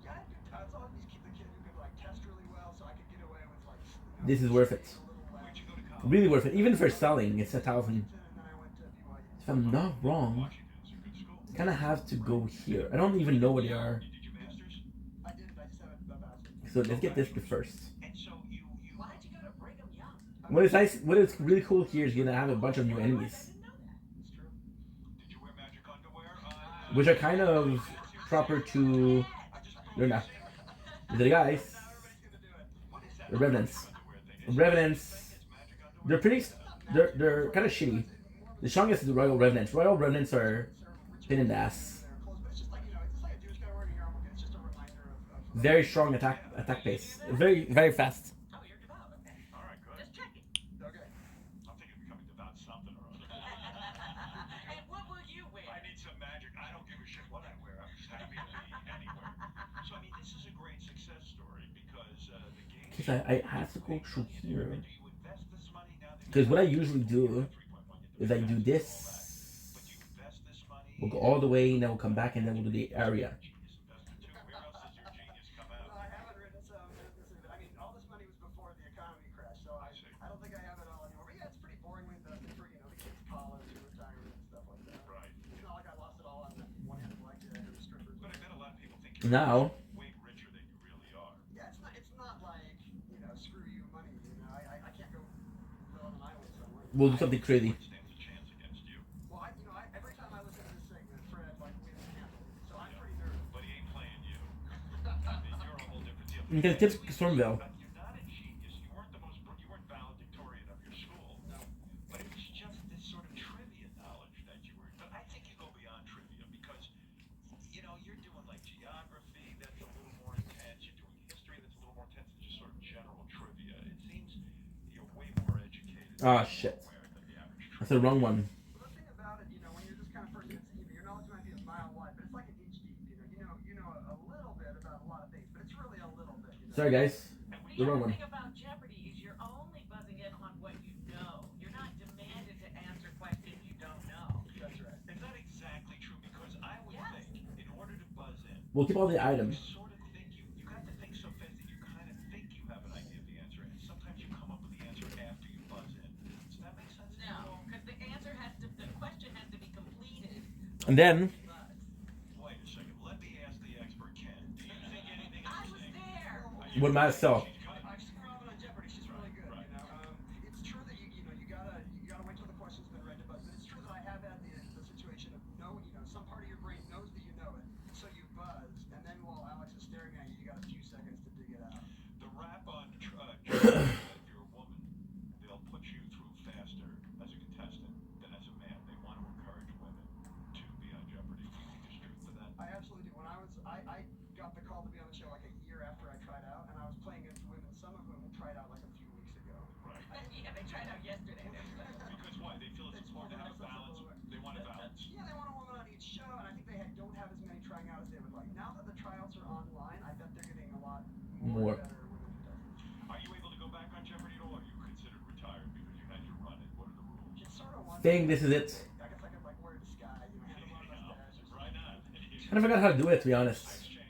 Yeah, I had good times. I was always the kid who could like test really well, so I could get away with like. This is worth it. Where'd you go to college? Really worth it. Even for selling, it's 1,000. And then I went to BYU. If I'm not wrong, Washington's a good school. I kind of have to go here. I don't even know where they are. You did your master's, I did. I just had a bachelor's. So let's get this first. and so you. Why did you go to Brigham Young? What is nice, what is really cool here is you're gonna have a bunch of new enemies, I didn't know that. It's true. Did you wear magic underwear? which are kind of proper to. They're not. They're the guys. What is that? The revenants. Underwear thing? Is Revenants. it's magic underwear? They're pretty. They're kind of shitty. The strongest is the Royal Revenants. Royal Revenants are pain in the ass. They're close, but it's just like, you know, it's just like a Jewish guy wearing a yarmulke. It's just a reminder of Very strong attack pace. Very fast. Oh, you're devout. Okay. All right, good. Just checking. okay. I'm thinking of becoming devout something or other. And what will you wear? I need some magic. I don't give a shit what I wear. I'm just happy to be anywhere. So I mean, this is a great success story because the game. Because I have to go through here. Do you invest this money now that Because what I usually do 3.1, is I do this. but you invest this money? We'll go all the way, and then we'll come back, and then we'll do the area. Genius investor too. Where else does your genius come Well, out? I haven't written some businesses, but I mean, all this money was before the economy crashed, so I don't think I have it all anymore. But yeah, it's pretty boring with investing for, you know, the kids' college and retirement and stuff like that. Right. It's not like I lost it all on that one-handed blackjack or strippers. But I bet a lot of people think you're Now, way richer than you really are. Yeah, it's not like, you know, screw you money, you know. I can't go live on an island somewhere. we'll do something crazy. What stands a chance against you? Well, every time I listen to this segment, Fred like wins handily, so I'm pretty nervous. But he ain't playing you. I mean, you're a whole different deal. You can tip Stormville. But you're not a genius. You weren't you weren't valedictorian of your school. No. But it was just this sort of trivia knowledge that you were. But I think you go beyond trivia because, you know, you're doing like geography that's a little more intense. You're doing history that's a little more intense than just sort of general trivia. It seems you're way more educated. Ah, shit. Aware than the average That's the wrong one. Well, the thing about it, you know, when you're this kind of person, your knowledge might be a mile wide, but it's like an inch deep. You know a little bit about a lot of things, but it's really a little bit. You know? Sorry, guys. The The wrong other one. thing about Jeopardy is you're only buzzing in on what you know. You're not demanded to answer questions you don't know. That's right. Is that exactly true? Because I would Yes. think, in order to buzz in, We'll keep all the you items. sort of think you have to think so fast that you kind of think you have an idea of the answer, and sometimes you come up with the answer after you buzz in. Does that make sense? to you? No, because the question has to be completed. And then, Buzz. Wait a second. Let me ask the expert Ken. Do you think anything is I was there. what myself. I've seen Robin on Jeopardy. She's really good. Right. You know, it's true that you gotta wait till the question's been read to buzz. But it's true that I have had the situation of some part of your brain knows that you know it, so you buzz, and then while Alex is staring at you, you got a few seconds to dig it out. The rap on Jeopardy, if you're a woman, they'll put you through faster as a contestant than as a man. They want to encourage women to be on Jeopardy. Do you think there's truth to that? I absolutely do. When I got the call to be on the show like a year after I tried out, and I was playing against women, some of whom tried more. Are you able to go back on Jeopardy at all? Or are you considered retired because you had your run it? What are the rules? It's sort of one. Think this is it. I guess I could like wear a disguise, you know, have a lot of mustache or Right on. I forgot how to do it, to be honest. Exchange.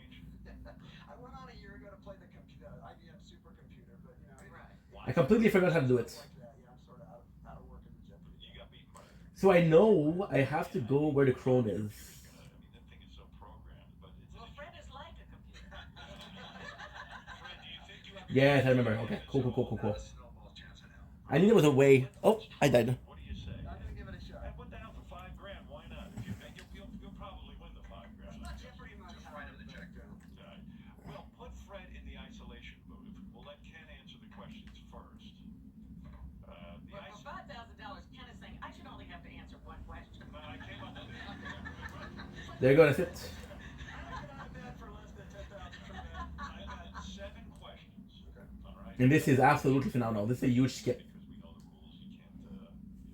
I went on a year ago to play the IBM supercomputer, but you know, Right. I completely forgot how to do it. like that. Yeah, I'm sort of out of work in the Jeopardy. You got beat by it. So I know I have to go where the Chrome is. I mean, that thing is so programmed, but it's. Well, Fred is like a computer. Fred, do you think you have? Yes, I remember. Okay, cool. Snowball's chance in hell. I knew there was a way. Oh, I died. What do you say? I'm gonna give it a shot. And what the hell for $5 grand? Why not? If you'll probably win the $5 grand. It's not Jeopardy money. Just write him the check, too. Well, put Fred in the isolation booth. We'll let Ken answer the questions first. Well, for $5,000, Ken is saying I should only have to answer one question. I came up with this. There you go, that's it. Not bad for less than 10,000 from that. I've had 7 questions. All right. And this is absolutely phenomenal. This is a huge skip. Because we know the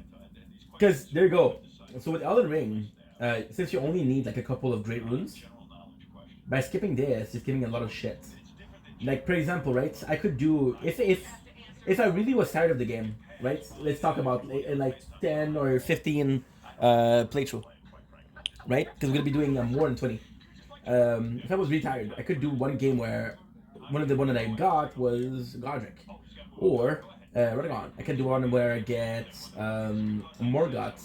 rules, you can't. Because, there you go. So with Elden Ring, since you only need like a couple of great runes, General knowledge question. by skipping this, it's giving a lot of shit. Like, for example, right, I could do, if I really was tired of the game, right, let's talk about like 10 or 15 playthrough, right, because we're going to be doing more than 20. If I was really tired, I could do one game where one that I got was Godric, or Radagon. I can do one where I get Morgott,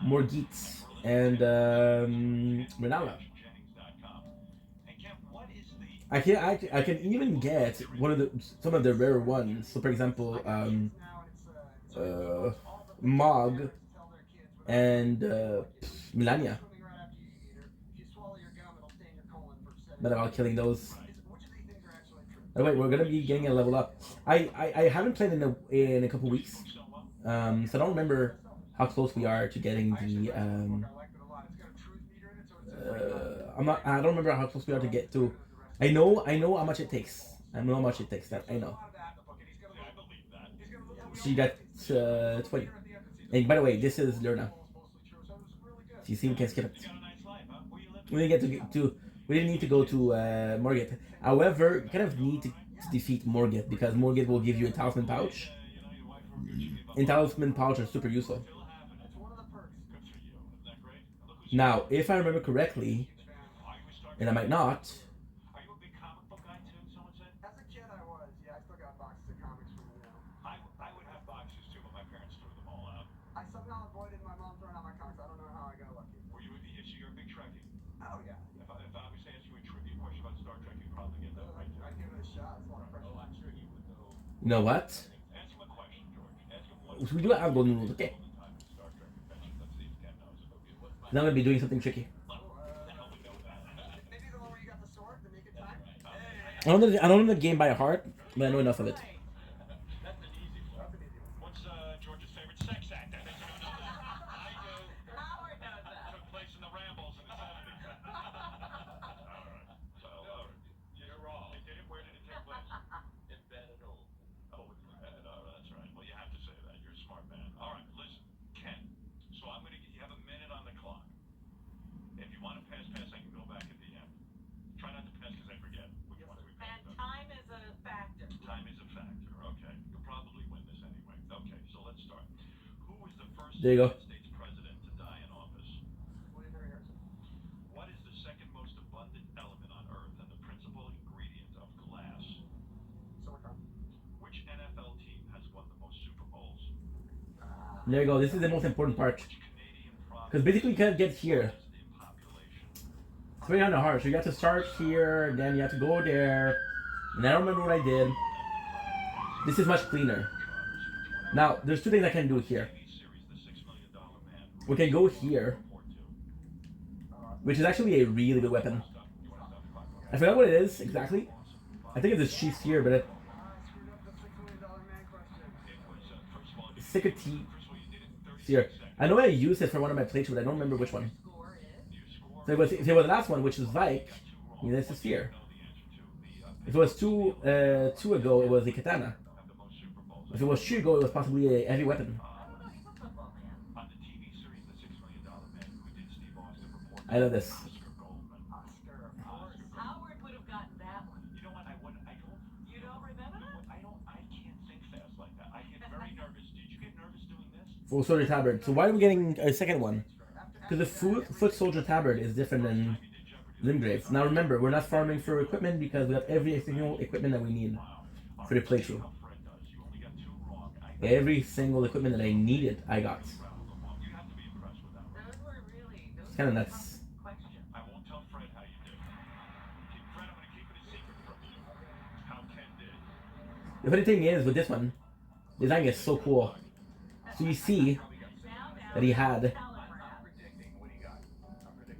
Morgit, and Renala. I can even get some of the rare ones. So for example, Mog and Melania. But about killing those. Oh wait, we're gonna be getting a level up. I haven't played in a couple weeks, so I don't remember how close we are to getting the I don't remember how close we are to get to. I know how much it takes. I know how much it takes. That I know. She got 20. And by the way, this is Lerna. So you see, we can skip it. We didn't get to we didn't need to go to Morgott. However, you kind of need to defeat Morgott because Morgott will give you a talisman pouch. And talisman pouch are super useful. Now, if I remember correctly, and I might not. Are you a big comic book guy too? Someone said. As a kid, I was. Yeah, I still got boxes of comics from you know. I would have boxes too, but my parents threw them all out. I somehow avoided my mom throwing out my comics. I don't know how I got lucky. Were you? So you're a big Trekkie. Oh yeah. If I was to ask you a trivia question about Star Trek, you'd probably get that right. I'd give it a shot. It's a lot of pressure. Oh, I'm sure you would know. You know what? Ask him a question, George. Ask him what. We do have golden rules. Okay. Time at Star Trek convention. Let's see if Ken knows. Okay. Now I'm gonna be doing something tricky. Maybe the one where you got the sword, the naked time. I don't know the game by heart, but I know enough of it. That's an easy one. That's an easy one. What's George's favorite sex act? I bet you don't know that. I do. Howard knows that. Took place in the Rambles in the 70s. Alright. So, you're wrong. It did it? Where did it take place? In Benadryl. Oh, it's bad. Oh, that's right. Well, you have to say that. You're a smart man. Alright, listen. Ken. So I'm gonna you have a minute on the clock. If you want to pass, I can go back at the end. Try not to pass because I forget which ones we passed. And time is a factor. Time is a factor. Okay. You'll probably win this anyway. Okay, so let's start. Who was the first There you go. United States president to die in office? William Henry Harrison. What is the second most abundant element on Earth and the principal ingredient of glass? Silicon. Which NFL team has won the most Super Bowls? There you go. This is the most important part. Which Canadian province Because basically you can't get here. in population? It's very hard. So you got to start here, then you have to go there. And I don't remember what I did. This is much cleaner. Now, there's two things I can do here. Series, the $6 Million Man. We can go here, which is actually a really good weapon. I forgot what it is exactly. I think it's a sheath here, but I screwed up the $6 million man question. First of all, Sick of tea you did it in 30 here. I know I used it for one of my playthroughs, but I don't remember which one. Score is. So if it was the last one, which was Vike, this is Sphere. If it was two ago, it was the Katana. If it was 2 ago, it was possibly a heavy weapon. Oh no, he's a football man. On the TV series The $6 Million Man, who did Steve Austin report? I love this. Oscar Goldman. Oscar. Howard would have gotten that one. You know what? I Full soldier tabard. So why are we getting a second one? Because the foot soldier tabard is different than Limgrave. Now remember, we're not farming for equipment because we have every single equipment that we need for the playthrough. Every single equipment that I needed, I got. Those were really, those It's kind of were nuts. questions. I won't tell Fred how you did. Fred, I'm going to keep it a secret from you. How Ken did. The funny thing is, with this one, the design is so cool. So you see that he had,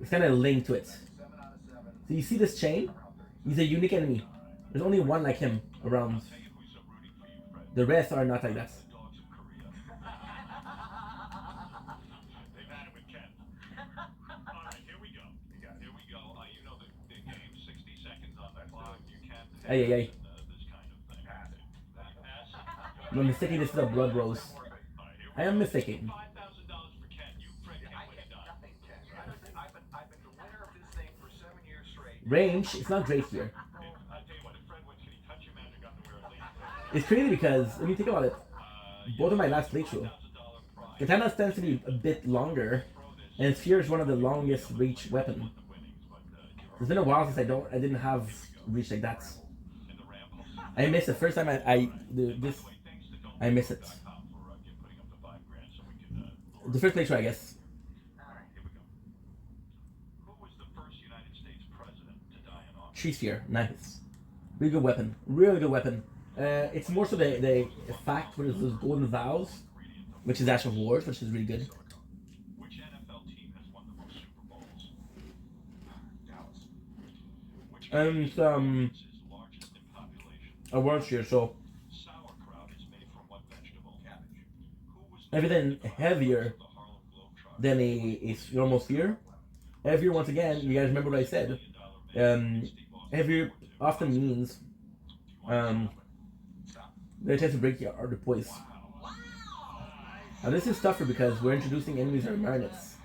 it's kind of linked to it. So you see this chain? He's a unique enemy. There's only one like him around. The rest are not like that. Dogs of Korea. They've had it with Ken. All right, here we go. Here we go. You know the game, 60 seconds on the clock. You can't Ay, ay, ay. this kind of thing. Pass. I'm mistaking this is a blood rose. I am mistaken. $5,000 for Ken. You, Fred, Ken, what have you done? Nothing, Ken. I've been the winner of this thing for 7 years straight. Range, it's not great here. I'll tell you what, if Fred wins, can he touch your magic underwear at least? It's crazy because, when you think about it, both of my last playthrough, Katana tends to be a bit longer, and Sphere is one of the longest reach weapon. It's been a while since I didn't have reach like that. I missed the first time I missed it. The first playthrough, I guess. Who was the first United States president to die in office? Tree Sphere, nice. Really good weapon. Really good weapon. It's more so the fact with those golden vows, which is Ash of Wars, which is really good. Which NFL team has won the most Super Bowls? Dallas. Which And is largest in population? a World Sphere, so Sauerkraut is made from what vegetable? Cabbage. Who was everything heavier the Harlem Globetrotters? than a normal sphere. Heavier, once again, you guys remember what I said. Heavier often means they tend to break your the poise. Now this is tougher because we're introducing enemies that are marionettes.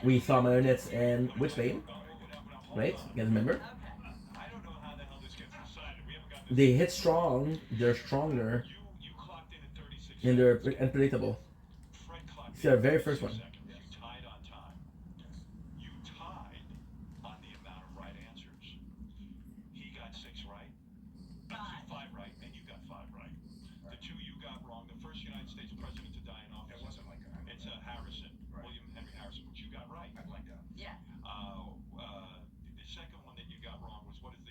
We saw marionettes and Witchbane, right? You guys remember? I don't know how the hell this gets decided. We haven't got this. They hit strong, they're stronger, You clocked in at 36 and they're unpredictable. Fred clocked See our very first one. seconds. You tied on time. You tied on the amount of right answers. He got 6 right. 5 right, and you got 5 right. The 2 you got wrong. The first United States president to die in office. It wasn't like that. It's Harrison, William Henry Harrison, which you got right. I'd like that. Yeah. The second one that you got wrong was what is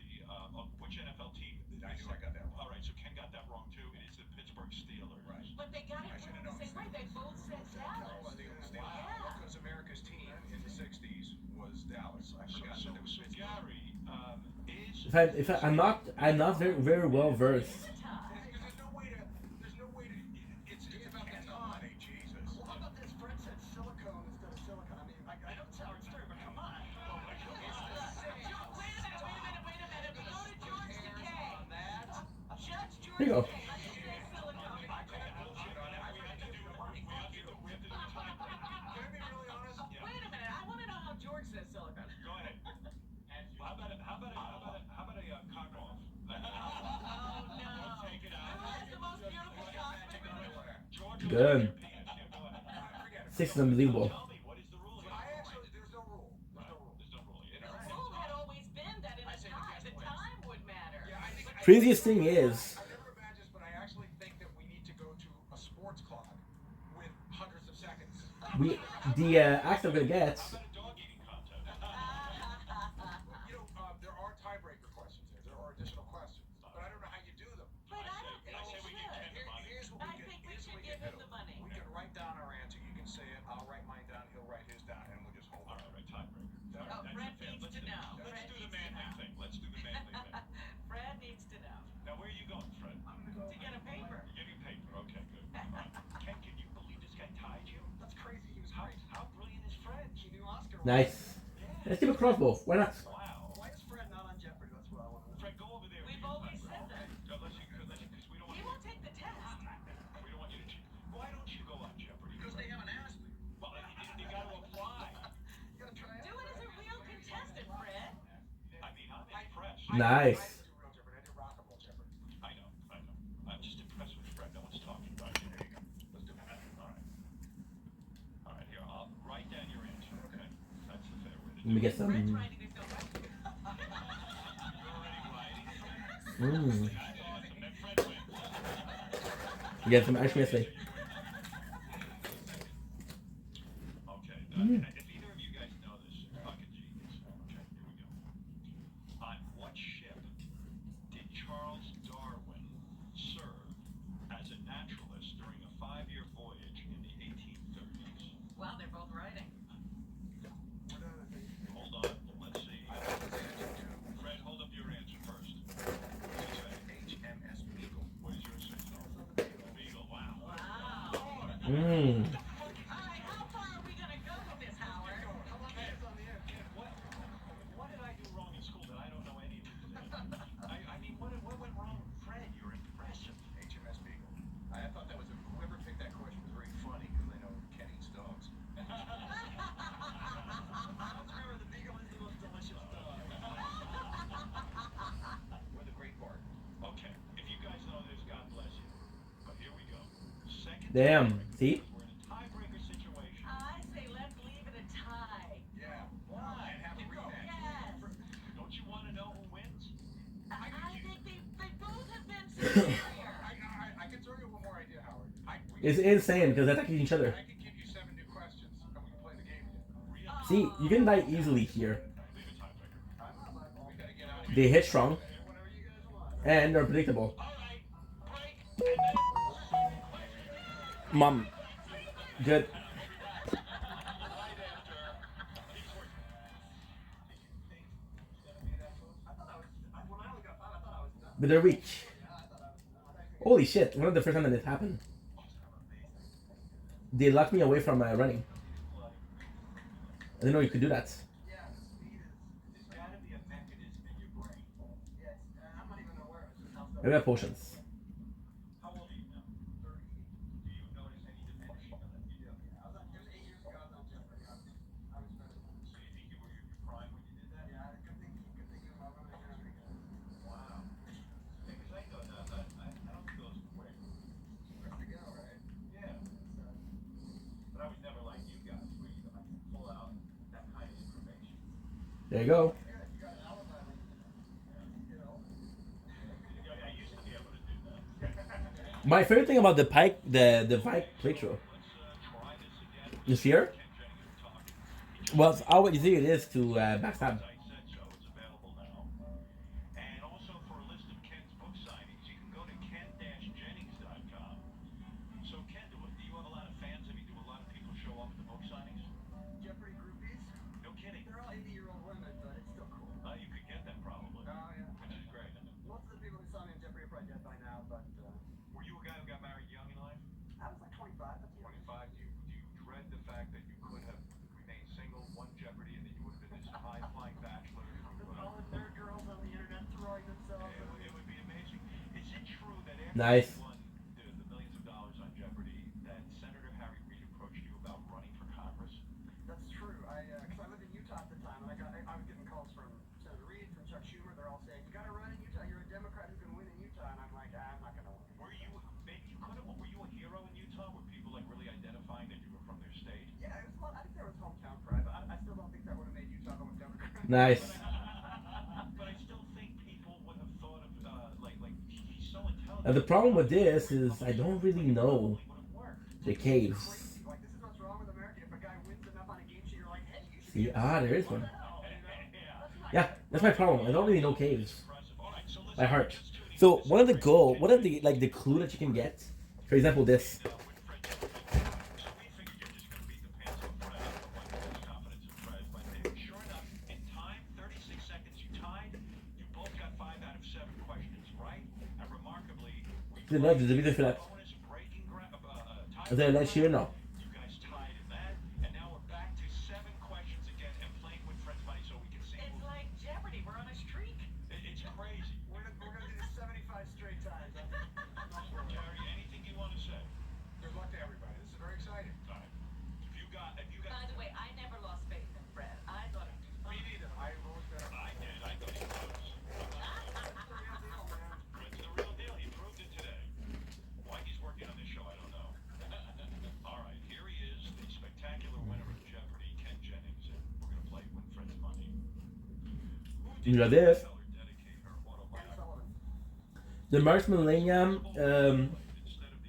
which NFL team? I knew I got that wrong. All right, so Ken got that wrong too. It is the Pittsburgh Steelers. Right. But they got it wrong the same way. They both said Dallas. Yeah. Because America's team in the 60s was Dallas. I forgot that it was So Gary, is I'm not very well versed. It's a tie. There's no way to. It's about the time. Jesus. Well, how about this? Fred said silicone instead of silicon. I mean, I know it's Howard Stern, but come on. Wait a minute. We go to George Takei. Judge George Here you go. Takei. Let's say silicone. Wait a minute. I want to know how George says silicone. Go ahead. How about a cock off? Oh, no. Take it Who out. has the most beautiful costume? George Good. penis. Yeah, go ahead. 6 is unbelievable. Tell me, what is the rule? There's no rule. There's no rule. The rule had always been that in a tie, the time would matter. Craziest thing is, I never imagined, but I actually think that we need to go to a sports clock with hundreds of seconds. the axe I'm gonna get. How about a dog eating contest? There are tiebreaker questions here. There are additional questions, but I don't know how you do them. But I don't think I we say we should. give Ken the money. Here's what I we think can. we Here's should what we give can him do. the money. We can write down our answer. You can say it. I'll write mine down. He'll write his down, and we'll just hold All it. right, tiebreaker. Oh, Fred needs to know. Let's do the manly thing. Let's do the manly thing. Fred needs to know. Now, where are you going, Fred? I'm gonna go. To get a paper. You're getting paper. Okay, good. All right. Ken, can you believe this guy tied you? That's crazy. He was How, great. how brilliant is Fred? He knew Oscar. Nice. Let's give a crossbow. Why not? Wow. Why is Fred not on Jeopardy? That's what I want to know. Fred, go over there. We've with your always tiebreaker. said that. Because we don't want He won't take the test. we don't want you to cheat. Why don't you go on Jeopardy? Because they haven't asked me. Well, you got to apply. You gotta try Do it as a real contestant, Fred. I mean, I'm impressed. Nice. I didn't do real Jeopardy. I did Rock'n'Roll Jeopardy. I know. I'm just impressed with Fred. No one's talking about you. There you go. Let's do it. All right. Let me get some. Fred trying to be so Mm. Get some ice cream yesterday. Okay. Mm. If either of you guys know this, you're fucking genius. Okay, here we go. On what ship did Charles Darwin serve as a naturalist during a 5-year voyage in the 1830s? Wow, they're both writing. Hold on, let's see. Fred, hold up your answer first. HMS Beagle. What is yours say? Beagle, wow. Wow. Mm. Alright, how far are we gonna go with this, Howard? What did I do wrong in school that I don't know any of these things? I mean, what went wrong? Fred, you're impressive. HMS Beagle. I thought that was whoever picked that question was very funny because they know Ken eats dogs. Let's remember the beagle is the most delicious dog. Or the great part. Okay, if you guys know this, God bless you. But here we go. Second. Damn. See? We're in a tiebreaker situation. I say let's leave it a tie. Yeah. Why? And have a rematch. Yes. Don't you want to know who wins? I think they both have been superior. I can throw you one more idea, Howard. It's insane because they're attacking each other. I can give you 7 new questions and we can play the game again. See, you can die easily here. Leave a tiebreaker. We gotta get out of here. They hit strong Whatever you guys want. and they're predictable. All right, break, and then 7 questions. Mom. Good. Right after these words. When I only got 5, I thought I was done. But they're weak. Yeah, I thought I was done. Holy shit. One of the first time that this happened. They locked me away from running. I didn't know you could do that. Yeah, speed is. There's got to be a mechanism in your brain. Yes, I'm not even aware of it. It's just how Maybe I have potions. How old are you now? 30. Do you notice any diminishing of that? You do. Yeah, it was 8 years ago. I was on Jeopardy. I was ready. So you think you were your prime when you did that? Yeah, good thing you were welcome to Jeopardy. Wow. Because I know that I don't think those quick. First to go, right? Yeah. But I was never like you guys where you like pull out that kind of information. There you go. You got an alibi when you know. I used to be able to do that. My favorite thing about the Pike playthrough. Let's try this again. You see her? Ken Jennings talking. Well, how easy it is to backstab. I said so. It's available now. And also for a list of Ken's book signings, you can go to ken-jennings.com. So Ken, do you have a lot of fans? I mean, do a lot of people show up at the book signings? Jeopardy groupies. No kidding. They're all 80-year-old women, but it's still cool. You could get them probably. Oh, yeah. Which is great. Most of the people who saw me in Jeopardy are probably dead by now, but Were you a guy who got married young in life? I was like 25. That's 25? Do you dread the fact that you could have remained single, won Jeopardy, and that you would have been this high-flying bachelor? all the nerd girls on the internet throwing themselves. It would be amazing. Is it true that after Nice. you won the millions of dollars on Jeopardy, that Senator Harry Reid approached you about running for Congress? That's true. Because I lived in Utah at the time, and I was getting calls from Senator Reid, from Chuck Schumer. They're all saying, "You got to run in Utah. You're a Democrat who can win in Utah." And I'm like, I'm not gonna win. Were you, maybe you could have, were you a hero in Utah? Were people like really identifying that you were from their state? Yeah, it was fun. I think there was hometown pride, but I still don't think that would have made Utah a Democrat. Nice. But I still think people would have thought of, he's so intelligent. Now the problem with this is I don't really know Would have worked. the caves. Crazy. Like, this is what's wrong with America. If a guy wins enough on a game show, you're like, hey, you should See, there is one. Yeah. Yeah, that's my problem. I don't really know caves Impressive. All right, so listen, by heart. just tuning So in. one of the the clue that you can get, for example, this. With Fred Jennings. So we figured you're just going to beat the pants off Fred. I don't know why you have confidence in Fred, but sure enough, in time, 36 seconds, you tied. You both got 5 out of 7 questions right, and remarkably, we C'est là, je devais faire la. bonus breaking tie. Vous allez lâcher non? You guys tied in that, and now we're back to 7 questions again and playing with Fred's money so we can see It's who. like Jeopardy. We're on a streak. It's crazy. We're gonna do this 75 straight times. Gary, anything you want to say? Good luck to everybody. This is very exciting. All right. If you got, By the way, I never lost faith in Fred. I thought it was Me fun. neither. I always better. I did. I thought he was. It's the real deal. He proved it today. Why he's working on this show, I don't know. All right. You got this. Keller dedicate her autobiography? The marks millennium. Instead of the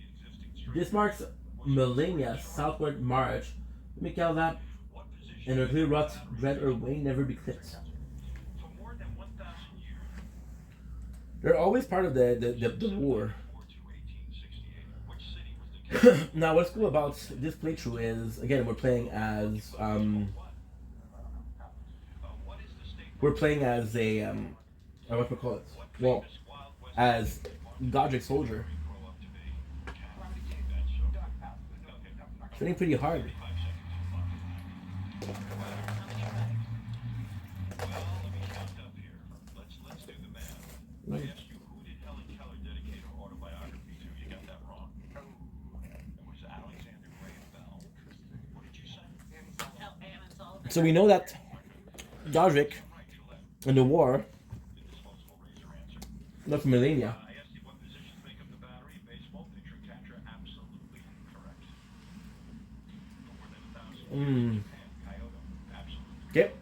existing string, This marks millennia southward march. Let me call that. what position And a clear rot, dread or way never be clipped. for more than 1,000 years, They're always part of the war. 4 to 1868, which city was the capital? Now, what's cool about this playthrough is, again, we're playing as What is the state we're playing as a what we call it? Well, Wild West as Godric soldier. grow up to be? That's so. Training pretty hard. 5 seconds. Well, let me count up here. Let's do the math. I asked you, who did Helen Keller dedicate her autobiography to? You got that wrong. It was Alexander Graham Bell. What did you say? Anne and Sullivan. So we know that Godric in the war, Disposable razor answer. not from millennia. I asked you what positions make up the battery, baseball, pitcher, catcher. Absolutely correct. For more than 1,000 years, Japan, Kyoto. Absolutely. Okay. I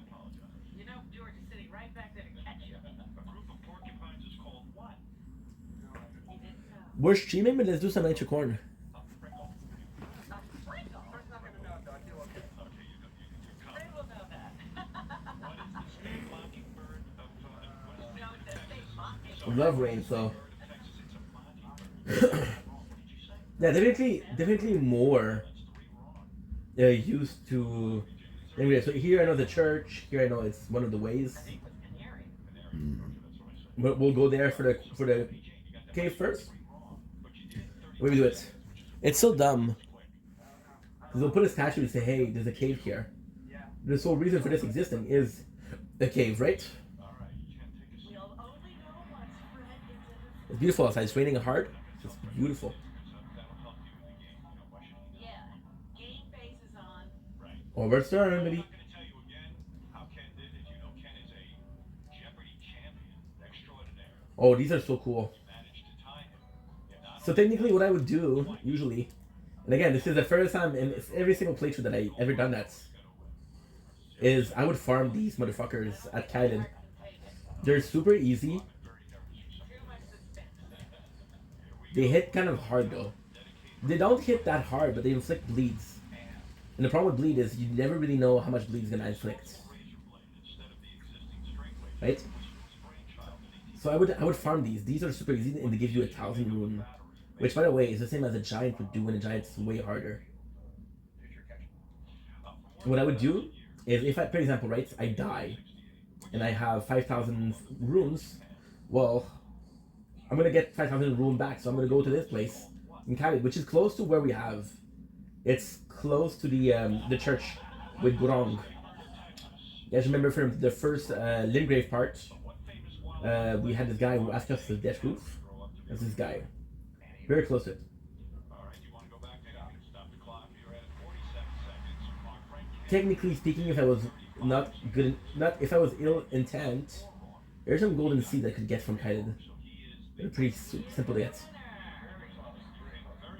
apologize. You know, Georgia City, right back there to catch you. A group of porcupines is called what? He didn't know. We're streaming, but let's do some nature corn. A prickle. A sprinkle. First, not gonna know though. I feel okay. Okay, you're They confident. will know that. What is the state mockingbird of what is the No, it says state mocking. I love rain, so bird of Texas? It's a mockingbird. Wrong. What did you say? yeah, definitely more That's 3 wrong. used to. Anyway, so here I know the church. Here I know it's one of the ways. I think it was Canary. That's what I said. But we'll go there for the cave first. Where we do it. It's so dumb. Because they'll put a statue and say, "Hey, there's a cave here." Yeah. The sole reason for this existing is a cave, right? All right, you can't take a seat. We'll only know once Fred gets in It's beautiful outside. It's raining hard. It's beautiful. That'll help you with the game. You know, why should he? Yeah. Game face is on. Right. Overturn, I'm baby. not going to tell you again how Ken did it. You know, Ken is a Jeopardy champion extraordinaire. Oh, these are so cool. Managed to tie him. And not So technically, what I would do usually, and again, this is the first time in every single playthrough that I ever done that, is I would farm these motherfuckers at Kaiden. They're super easy. Too much suspense. They hit kind of hard though. They don't hit that hard, but they inflict bleeds. And the problem with bleed is you never really know how much bleed is gonna inflict, right? So I would farm these. These are super easy, and they give you 1,000 rune, which by the way is the same as a giant would do, and a giant's way harder. What I would do is, if I, for example, right, I die, and I have 5,000 runes, well, I'm gonna get 5,000 rune back, so I'm gonna go to this place in Khalid, which is close to where we have. It's close to the church with Grong. You guys remember from the first Limgrave part, we had this guy who asked us the death roof. That's this guy. Very close to it. All right, you want to go back there? I'm going to stop the clock. You're at 47 seconds. Mark Frank Technically speaking, if I was not good, not if I was ill intent, there's some golden seed I could get from Khalid. They're pretty simple to get. very close.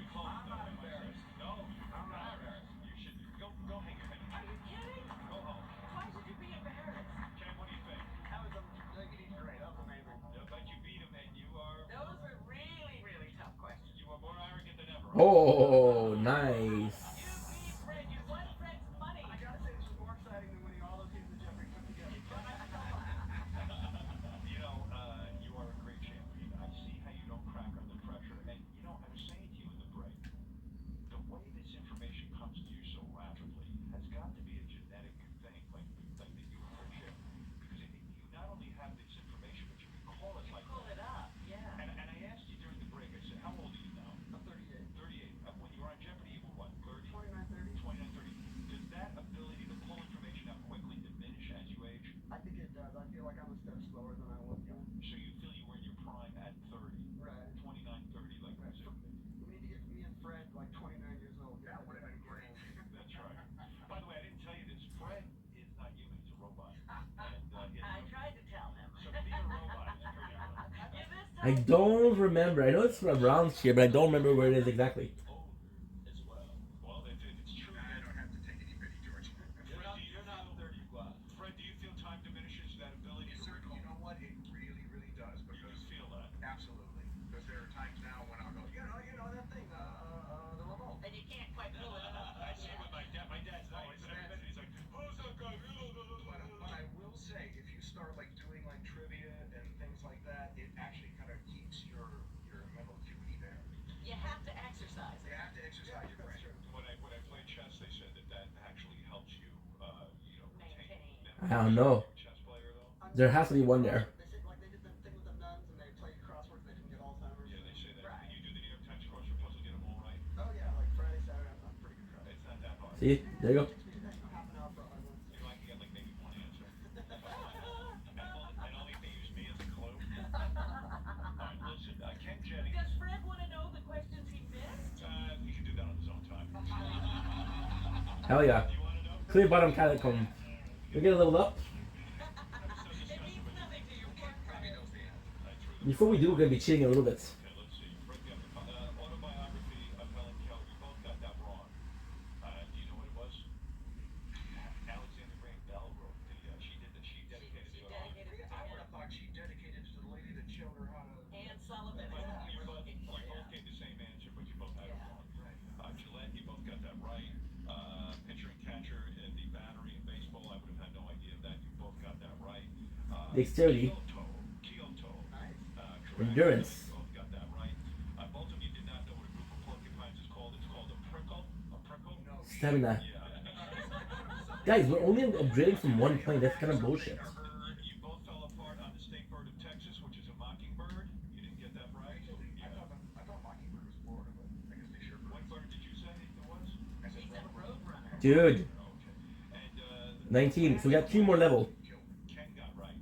No, I'm not embarrassed. You should go hang your head. Are you kidding? Go home. Why should you be embarrassed? Ken, what do you think? That was great. That was amazing. I bet you beat him, and you are Those were really, really tough questions. more arrogant than ever. Oh, nice. You beat Fred. You won Fred's money. I gotta say, this was more exciting than winning all those games of Jeopardy put together. You know, you are a great champion. I see how you don't crack under pressure. And, you know, I was saying to you in the break, the way this information comes to you so rapidly has got to be a genetic thing, like the thing that you were for Chip. Because you not only have this information, but you recall it like Pull it up. Yeah. And I asked you during the break, I said, how old are you now? I'm 38. 38. When you were on Jeopardy, you were what, 30? 29, 30. 29, 30. Does that ability to pull information out quickly diminish as you age? I think it does. I feel like I'm a step slower than I was young. So you feel you were in your prime at 30, Right. 29, 30, like Right. this. We need to get me and Fred like 29 years old. That would have been great. That's right. By the way, I didn't tell you this. Fred is not human; he's a robot. And I tried to tell him. so being a robot is pretty good. Yeah, this I time- don't remember. I know it's around here, but I don't remember where it is exactly. As well. Well, it's true. I don't have to take any pity, George. You're not 38. I don't know. Chess player though. There has to be one there. They say like they did the thing with the nuns and they played crosswords. They didn't get Alzheimer's. Yeah, they say that. Right. You do the New York Times crossword puzzle, get them all right. Oh yeah, like Friday, Saturday. I'm pretty good at It's not that hard. See, there you go. it. Half an hour for a hard one. You like to get like maybe one answer. and only if they use me as a clue. Alright, listen, Ken Jennings. Does Fred want to know the questions he missed? He can do that on his own time. Hell yeah. You want to know? Clear bottom catacomb. We get a level up. It means nothing to you. Probably knows the answer. Before we do, we're gonna be cheating a little bit. Okay, let's see. Break up the autobiography of Helen Keller. We both got that wrong. Do you know what it was? Alexander Graham Bell wrote she dedicated She the dedicated I would have thought she dedicated it to the lady that showed her how to. Anne Sullivan. But you both gave the same answer, but you both had it wrong. Gillette, you both got that right. Pitcher and catcher in the battery in baseball, I would have had no idea of that. You both got that right. Dexterity. Kyoto. Correct. Endurance. You both got that right. Both of you did not know what a group of porcupines is called. It's called a prickle. A prickle? No. Stamina. Yeah. Guys, we're only upgrading from one plane. That's kind of bullshit. You both fell apart on the state bird of Texas, which is a mockingbird. You didn't get that right? Yeah. I thought Mockingbird was Florida, but I guess they sure. What bird did you say it was? She said Roadrunner. Dude. Okay. And 19. So we got 2 more level. Ken got right.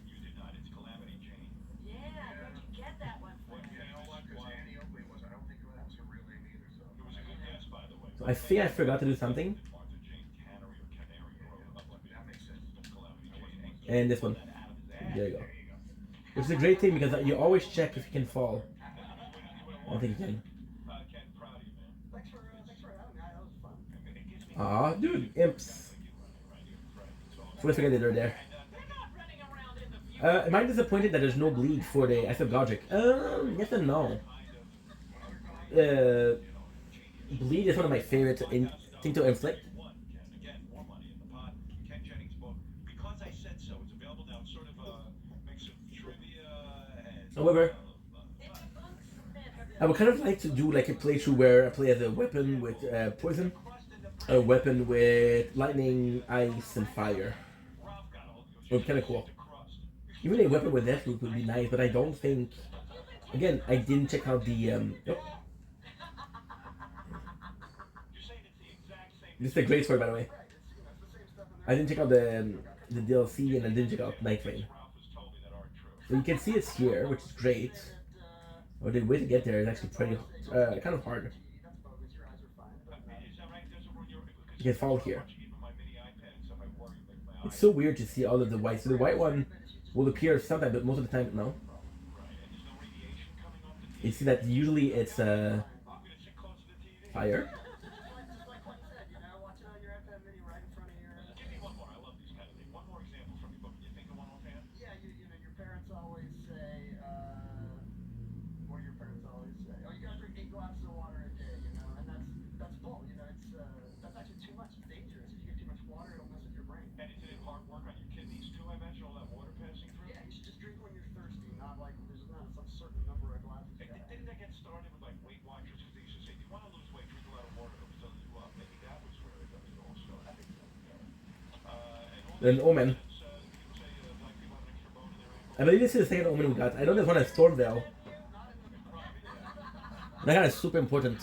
You did not. It's Calamity Jane. Yeah, where'd you get that one from? What You know what? Because Annie Oakley was. I don't think that was her real name either. So. It was a good guess, by the way. So I think I forgot to do something. Martha Jane Cannery or Canary or That makes sense. Calamity Jane. And this one. There you go. Which is a great thing because you always check if you can fall. I don't think you can. Ken, proud of you, man. Thanks for having me. That was fun. It gives me Aw, dude, imps. So I forget that they're there. We're not running around in the view. Am I disappointed that there's no bleed for the SF Godric? Yes and no. Bleed is one of my favorite thing to inflict. One, Ken. Again, more money in the pot. Ken Jennings' book. Because I said so, it's available now. It's sort of a mix of trivia and. However, It debunks myths. I would kind of like to do like a playthrough where I play as a weapon with poison, a weapon with lightning, ice, and fire. It would be kind of cool. Even a weapon with Deathloop would be nice, but I don't think. Again, I didn't check out the. Oh, this is a great story, by the way. I didn't check out the DLC, and I didn't check out Night Train. So you can see it's here, which is great. Or the way to get there is actually pretty kind of hard. That's bogus. Your eyes are fine. But, You can fall here. It's so weird to see all of the white. So the white one will appear sometimes, but most of the time, no. You see that usually it's fire. just like what you said, watching on your iPad mini right in front of your. Give me one more. I love these kind of things. One more example from your book. Can you think of one offhand? Yeah, your parents always say, what do your parents always say? Oh, you gotta drink 8 glasses of water a day, and that's bull, it's, that's actually too much. It's dangerous. If you get too much water, it'll mess with your brain. And it did hard work on your kidneys too, I imagine, all that water passing through? Yeah, you should just drink when you're thirsty, not like there's not some certain number of glasses. Didn't that get started with like Weight Watchers? Because they used to say, do you want to lose weight, drink a lot of water, it'll fill you up. Maybe that was where it all started. Then Omen. People say black people have an extra bone in their ankle. I believe this is the second Omen we got. I know there's one at Stormvale. That guy is super important.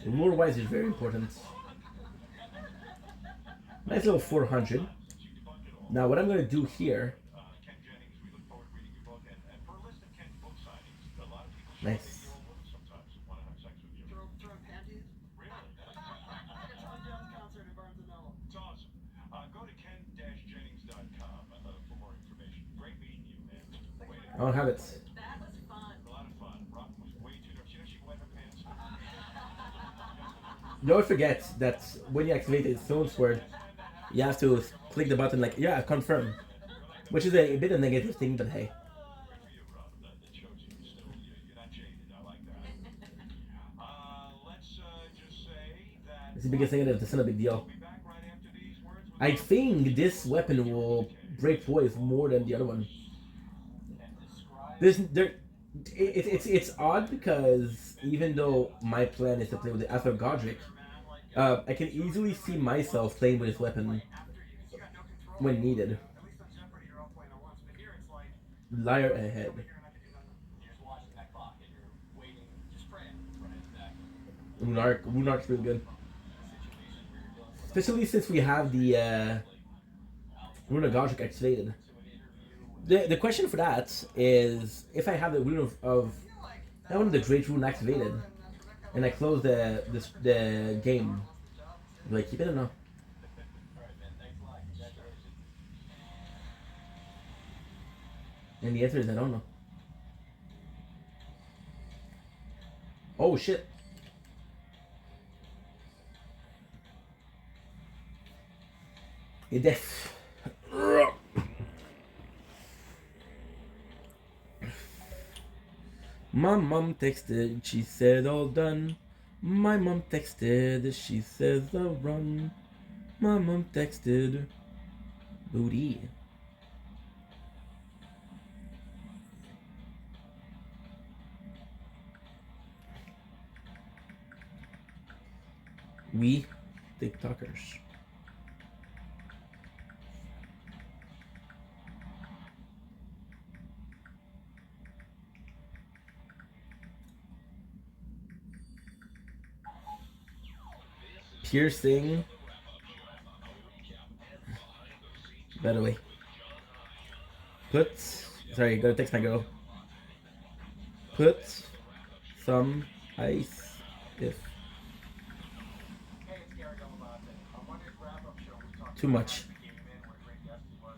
Lore wise is very important. Nice little 400. Now what I'm gonna do here. Ken Jennings, we look forward to reading your book. And for a list of Ken's book signings, a lot of people Nice. show me your women sometimes and want to have sex with you. Throwing panties? Really? Like a Tom Jones concert at Barnes & Noble. It's awesome. Go to ken-jennings.com for more information. Great meeting you, man. Way to I don't have it. That was fun. A lot of fun. Rock was way too nervous. You know she wet her pants. Don't forget that when you activate the Stone Sword, you have to click the button like, yeah, confirm. Which is a bit of a negative thing, but hey. Good for you, Rob. That shows you still, you're not jaded. I like that. Let's just say that It's the biggest thing that's not a big deal. we'll be back right after these words with I think this weapon will break voice more than the other one. It's odd because even though my plan is to play with the Arthur Godric, I can easily see myself playing with this weapon when needed. At least on Jeopardy, you're all playing at once. But here, it's like Liar ahead. over here and I can do nothing. You're just watching that clock and you're waiting, just praying. Right, exactly. Runark's really good. In a situation where you're dealing with Especially since we have the Runa Godric activated. to an interview. The question for that is if I have the Rune of I want the Great Rune activated and I close the game. Do I keep it or no? All right, man. Thanks a lot. Congratulations. And the answer is I don't know. Oh shit. Death. My mom texted, she said all done. My mom texted, she says I'll run. My mom texted, booty. We TikTokers. Piercing. By the way. Put. Sorry, gotta text my girl. Put some ice if. Hey, it's Gary Dell'Abate. On Monday's wrap-up show, we talked Too about much. how the game in, what a great guest he was,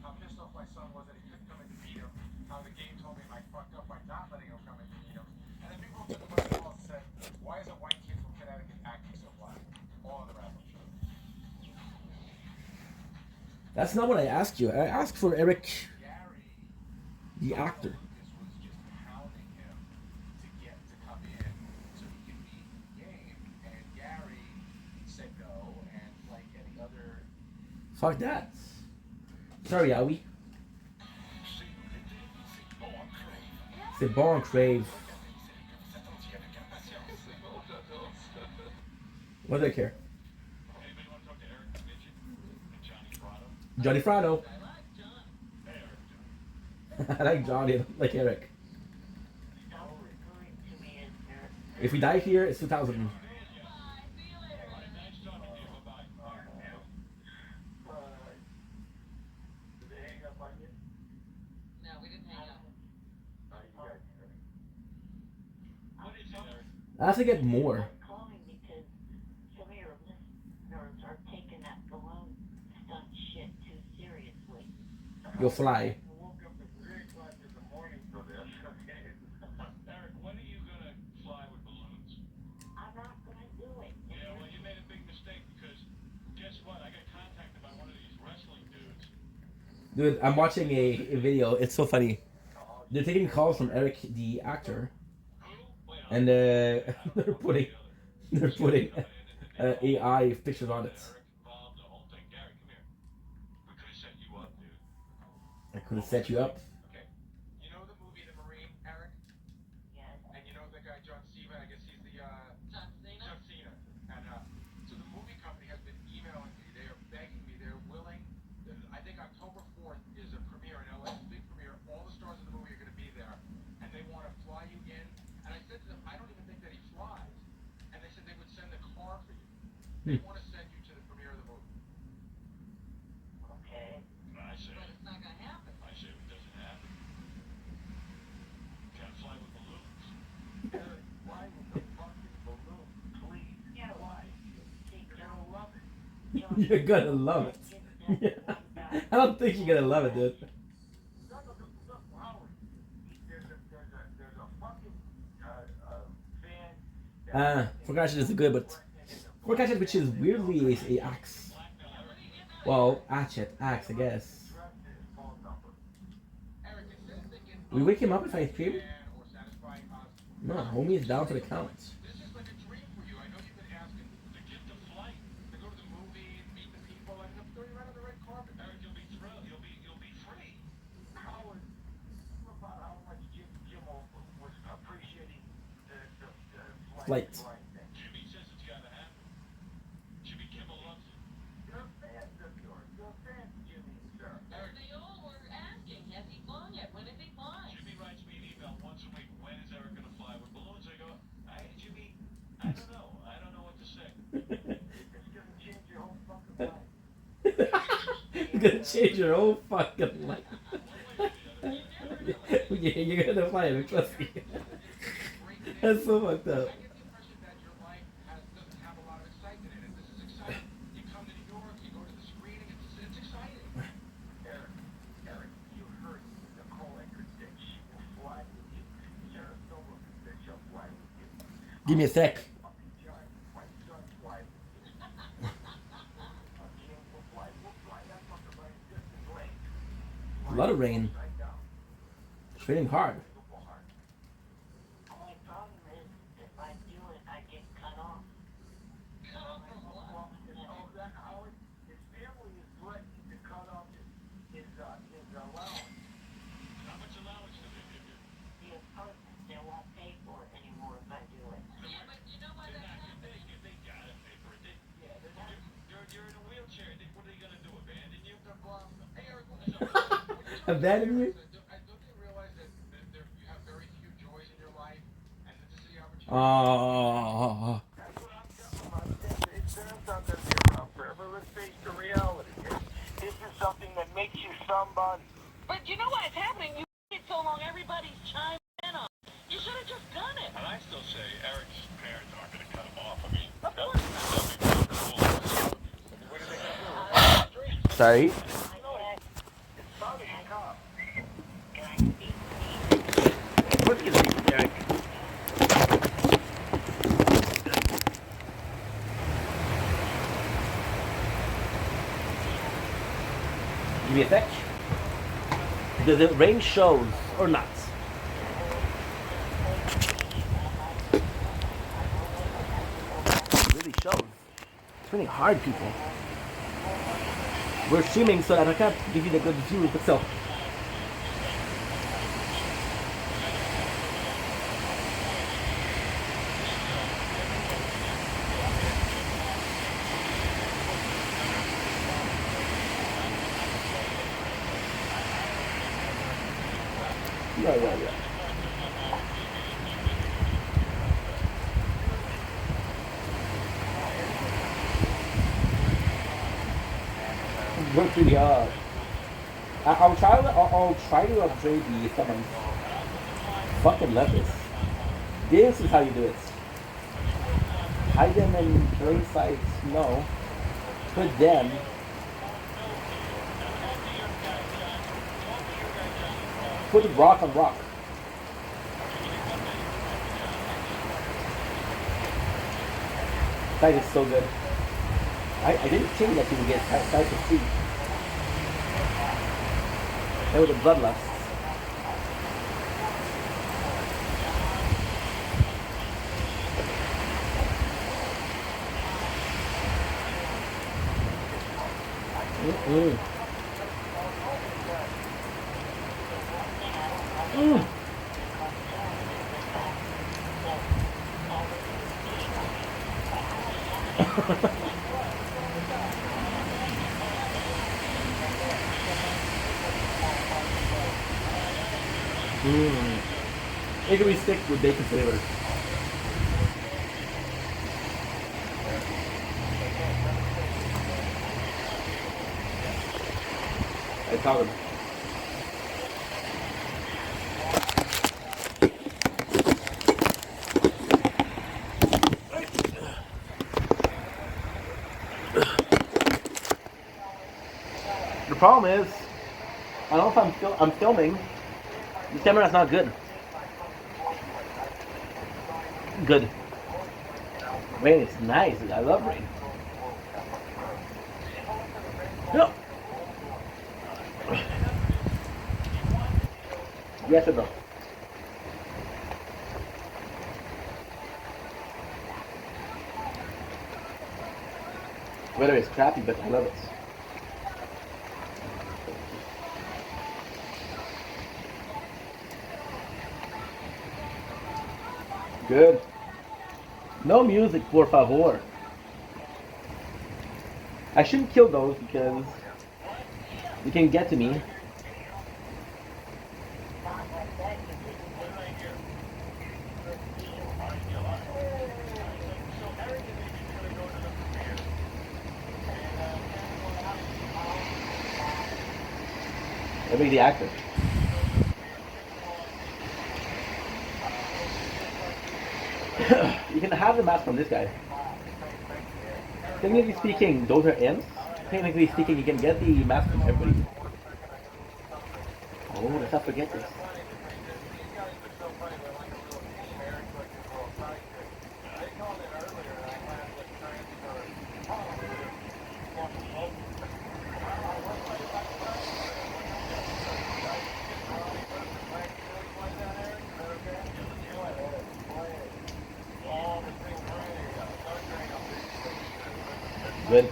how pissed off my son was that he couldn't come in to meet him, how the game told me I fucked up by not letting him come in to meet him. And then people took a bunch of calls and said, why is a white kid from Connecticut acting so black? All on the wrap-up show. That's not what I asked you. I asked for Eric, Gary, the actor. Lucas was just hounding him to get to come in so he could be game. And Gary said no, and like any other Fuck that. Sorry, Aoi. C'est bon, Crave. What do I care? Anybody want to talk to Eric Mitchell and Johnny Prado? Johnny Frado. I like John. Hey, Eric. I like Johnny, I don't like Eric. Stop referring to me as Eric. If we die here, it's 2000. Bye. See you later. Nice talking to you. Bye-bye. Did they hang up on you? No, we didn't hang up. You guys. What is it, Eric? I have to get more. I'm calling because some of your listeners are taking that balloon stunt shit too seriously. You'll fly. I woke up at 3 o'clock in the morning for this. Okay. Eric, when are you going to fly with balloons? I'm not gonna do it. Yeah, well, you made a big mistake because guess what? I got contacted by one of these wrestling dudes. Dude, I'm watching a video. It's so funny. They're taking calls from Eric, the actor, Who? Wait, and they're putting AI pictures on it. Eric involved the whole thing. Gary, come here. We could have set you up, dude. I could have set you up. Okay. You know the movie The Marine, Eric? Yes. And you know the guy John Cena? I guess he's the John Cena. John Cena. And so the movie company has been emailing me. They are begging me. They're willing. I think October 4th is a premiere in LA. It's a big premiere. All the stars of the movie are going to be there, and they want to fly you in. And I said to them, I don't even think that he flies. And they said they would send a car for you. They want to send you to the premiere of the movie. Okay. I say, But it's not gonna happen. I say it doesn't happen. Can't fly with balloons. Eric, why with the fucking balloon? Please. Yeah, Why? See, You're gonna love it. John, You're gonna love it. I don't think you're gonna love it, dude. Look, Howard. There's a fucking fan. Forecasted is good, but Forecasted, which is weirdly a axe. Well, axe, I guess. Eric, it says they can We wake him up if I scream? or satisfying us. No, homie is down for the count. This is like a dream for you. I know you've been asking The gift of flight. to go to the movies, meet the people, and I'm throwing you right on the red carpet. Eric, you'll be thrilled. You'll be free. Howard, about how much Jim was appreciating the Flight. flight thing. Jimmy says it's gotta happen. Jimmy Kimmel loves it. You're a fan of yours. You're a fan, Jimmy. You're gonna change your whole fucking life. You're gonna fly it, trust me. That's so fucked up. I get the impression that your life doesn't have a lot of excitement in it. This is exciting. You come to New York, you go to the screening, it's exciting. Eric, you heard Nicole Eckert said she will fly with you. Sarah Silverman said she'll fly with you. Give me a sec. John, my son, fly with you. Jim will fly. We'll fly that fucker by a distant lake. A lot of rain. Right down. It's raining hard. Only problem is, if I do it, I get cut off. Well, that Howard, his family is threatening to cut off his allowance. How much allowance do they give you? The apartment, they won't pay for it anymore if I do it. Yeah, but you know what? They're not gonna pay if they gotta pay for it. You're in a wheelchair. What are they gonna do? Abandon you? Hey, Eric, when you Abandon you? don't you realize that you have very few joys in your life, and that this is the opportunity? Oh. That's what I'm talking about. It's not going to be around forever. Let's face the reality. This is something that makes you somebody. But you know what's happening? You waited so long, everybody's chiming in on it. You should have just done it. And I still say Eric's parents aren't gonna cut him off. I mean, Of course not. that'd be cool. What are they gonna do? Sorry. It's probably a cop. What is it, Eric? Give me a sec. Does it rain shows or not? It really shows. It's really hard, people. We're streaming so that I can't give you the good views, but still. Yeah. Worked really hard. I'll try to upgrade the summons. Fucking love this. This is how you do it. Hide them in plain sight. No. Put them. Put rock on rock. That is so good. I didn't think that you would get sight of sea. That was a bloodlust. Hickory stick with bacon flavor. I tell them. The problem is, I don't know if I'm filming. The camera's not good. Good. Rain is nice. I love rain. Yeah. Yes or no? Weather is crappy, but I love it. Good. No music, por favor. I shouldn't kill those because they can get to me. I mean the actor. You can have the mask from this guy. Technically speaking, those are imps. Technically speaking, you can get the mask from everybody. Oh, let's not forget this. Good.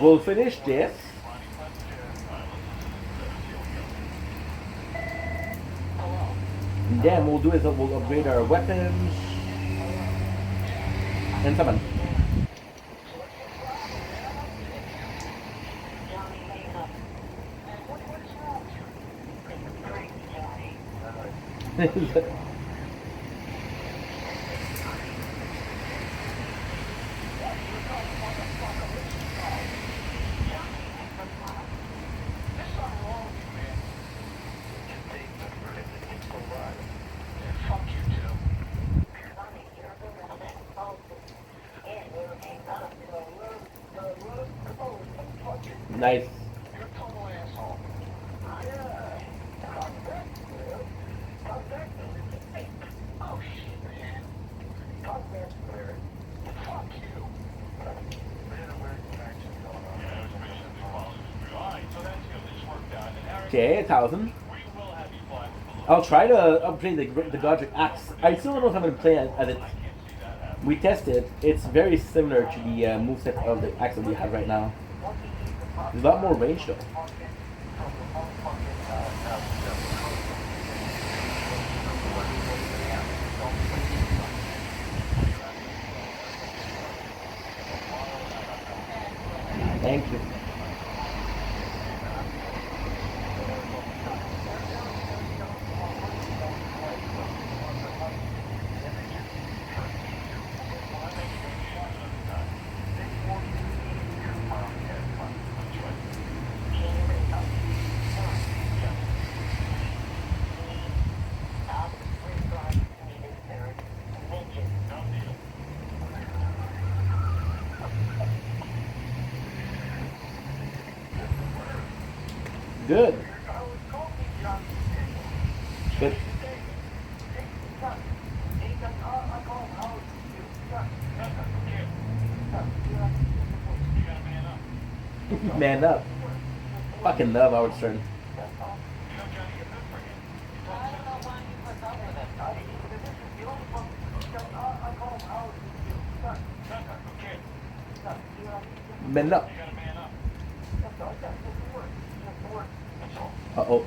We'll finish this. And then we'll do is we'll upgrade our weapons and summon. Nice. Okay, 1,000. I'll try to upgrade the Godric Axe. I still don't know if I'm going to play as it. We tested. It's very similar to the moveset of the axe that we have right now. There's a lot more range though. Thank you. Good. Good. Man up. Fucking love Howard Stern. Man up. Uh-oh.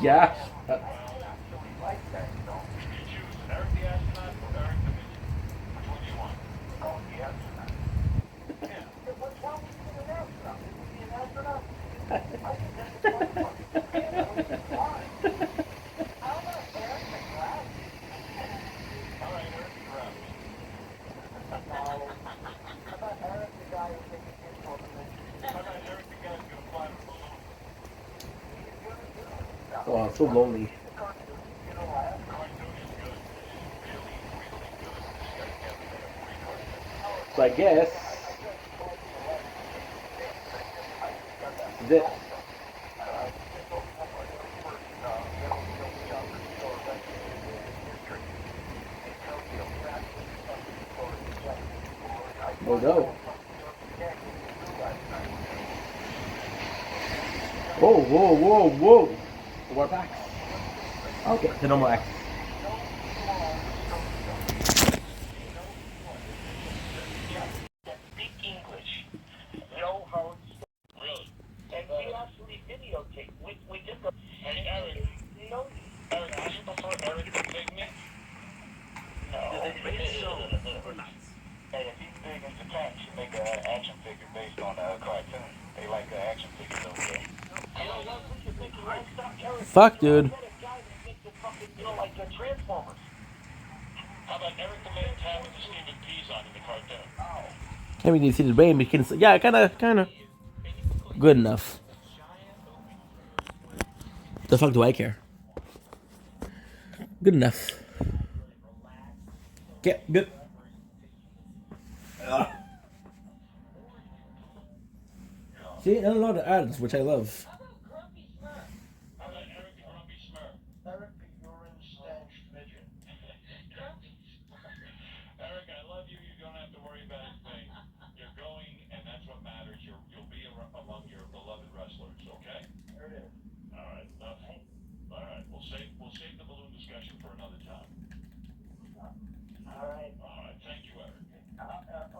Yeah. Oh, I'm so lonely. So I guess this. Oh no. Whoa, whoa, whoa, whoa. What axe? Okay, the normal axe. Fuck, dude. What a guy that makes it fucking, you know, like Transformers. How about Eric the Man tapping to Stephen Pizon in the cartoon? I mean, you see the rain, but you can, yeah, kind of. Good enough. The fuck do I care? Good enough. Get good. See, and a lot of ads, which I love. How about Eric the Grumpy Smurf? Eric, the urine stench midget. Eric, I love you. You don't have to worry about a thing. You're going, and that's what matters. You'll be among your beloved wrestlers, okay? There it is. All right, nothing. All right, we'll save the balloon discussion for another time. All right. All right, thank you, Eric.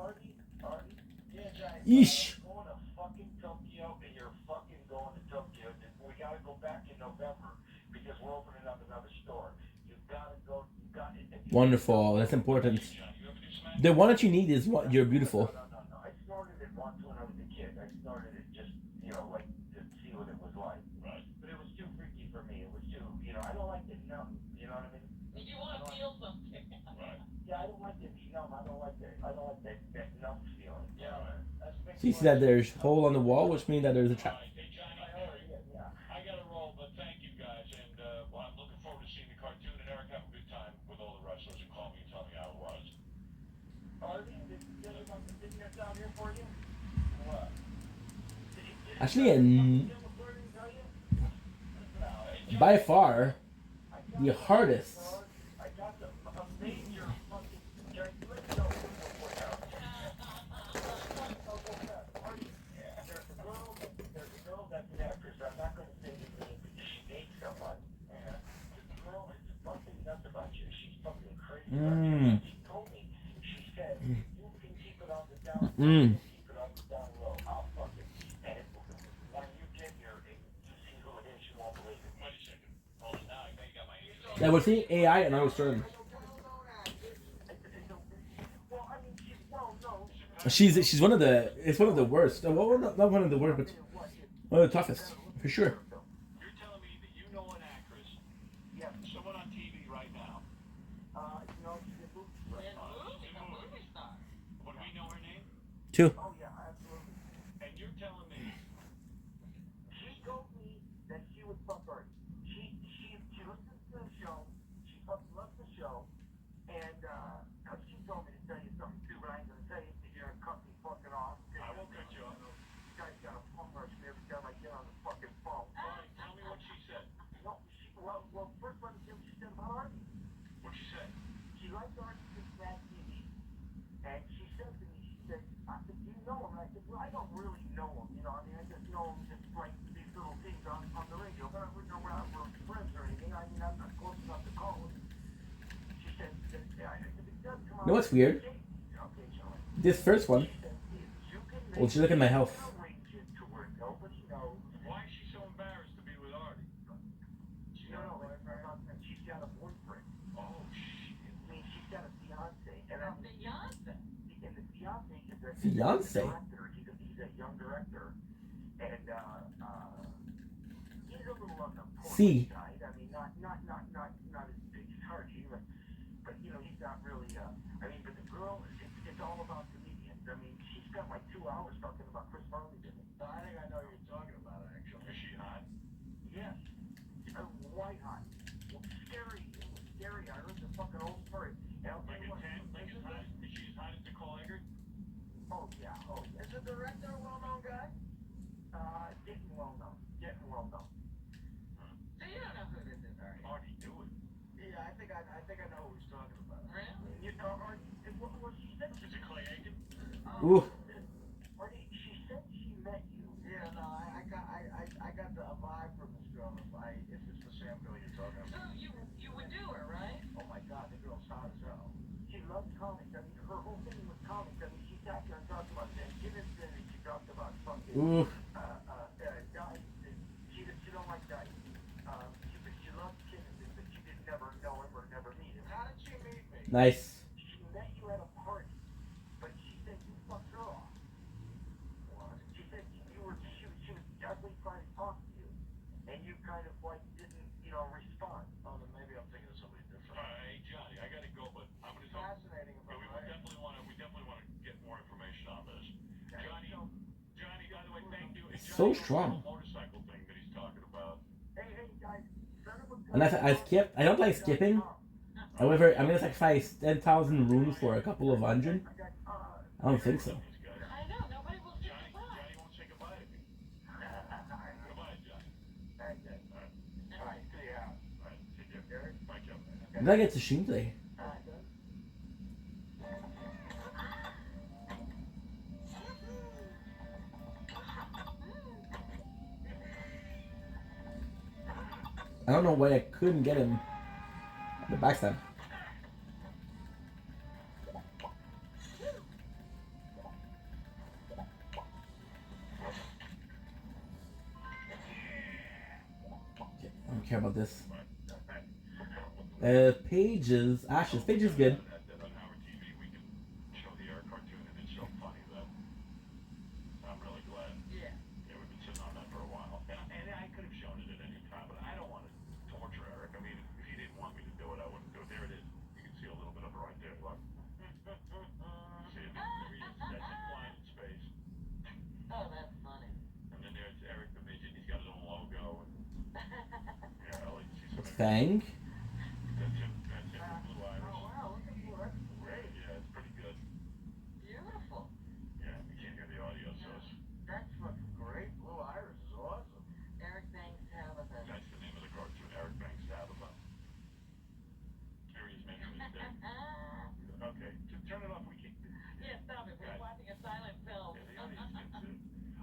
Artie. Yeah, guys. Yeesh. I'm going to fucking Tokyo, and you're fucking going to Tokyo. We got to go back in November because we're opening up another store. You've got to go. You got it. Wonderful. That's important. John, you ever do Smack? The one that you need is what you're beautiful. No. I snorted it once when I was a kid. I snorted it just, you know, like to see what it was like. Right. But it was too freaky for me. It was too, you know, I don't like it numb. You know what I mean? You want to feel something. Right. Yeah, I don't like it numb. I don't like that. I don't like that numb feeling. Yeah. So you see that there's hole on the wall, which means that there's a All trap. right, hey, Johnny, Yeah. I got to roll, but thank you guys. And well, I'm looking forward to seeing the cartoon. And Eric, have a good time with all the wrestlers and call me and tell me how it was. Artie, did you get about the video down here for you? What? Actually, by far, the hardest. I got a major fucking giant. Let's go. There's a girl that's an actress. I'm not going to say the name because she dates someone. The girl is fucking nuts about you. She's fucking crazy about you. She told me, she said, you can keep it on the down low. Keep it on the down low. I'll fuck it. And when you get here and you see who it is, you won't believe it. Wait a second. Hold it now. I think I got my answer. Yeah, we're seeing AI and I was certain. Well, I mean, no. She's one of the. It's one of the worst. Well, not one of the worst, but one of the toughest for sure. You're telling me that you know an actress, Yeah. someone on TV right now. No, she did movies. And movie, a movie star. Would we know her name? Two. Oh, yeah, absolutely. And you're telling me She told me that she would fuck Artie. She listens to the show. She fucking loves the show. And she told me to tell you something too, but I ain't gonna tell you because you're gonna cut me fucking off. I won't cut you off. You guys got a phone rush me every time I get on the fucking phone. All right, tell me what she said. No, well, first let me tell you what she said about Artie. What'd she say? She liked Artie since Mad TV. And she said to me, she said, I said, do you know him? And I said, well, I don't really know him. You know, I mean, I just know him just like these little things on the radio. But I wouldn't know we're friends or anything. I mean, I'm not close enough to call him. She said, yeah, if it does come out. You know what's weird? Okay, Joey. This first one. She said, if you can Well, just look at my health. arrange it to where nobody knows. Why is she so embarrassed to be with Artie? No, she's got a boyfriend. Oh, shit. I mean, she's got a fiance. And I'm Beyonce. and the fiance is a Fiance? director. He's a young director, and he's a little on the poor See. side. I mean, not as big as Archie, but you know, he's not really. I mean, but the girl, it's all about comedians. I mean, she's got like 2 hours talking about Chris Farley. I think I know who you're talking about, actually. Is she hot? Yes, white hot, scary. It was scary. I heard the fucking old story. And I'll tell Like you a what, 10? Like as hot as, is she as hot as Nicole Eggert? Oh yeah. Is the director a well-known guy? Getting well-known. So you don't know who this is, Artie? Artie, do it. Yeah, I think I know who he's talking about. Really? You know, what she said? Is it Clay Aiken? Ooh. Artie, she said she met you. Yeah, no, I got a vibe from this girl. If it's the Sam girl you're talking So about. you would do her, right? Oh my God, the girl's hot as hell. She loves comics. I mean, her whole thing was comics. I mean, she sat there and talked about Thanksgiving, and she talked about fucking Ooh. dice. She don't like dice. She loves Kinnison, but she did never know him or never meet him. How did she meet me? Nice. She met you at a party, but she said you fucked her off. What? She said she was ugly trying to talk to you, and you kind of like didn't, respond. Oh, then maybe I'm thinking of somebody different. Hey, Johnny, I gotta go, but I'm gonna talk. Fascinating. We definitely want to get more information on this. Johnny, by the way, thank you. Hey, So Johnny, strong. the motorcycle thing that he's talking about. Hey, guys. And I skipped. I don't like skipping. However, I'm gonna sacrifice 10,000 runes for a couple of hundred. I don't think so. These guys. I know, nobody will say Johnny goodbye. won't say goodbye to me. Goodbye, Johnny. All right, see ya. All right, take care. Bye, Kevin. Did I get to Sheen today? I don't know why I couldn't get him the backstab. Okay, I don't care about this. Pages, Ashes. Pages is good. That on Howard TV, we can show the Eric cartoon, and it's so funny that I'm really glad. Yeah. Yeah, we've been sitting on that for a while. And I could have shown it at any time, but I don't want to torture Eric. I mean, if he didn't want me to do it, I wouldn't do it. There it is. You can see a little bit of it right there. Look. See it? There he is. That's him flying in space. Oh, that's funny. And then there's Eric the Midget. He's got his own logo. And, yeah, I like to see some. Fang. That's him. That's him with blue iris. Oh, wow, look at you. That's great. Yeah, it's pretty good. Beautiful. Yeah, you can't hear the audio, so it's. That's fucking great. Blue Iris is awesome. Eric Banks Tabitha. That's the name of the cartoon, Eric Banks Tabitha. Here he is making his day. Okay, turn it off. We can't. Yeah, stop it. We're watching a silent film. Yeah, the audience gets it.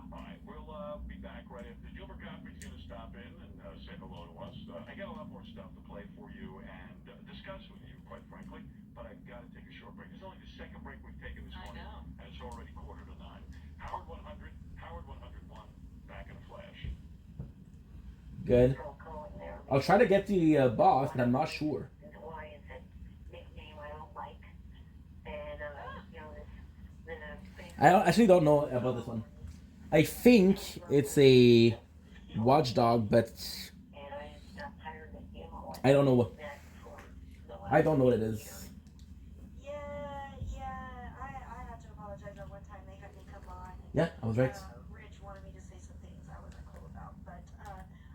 All right, we'll be back right after. Gilbert Gottfried's going to stop in and say hello to us. I got a lot more stuff to play for you and discuss with you, quite frankly, but I've got to take a short break. It's only the second break we've taken this I morning, know. and it's already 9:15. Howard 100, Howard 101, back in a flash. Good. I'll call it there. I'll try to get the boss, but I'm not sure. Why is it nickname I don't like? And, this, Actually don't know about this one. I think it's a watchdog, but and I just got tired of him. I don't know what. That for the I don't know what it is. Yeah, I had to apologize that one time they had me come on. Yeah, I was right. Rich wanted me to say some things I wasn't cool about, but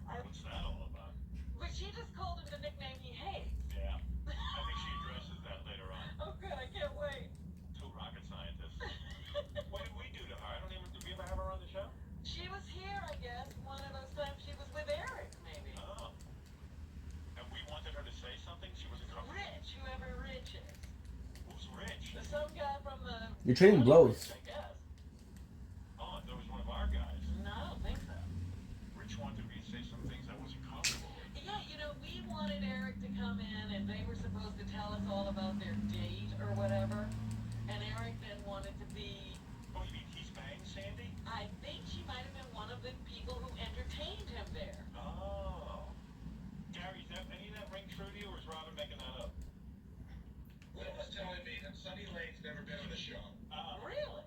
What's that all about? But she just called him the nickname he hates. Yeah, I think she addresses that later on. Oh, good. I can't wait. Two rocket scientists. What did we do to her? I don't even. Did we ever have her on the show? She was here, I guess. One of those times she was with Eric, maybe. Oh. And we wanted her to say something. She wasn't comfortable. Rich, whoever Rich is. Who's Rich? Some guy from the. You're trading blows. I guess. Oh, that was one of our guys. No, I don't think so. Rich wanted me to say some things I wasn't comfortable with. Yeah, we wanted Eric to come in and they were supposed to tell us all about their date or whatever. And Eric then wanted to be. Oh, you mean he's banged Sandy? I think she might have been one of the people who entertained him there. Oh. Gary, is any of that ring true to you, or is Robin making that up? Will was telling me that Sonny Lane's never been on the show. Really?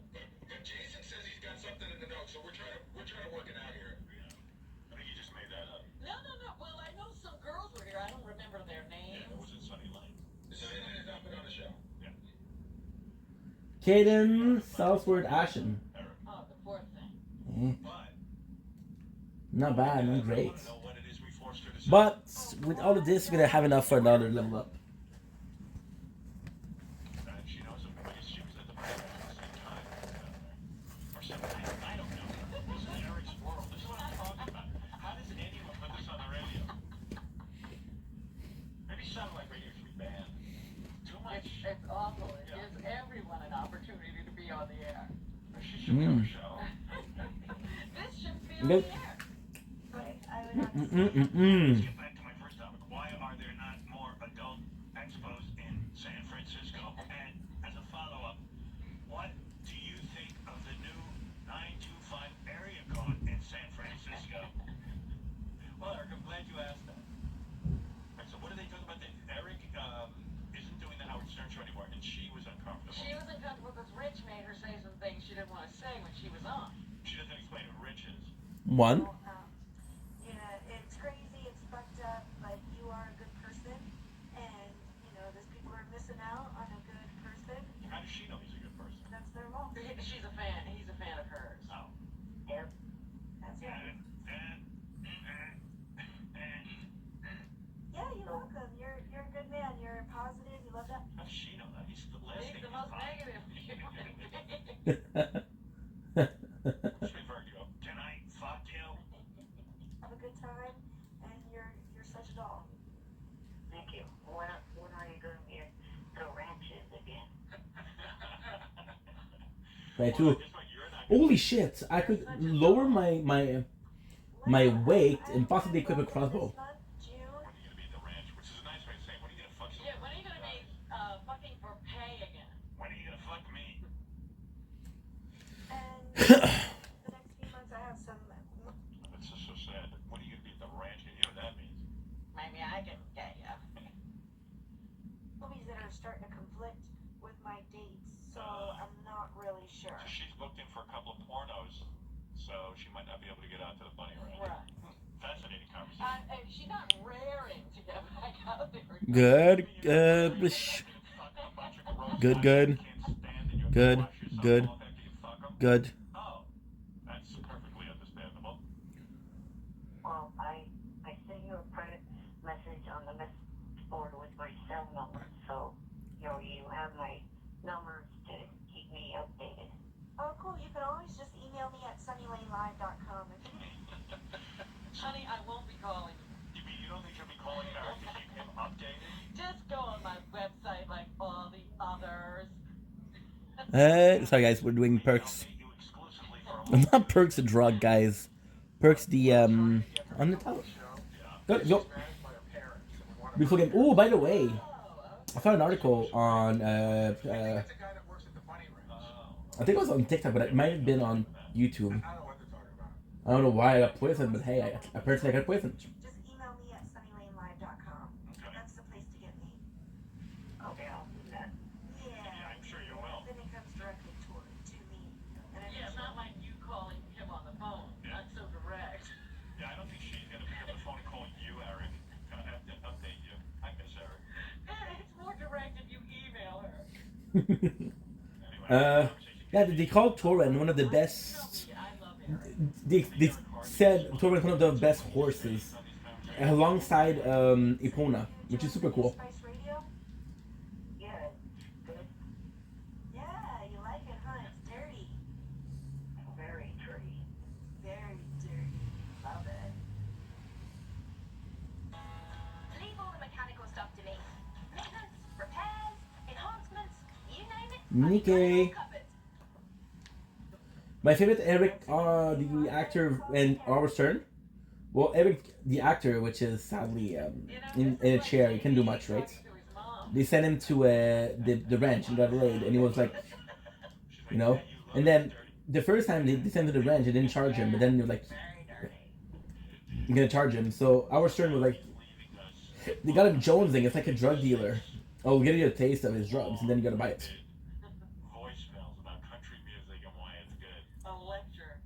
But Jason says he's got something in the notes, so we're trying to work it out here. Yeah. I think you just made that up. No. Well, I know some girls were here. I don't remember their Yeah, names. it was in Sunny Lane. Sonny Lane has not been on the show. Yeah. Caden Southward Ashen. Eric. Oh, the fourth thing. But. Not bad, I not great. want to know what it is we forced her to say. But with all of this, we're gonna have enough for another level up. And she knows him because she was at the program at the same time. Or something. I don't know. This is Eric's world. This is what I'm talking about. How does anyone put this on the radio? Maybe satellite radio should be banned. Too much. It's awful. It Yeah. gives everyone an opportunity to be on the air. She should be on the show. This should be on Good. the air. but I would have to say, Let's get back to my first topic. Why are there not more adult expos in San Francisco? And as a follow-up, what do you think of the new 925 area code in San Francisco? Well, Eric, I'm glad you asked that. And so what are they talking about? Eric isn't doing the Howard Stern show anymore, and she was uncomfortable. She was uncomfortable because Rich made her say some things she didn't want to say when she was on. She doesn't explain who Rich is. One. yeah, it's crazy out on a good person, How does she know he's a good person? that's their law. She's a fan. He's a fan of hers. Oh. Yep. That's it. Yeah, you're welcome. You're a good man. You're positive. You love that. How does she know that? He's the last He's thing the you most thought. negative. Straightforward, you go, can I fuck you? Have a good time, and you're such a doll. Thank you. When are you going to get the ranches again? Right, Well, too. just like you're not Holy shit! I could lower my weight and possibly equip a crossbow. This month, June. When are you gonna be at the ranch? Which is a nice way of saying, when are you gonna fuck someone? Yeah, when are you gonna be fucking for pay again? When are you gonna fuck me? And the next few months, I have some. That's just so sad. When are you gonna be at the ranch? You know what that means. Maybe I can get you. Movies that are starting to conflict with my dates, so I'm not really sure. So she's booked in for a couple of pornos, so she might not be able to get out to the bunny ranch. Right. Fascinating conversation. And she's not raring to get back out there. Good. Good. Good. Good. Good. Good. Oh, that's perfectly understandable. Well, I sent you a private message on the message board with my cell number, so you have my numbers to keep me updated. Oh, cool. You can always just email me at sunnylanelive.com. If you Honey, I won't be calling. You mean you don't think you'll be calling Eric to keep him updated? Just go on my website like all the others. Sorry guys, we're doing perks. You exclusively for a Not perks, a drug, guys. Perks, the on the top. Go. Before game. Oh, by the way, I found an article on It's a guy that works at the bunny ranch. I think it was on TikTok, but it might have been on YouTube. I don't know what they're talking about. I don't know why I got poisoned, but hey, I personally got poisoned. just email me at sunnylanelive.com. That's the place to get me. Okay, I'll do that. Yeah. I'm sure you will. Then it comes directly to me. And I Yeah, just- not like you calling him on the phone. Not so direct. Yeah, I don't think she's gonna pick up the phone and call you, Eric. Gonna have to update you. I miss Eric. It's more direct if you email her. Anyway, Yeah, they called Torren one of the best. I love Eric. They said Torren one of the best horses, alongside Epona, which is super cool. Spice Radio? Yeah, good. Yeah, you like it, huh? It's dirty. Very dirty. Very dirty. Love it. Leave all the mechanical stuff to me. Maintenance, repairs, enhancements, you name it. Nikkei. Covered. My favorite Eric, the actor, and Howard Stern. Well, Eric, the actor, which is sadly in a chair, he can't do much, right? They sent him to the ranch in Adelaide, and he was like, you know. And then the first time they sent him to the ranch, they didn't charge him, but then they're like, you're gonna charge him. So Howard Stern was like, they got him jonesing. It's like a drug dealer. Oh, we'll give you a taste of his drugs, and then you gotta buy it. voicemails about country music and why it's good. A lecture.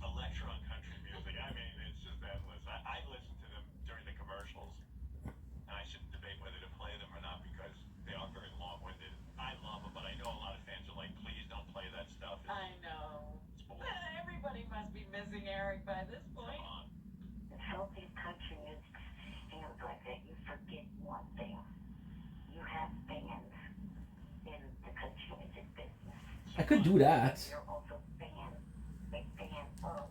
A lecture on country music. I mean, it's just endless. I listen to them during the commercials, and I shouldn't debate whether to play them or not because they are very long-winded. I love them, but I know a lot of fans are like, please don't play that stuff. I know. It's bullshit. Everybody must be missing Eric by this point. Come on. If healthy country music feels like that, you forget one thing. You have fans in the country music business. I could do that. You're also fans, big fans of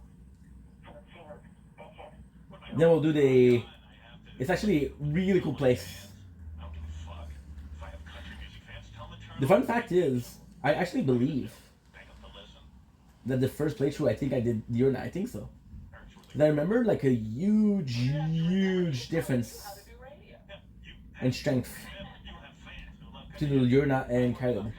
some singers that have Then we'll do the. It's actually a really cool place. I don't give a fuck. If I have country music fans, tell them to turn The fun fact is, I actually believe bang up to listen. that the first playthrough, I think I did the night. I think so. Eric's really And I remember like a huge difference How to do radio. you in strength you have fans who love to Yurna and Caleb.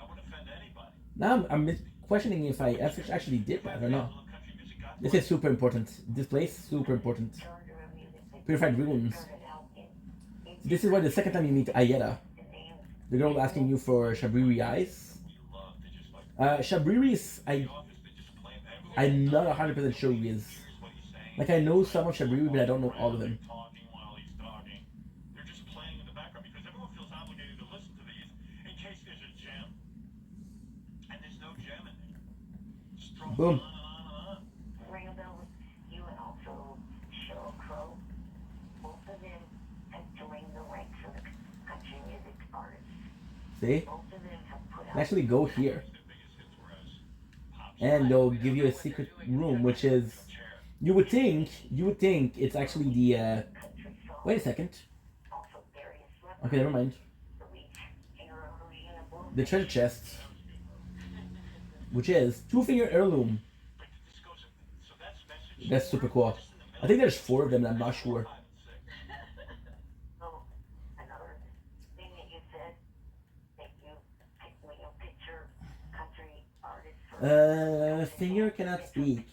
I wouldn't offend anybody. Now I'm questioning if I actually did that or not. Love country music. God This is super important. This place, super important. genre of music that Purified Ruins. started out in This is why the second time you meet Ayeda, the name the girl asking you for Shabriri eyes. we love to just like Shabriri's, office, they just play everything. I'm not 100% sure who he is. Here's what he's saying. Like I know some of Shabriri, but I don't know all of them. Talking while he's talking. They're just playing in the background because everyone feels obligated to listen to these Boom. Ring a bell with you and also Sheryl Crow. Both of them have joined the ranks of the country music artists. See? Both of them have put out. Actually, go here. And they'll give you a secret room, which is, you would think it's actually the, wait a second. Okay, never mind. The treasure chest, which is 2-finger heirloom. That's super cool. I think there's 4 of them, I'm not sure. Oh, another thing that you said, that you when you picture country artists for Finger cannot speak.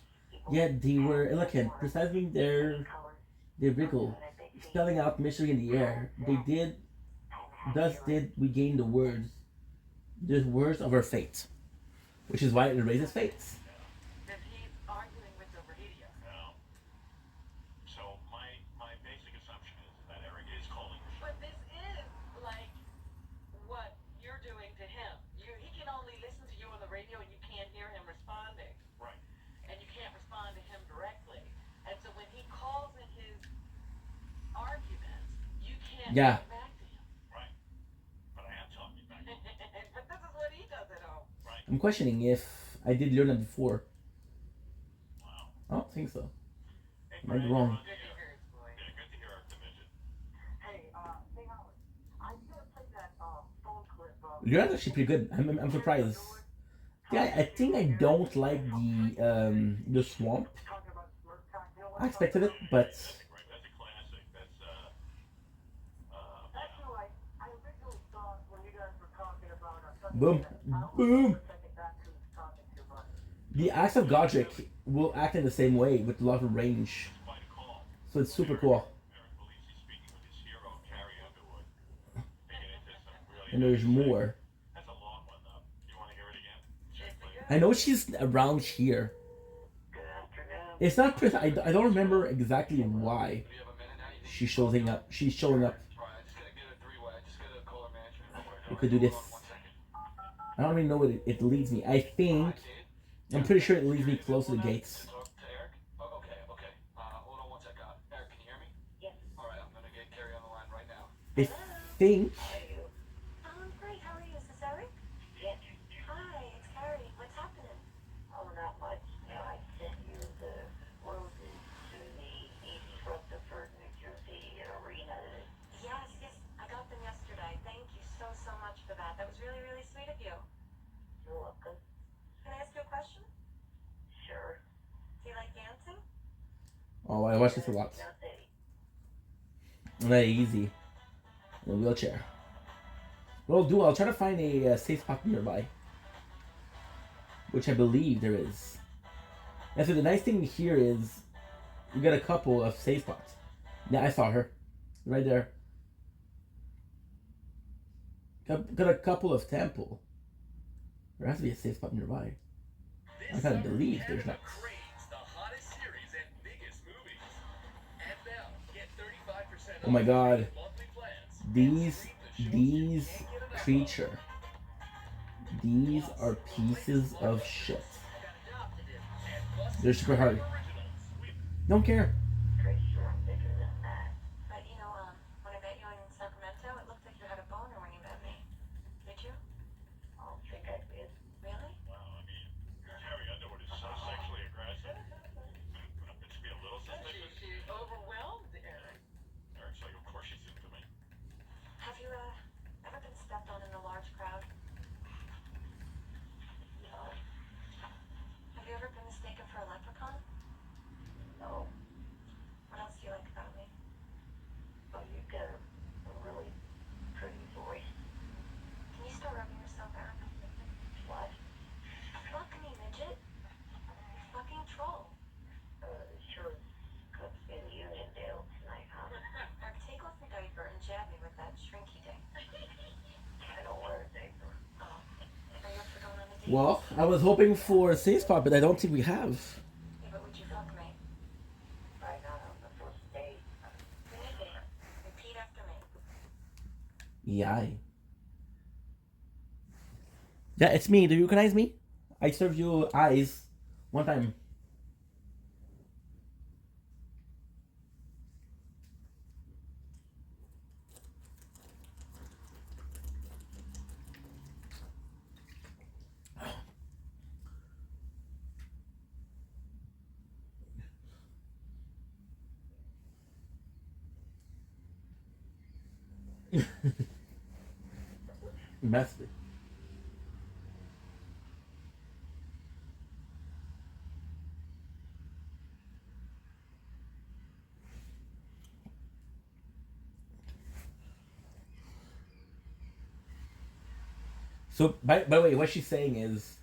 Yet they were eloquent, precisely their wriggle, spelling out mystery in the air. Thus did we gain the words of our fate, which is why it erases fates. That he's arguing with the radio. No. So my basic assumption is that Eric is calling. But this is like what you're doing to him. He can only listen to you on the radio and you can't hear him responding. Right. And you can't respond to him directly. And so when he calls in his arguments, you can't Yeah. get back to him. Right. But I am talking back. But this is what he does at home. Right. I'm questioning if I did learn that before. Wow. I don't think so. Hey, Might be Brian, wrong. you're on the, Good to hear his voice. Yeah, good to hear Eric the Midget. Hey, hey Howard, I'm gonna play that phone clip. You're actually pretty good. I'm surprised. Yeah, I think I don't like the swamp. Talking about Smurf cocktail. I expected it, but Right. That's a classic. That's Actually, I originally thought when you guys were talking about boom, boom. The axe of Godric will act in the same way with a lot of range, quite a call. so it's super cool. Eric believes he's speaking with his hero, Carrie Underwood. They get into some really. And there's more. That's a long one, though. You want to hear it again? Check, please. I know she's around here. Good afternoon. It's not precise. I don't remember exactly why Do you have a minute now? You think- she's showing up. She's showing up. Alright, I just gotta get a 3-way. I just gotta call our management. Don't worry. We could do this. Hold on 1 second. I don't even know what it leads me. I think I'm pretty sure it leads me close to the gates. Talk to Eric? Oh, okay. Hold on 1 second. Eric, can you hear me? Yes. Alright, I'm gonna get Carrie on the line right now. I think Great. How are you? Is this Eric? Yes. Hi, it's Carrie. What's happening? Oh, not much. I sent you the roses to the East Rutherford, New Jersey arena. Yes. I got them yesterday. Thank you so much for that. That was really, really sweet of you. You're welcome. Can I ask you a question? Sure. Do you like dancing? oh, I watch this a lot. Nothing. Very easy. In a wheelchair. What I'll do, I'll try to find a safe spot nearby, which I believe there is. And so the nice thing here is we got a couple of safe spots. Yeah, I saw her right there. Got a couple of temple. There has to be a safe spot nearby. I kind of believe there's not. The hottest series and biggest movies. And now, get 35% Oh my god. monthly plans. These creature. These are pieces of shit. They're super hard. Don't care. Pretty sure I'm bigger than that. But when I met you in Sacramento, it looked like you had a boner when you met me. Did you? I don't think I did. Really? Wow, I mean, Carrie Underwood is so sexually aggressive. It should be a little suspicious. She overwhelmed Eric. Eric's like, of course she's into me. Have you ever been stepped on in a large crowd? No. Have you ever been mistaken for a leprechaun? No. What else do you like about me? But you got a really pretty voice. Can you start rubbing yourself, Eric? What? Fuck me, midget. You fucking troll. Sure could in Uniondale tonight, huh? Eric, take off your diaper and jab me with that shrinky thing. I don't wear a diaper. Oh. Are you up for going on a date? Well, I was hoping for a safe spot, but I don't think we have. Yeah, but would you fuck me? Right now on the first date. Maybe. Repeat after me. Yeah. Yeah, it's me. Do you recognize me? I serve you eyes One time. Master. So, by the way, what she's saying is,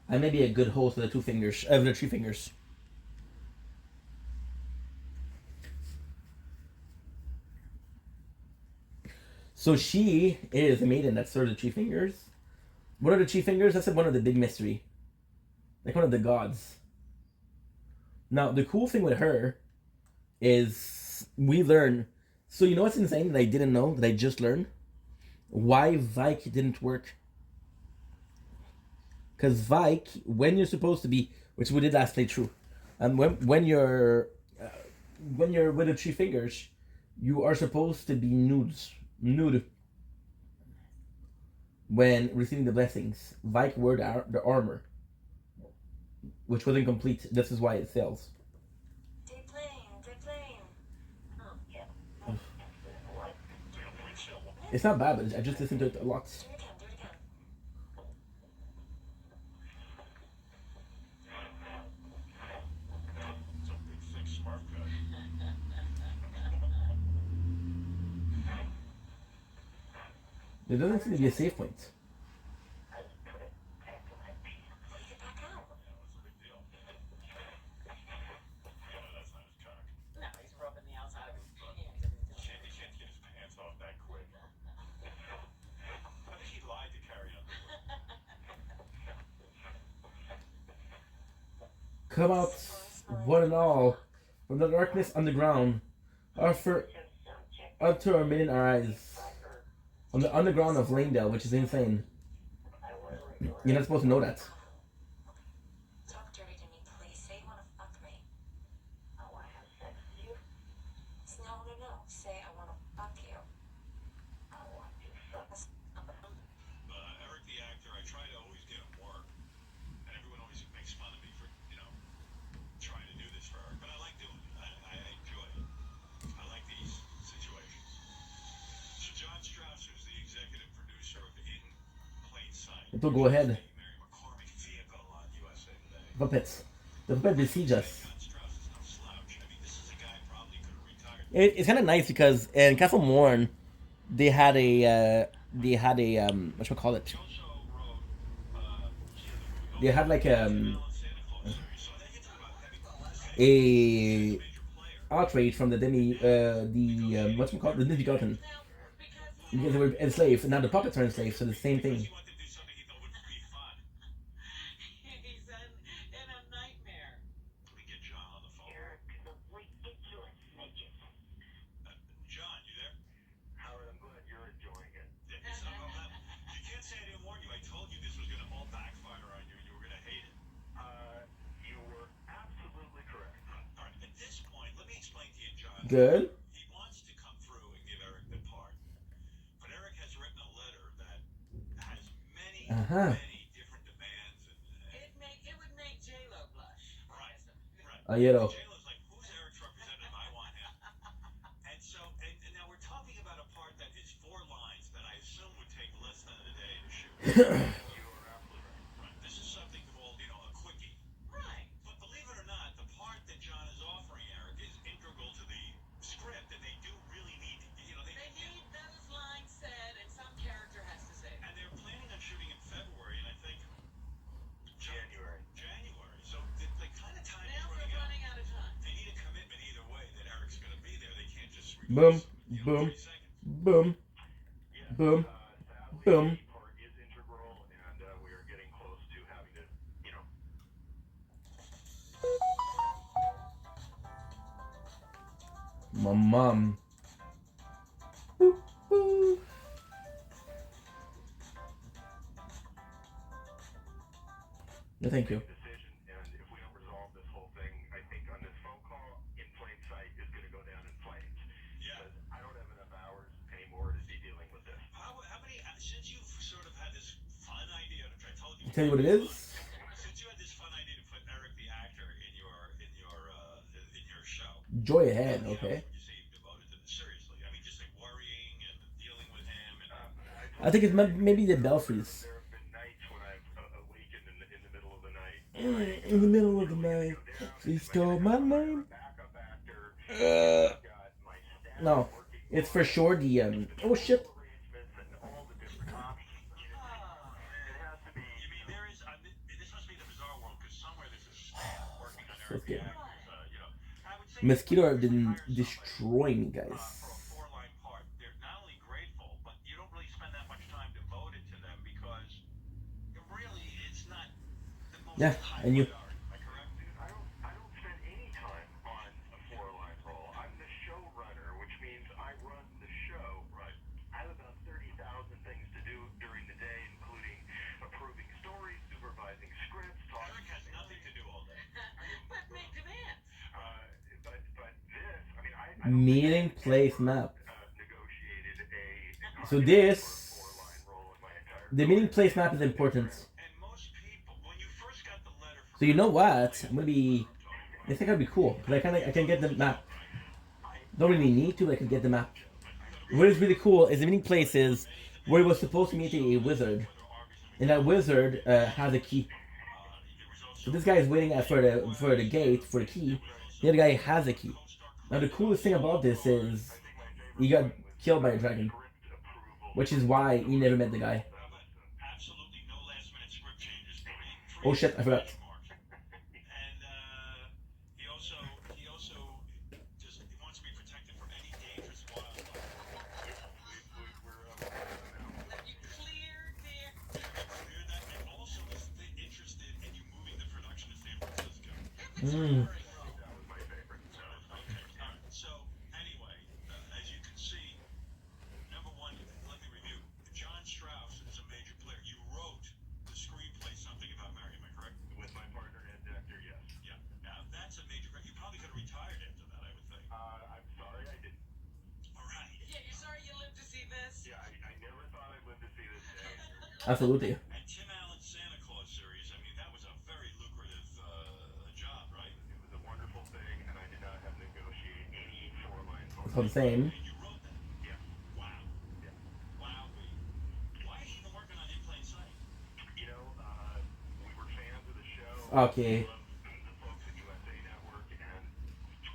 I may be a good host of the 2 fingers, of the 3 fingers. So she is a maiden that serves the 3 fingers. What are the 3 fingers? That's one of the big mystery. Like one of the gods. Now, the cool thing with her is we learn. So you know what's insane that I didn't know, that I just learned? Why Vike didn't work. Because Vike, when you're supposed to be, which we did last playthrough, and when you're with the 3 fingers, you are supposed to be nude when receiving the blessings. Vike wore the armor, which wasn't complete. This is why it fails. It's not bad, but I just listened to it a lot. There doesn't seem to be a save point. No, he's rubbing the outside of his hands. He can't get his pants off that quick. I think he lied to carry on. Come out, one and all, from the darkness underground. Offer unto our maiden our eyes. On the underground of Lanedale, which is insane. You're not supposed to know that. Talk dirty to me, please. Say you want to fuck me. I want to have sex with you. No. Say I want to fuck you. I want to fuck. Eric the actor, I try to always get him work. And everyone always makes fun of me for, trying to do this for Eric. But I like doing it. I enjoy it. I like these situations. So John Strauss, who's the executive producer of In Plain Sight. So go ahead. Mary McCormick vehicle on USA Today. Puppets. The puppet besiege us. John Strauss is no slouch. I mean, this is a guy probably could have retired. It's kind of nice because in Castle Morn, they had a whatchamacallit? He also wrote, They had like Santa Claus. So they get to about a heavy outrage from the whatchamacallit, the Disney Garden, because they were enslaved, and now the puppets are enslaved. So the same thing. He wanted to do something he thought would be fun. He's in a nightmare. Let me get John on the phone. You're the ridiculous midget. John, you there? Howard, I'm glad you're enjoying it. You can't say I didn't warn you. I told you this was going to all backfire on you and you were going to hate it. You were absolutely correct. All right, at this point, let me explain to you, John. Good. He wants to come through and give Eric the part. But Eric has written a letter that has many, many different demands. It would make J-Lo blush. Right. Yellow. JLo's like, who's Eric's representative? I want him. And so, and now we're talking about a part that is 4 lines that I assume would take less than a day to shoot. You are absolutely right. Right. This is something called, a quickie. Right. But believe it or not, the part that John is offering Eric is integral to the script, and they do really need to, They need those lines said, and some character has to say them. and they're planning on shooting in February, and I think January. So the kind of time is Now we're running out. running out of time. They need a commitment either way that Eric's going to be there. They can't just Boom, boom, 30 seconds. boom, Yes. boom, Sadly, boom. the part is integral, and we are getting close to having to, My mom. Boop, boop. No, thank you. decision. And if we don't resolve since you've sort of had this fun idea, which I told you. Tell you what it is. Since you had this fun idea to put Eric the actor in your show. Joy ahead, okay. You say you devoted to this seriously. I mean, just like worrying and dealing with him and. I think it's maybe the Belfries. There have been nights when I've awakened in the middle of the night. In the middle of the night, she stole my name. No, it's for sure the oh shit. Mosquito have been destroying me, guys. Not only grateful, but you don't really spend that much time devoted to them because really it's not the most Yeah, and you. I don't spend any time on a 4-line role. I'm the showrunner, which means I run the show. Right. I have about 30,000 things to do during the day, including approving stories, supervising scripts, talking. Eric has nothing to do all day. But make demands. But this, I mean, I Meeting place map. negotiated a So this, 4-line role in my entire. the meeting place map is important. And most people, when you first got the letter from So you know what? I'm gonna be. I think I'd be cool because I can get the map. Don't really need to, but I can get the map. What is really cool is the meeting place is where he was supposed to meet a wizard, and that wizard has a key. So this guy is waiting for the gate for the key. The other guy has a key. Now the coolest thing about this is he got killed by a dragon, which is why he never met the guy. absolutely no last-minute script changes. Oh shit, I forgot. And he also just he wants to be protected from any dangerous wildlife. Have you cleared there? Clear that, and also is interested in you moving the production to San Francisco. Mm. That was my favorite. Okay, all right. So anyway, as you can see, number one, let me review. John Strauss is a major player. You wrote the screenplay, Something About Mary, am I correct? With my partner and actor, yes. Yeah. Now that's a major. You probably could have retired after that, I would think. I'm sorry, I didn't. All right. Yeah, you're sorry you lived to see this? Yeah, I never thought I'd live to see this day. Absolutely. And Tim Allen's Santa Claus series, I mean, that was a very lucrative job, right? It was a wonderful thing, and I did not have to negotiate any 4-line So the same. And you wrote that? Yeah. Wow. Yeah. Wow. Why are you even working on In Plain Sight? You know, we were fans of the show. Okay. The folks at USA Network, and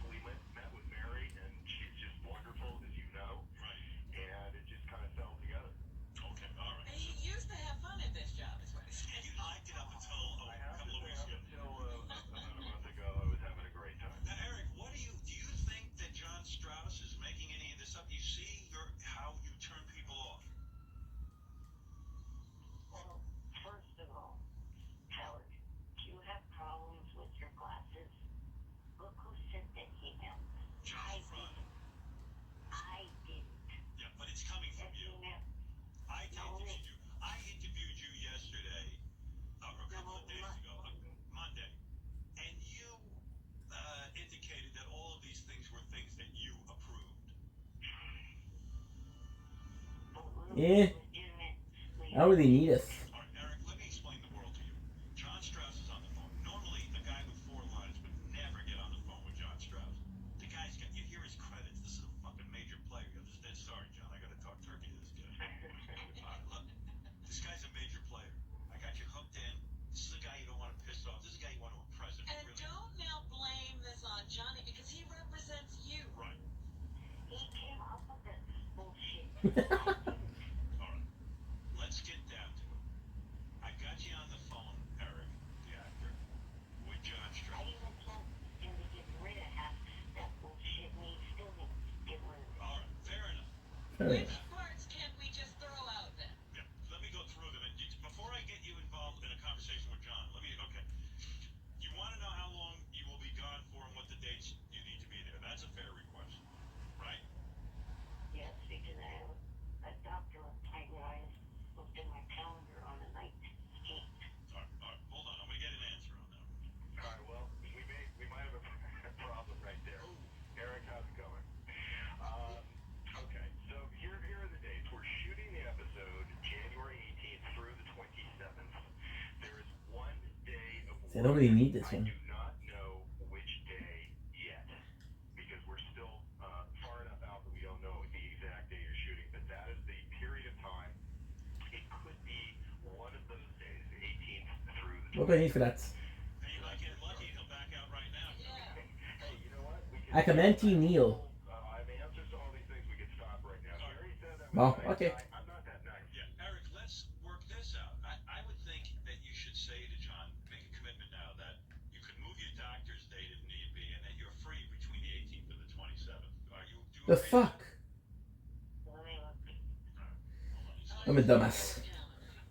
we met with Mary, and she's just wonderful, as you know. Right. And it just kind of fell together. Okay, all right. And you used to have fun at this job, is what it And says. you liked it up until a couple of weeks ago. Until about a month ago, I was having a great time. Now, Eric, do you think that John Strauss is making any of this up? You see how you turn people off? Well, first of all, Howard, do you have problems with your glasses? Look who sent that email. John Front. I didn't. Yeah, but it's coming from That you. email. I interviewed you yesterday, or a couple of days ago, Monday, and you indicated that all of these things were things that you approved. Eh, Legitimately. I don't really need us. All right, Eric, let me explain the world to you. John Strauss is on the phone. Normally, a guy with 4 lines would never get on the phone with John Strauss. The guy's got, you hear his credits. This is a fucking major player. He goes, sorry, John, I gotta talk turkey to this guy. All right, look, this guy's a major player. I got you hooked in. This is a guy you don't want to piss off. This is a guy you want to impress. If you And really don't now blame this on Johnny because he represents you. Right. He came up with this bullshit. All right. Let's get down to it. I got you on the phone, Eric, the actor, with John I Strauss. even told him to get rid of half that bullshit, and he still didn't get rid of it. All right, fair enough. Which parts can we just throw out then? Yeah, let me go through them. And before I get you involved in a conversation with John, okay. You want to know how long you will be gone for and what the dates you need to be there. That's a fair request, right? Yes, because I have a doctor appointment I looked in my calendar on the 19th. All right, hold on. I'm going to get an answer on that. All right, well, we might have a problem right there. Eric, how's it going? Okay, so here is I don't really need this I one. do not know which day yet, because we're still far enough out that we don't know the exact day you're shooting, but that is the period of time. It could be one of those days, the 18th through the What do I need for that? Hey, you might get lucky, he'll back out right now. Yeah. Hey, you know what? We Acamenti Neil. I have answers to all these things. We could stop right now. Jerry said that Oh, was a nice okay. guy. I'm not that nice. Yeah, Eric, let's work this out. I would think that you should say to John, make a commitment now that you could move your doctor's date if need be, and that you're free between the 18th and the 27th. Are you? Do you The agree? fuck? Let me look. I'm a dumbass.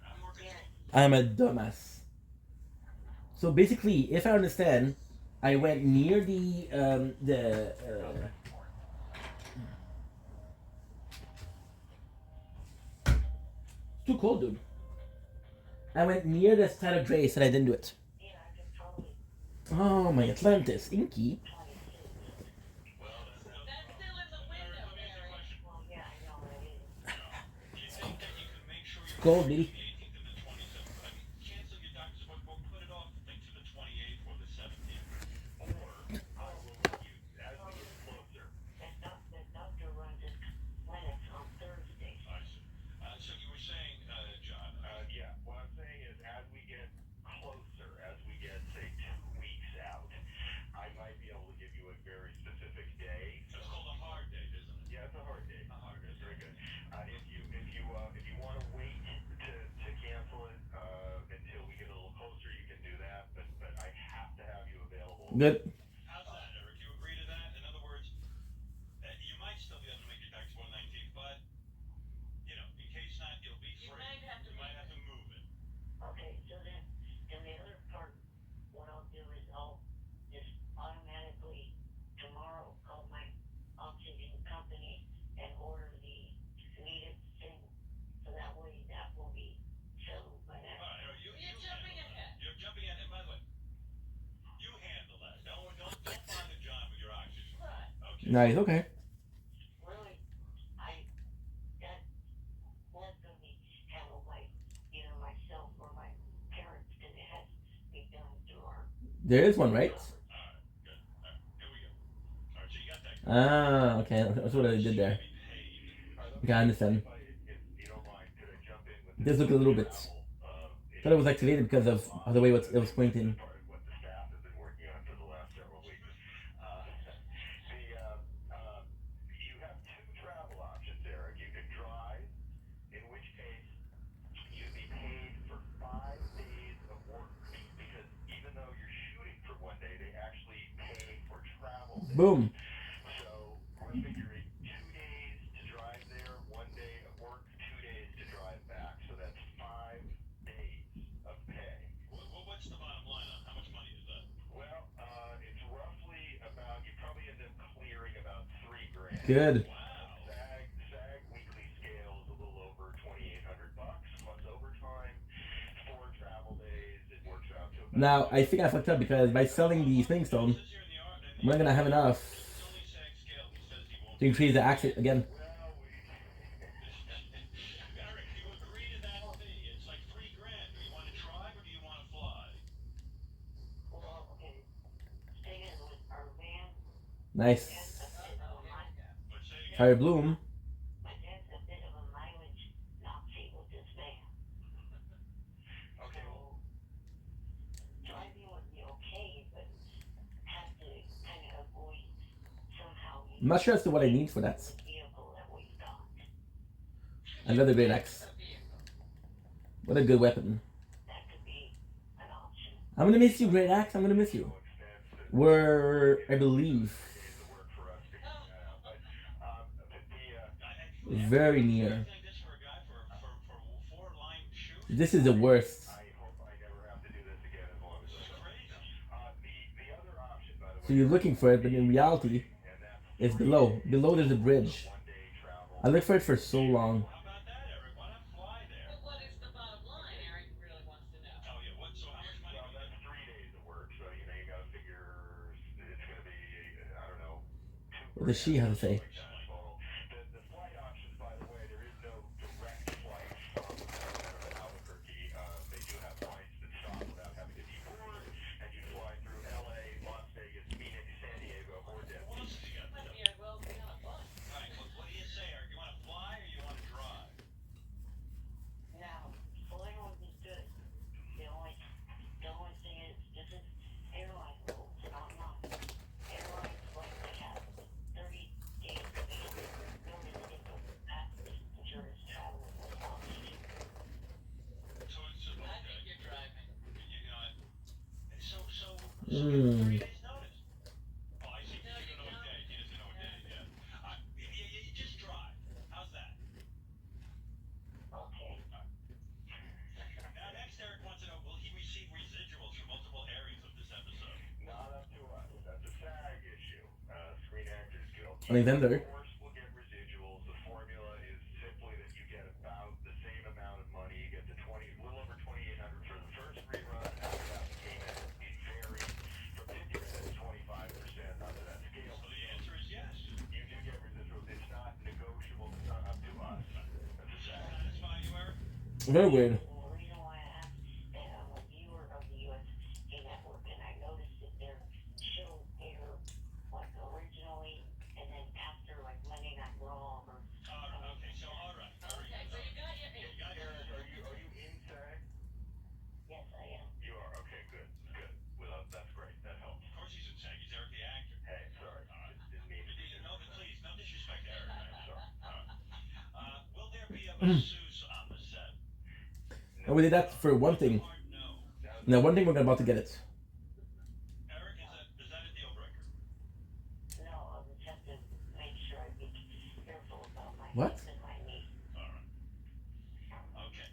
I'm working. I'm a dumbass. So basically, if I understand, I went near too cold, dude. I went near the side of Grace and I didn't do it. Yeah, I could probably Oh, my Atlantis, Inky. 26. That's still in the window, Eric. Well, yeah, I know what it is. Do you think that you can make sure you're Cold, free baby. between the 18th and the 27th? I mean, cancel your doctor's appointment. We'll put it off, like, to the 28th or the 17th. Or I will let you, as we get closer. The doctor runs his clinics on Thursdays. I see. So you were saying, John, Yeah, what I'm saying is as we get closer, as we get, say, 2 weeks out, I might be able to give you a very specific day. it's called a hard date, isn't it? Yeah, it's a hard day. A hard date. Very good. If you want to wait to cancel it until we get a little closer, you can do that. But I have to have you available. Good. How's that, Eric? You agree to that? In other words, you might still be able to make your doctor's appointment 19th, but, you know, in case not, you'll be You free. might have to You might have to move it. Okay, so then the other part, what I'll do is I'll just automatically tomorrow call my oxygen company and order the needed thing, so that way that will be settled by that. All right, Eric, You're you jumping handle that. ahead. You're jumping ahead. And by the way, you handle that. Don't bother John with your oxygen. Right. Okay. Nice, okay. Really, that was gonna be handled by either myself or my parents, because it has to be done through our. There is one, right? All right, good. All right, here we go. All right, so you got that. Ah, okay. That's what I did there. Okay, I understand. If you don't mind, could I jump in with It does look a little bit. Thought it was activated because of the way it was pointing. part of what the staff has been working on for the last several weeks. You have 2 travel options, Eric. You can drive, in which case you'd be paid for 5 days of work, because even though you're shooting for 1 day, they actually pay for travel days. Boom. So we're figuring 2 days to drive there, 1 day of work, 2 days to drive back. So that's 5 days of pay. What's the bottom line on how much money is that? Well, it's roughly about, you probably end up clearing about $3,000. Good. Wow. SAG weekly scale is a little over $2,800 plus overtime, 4 travel days. It works out to about. Now, I think I fucked up because by selling the Spinning Stone, Says here in the art, I'm not gonna have enough it's only SAG scale. He says he won't. to increase the access again. Well, Eric, you agree to that fee? It's like $3,000. Do you want to drive or do you want to fly? Well, okay, thing is with our van, Nice. that's a bit of a But say again. Fire Bloom. that's a bit of a mileage Nazi with this van. okay, So driving would be okay, but have to kind of avoid somehow I'm not sure as to what I need for that. the vehicle that we've got. Another great axe. What a good weapon. That could be an option. I'm gonna miss you, Great Axe. I'm gonna miss you. We're, I believe, days of work for us to get that out. But very near. Like this for a guy for 4-line shoot? This is the worst. I hope I never have to do this again as long as I live. Crazy. The other option, by the way, So you're looking for it, but in reality, and that's it's below. Below there's a bridge. 1 day travel. I looked for it for so long. How about that, Eric? Why not fly there? But what is the bottom line? Eric really wants to know. Oh, yeah. What? So how much money? Well, that's 3 days of work, so you got to figure it's going to be, I don't know. What does she have to say? The flight options, by the way, there is no direct flight from Albuquerque. They do have flights that stop without having to deboard, and Mm. days notice. Oh, I see. You don't know what day. He doesn't know what day. Yeah. You just drive. How's that? Okay. Now, next, Eric wants to know, will he receive residuals from multiple areas of this episode? Not up to us. That's a SAG issue. Screen Actors Guild. Alexander. Of course, we'll get residuals. The formula is simply that you get about the same amount of money. You get the a little over $2,800 for the first rerun. After that, the payment it varies from 50% to 25% under that scale. So the answer is yes. You do get residuals. It's not negotiable. It's not up to us. That's a Does that SAG. satisfy you, Eric? Very weird. Well, the reason why I asked is that I'm a viewer of the USC Network, and I noticed that their shows air like originally, and then after like Monday Night Raw or. Okay, so all right. Okay, so you got your. Eric, are you in SAG? Yes, I am. You are. Okay, good. Good. Well, that's great. That helps. Of course he's in SAG. He's Eric the actor. Hey, sorry. Didn't mean to. No, but please, no disrespect to Eric. I'm sorry. Will there be a Mm. masseuse on the set? And we did that for one thing. Hard no. Now, one thing we're about to get it. Eric, is that a deal breaker? No, I'll just have to make sure I be careful about my What? hips and my knees. All right. Okay.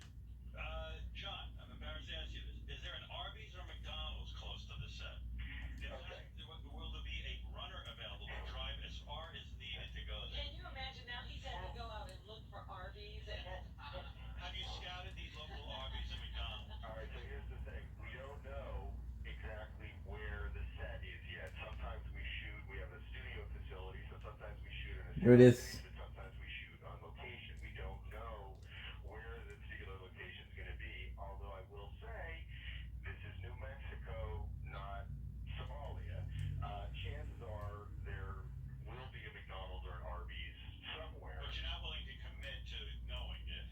John, I'm embarrassed to ask you this. Is there an Arby's or McDonald's close to the set? Will there be a runner available to drive as far as needed to go there? Can you imagine now he's had to go out and look for Arby's and. Have you scouted these local Arby's and McDonald's? All right, so here's the thing. We don't know exactly where the set is yet. Sometimes we have a studio facility, so sometimes we shoot in a Here it is. but sometimes we shoot on location. We don't know where the particular location is going to be, although I will say this is New Mexico, not Somalia. Chances are there will be a McDonald's or an Arby's somewhere. But you're not willing to commit to knowing it.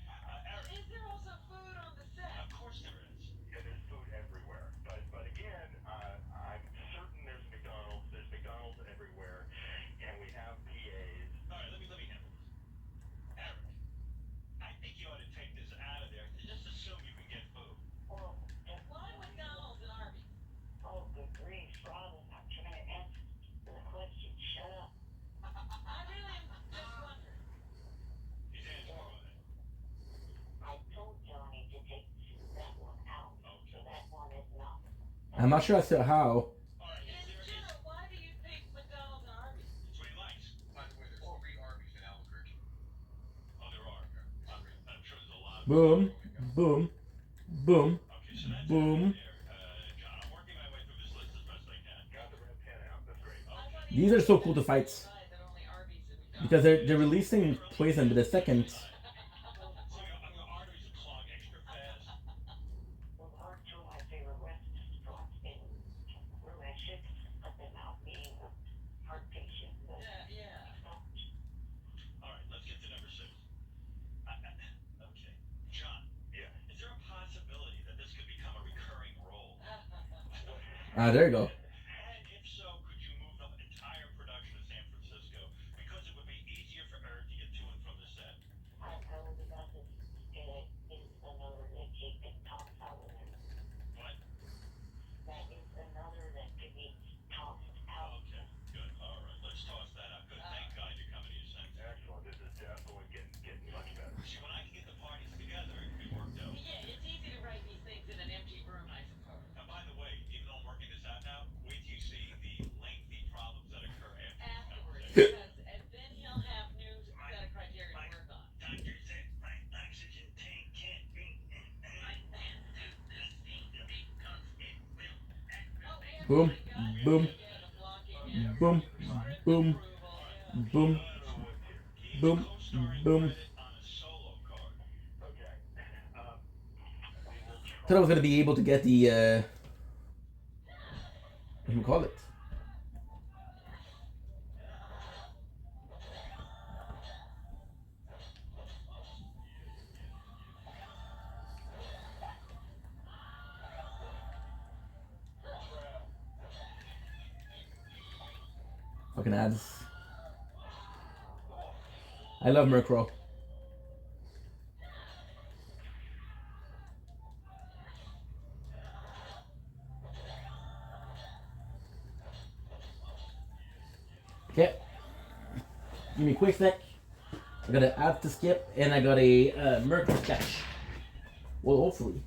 Eric, Is there also food on the set? of course there is. Yeah, there's food everywhere. But again, I'm certain there's McDonald's. There's McDonald's everywhere, and we have PAs. All right, let me handle this. Eric, I think you ought to take this out of there. Just assume you can get food. Well, Why McDonald's and Arby's? oh, good grief, Robin, I'm trying to answer the question. Shut up. I really am just wondering. He's answering on it. I told Johnny to take that one out, so that one is not. I'm not sure as to how. All right, In general, why do you think McDonald's and Arby's? That's what he likes. By the way, there's 3 Arby's in Albuquerque. Oh, there are. I'm sure there's a lot of Boom, boom, boom, Okay, so that's boom. out there. John, I'm working my way through this list as best I can. Got the red pen out. That's great. I thought These are so cool to fight. that only Arby's and McDonald's. Because they're releasing Poison, but the second. So I'm your arteries are clogged extra fast. Well, are two of my favorite restaurants in where I should put them out being a heart patient. But Yeah. All right, let's get to number 6. Okay, John. Yeah. Is there a possibility that this could become a recurring role? There you go. And if so, could you move the entire production to San Francisco? Because it would be easier for Eric to get to and from the set. I heard about this. It is another that Jacob talks out of it. What? That is another that could be tossed out. Okay, good. All right, let's toss that out. Good. Thank God you're coming to your senses. Excellent. This is definitely getting much better. See, when I can get the parties together, it can be worked out. Yeah, it's easy to write these things in an empty room, I suppose. And by the way, even though I'm working this out now, wait till you see the lengthy problems that occur Afterwards, after. and then he'll have new set of criteria to work on. Doctor said my oxygen tank can't be. I can't do this thing because it will activate. Boom, boom, boom, boom, boom, boom, boom. On a solo card. Okay. Thought I was gonna be able to get the what do you call it? Fucking ads. I love Murkrow. add to skip, and I got a Mercury cash. Well, hopefully.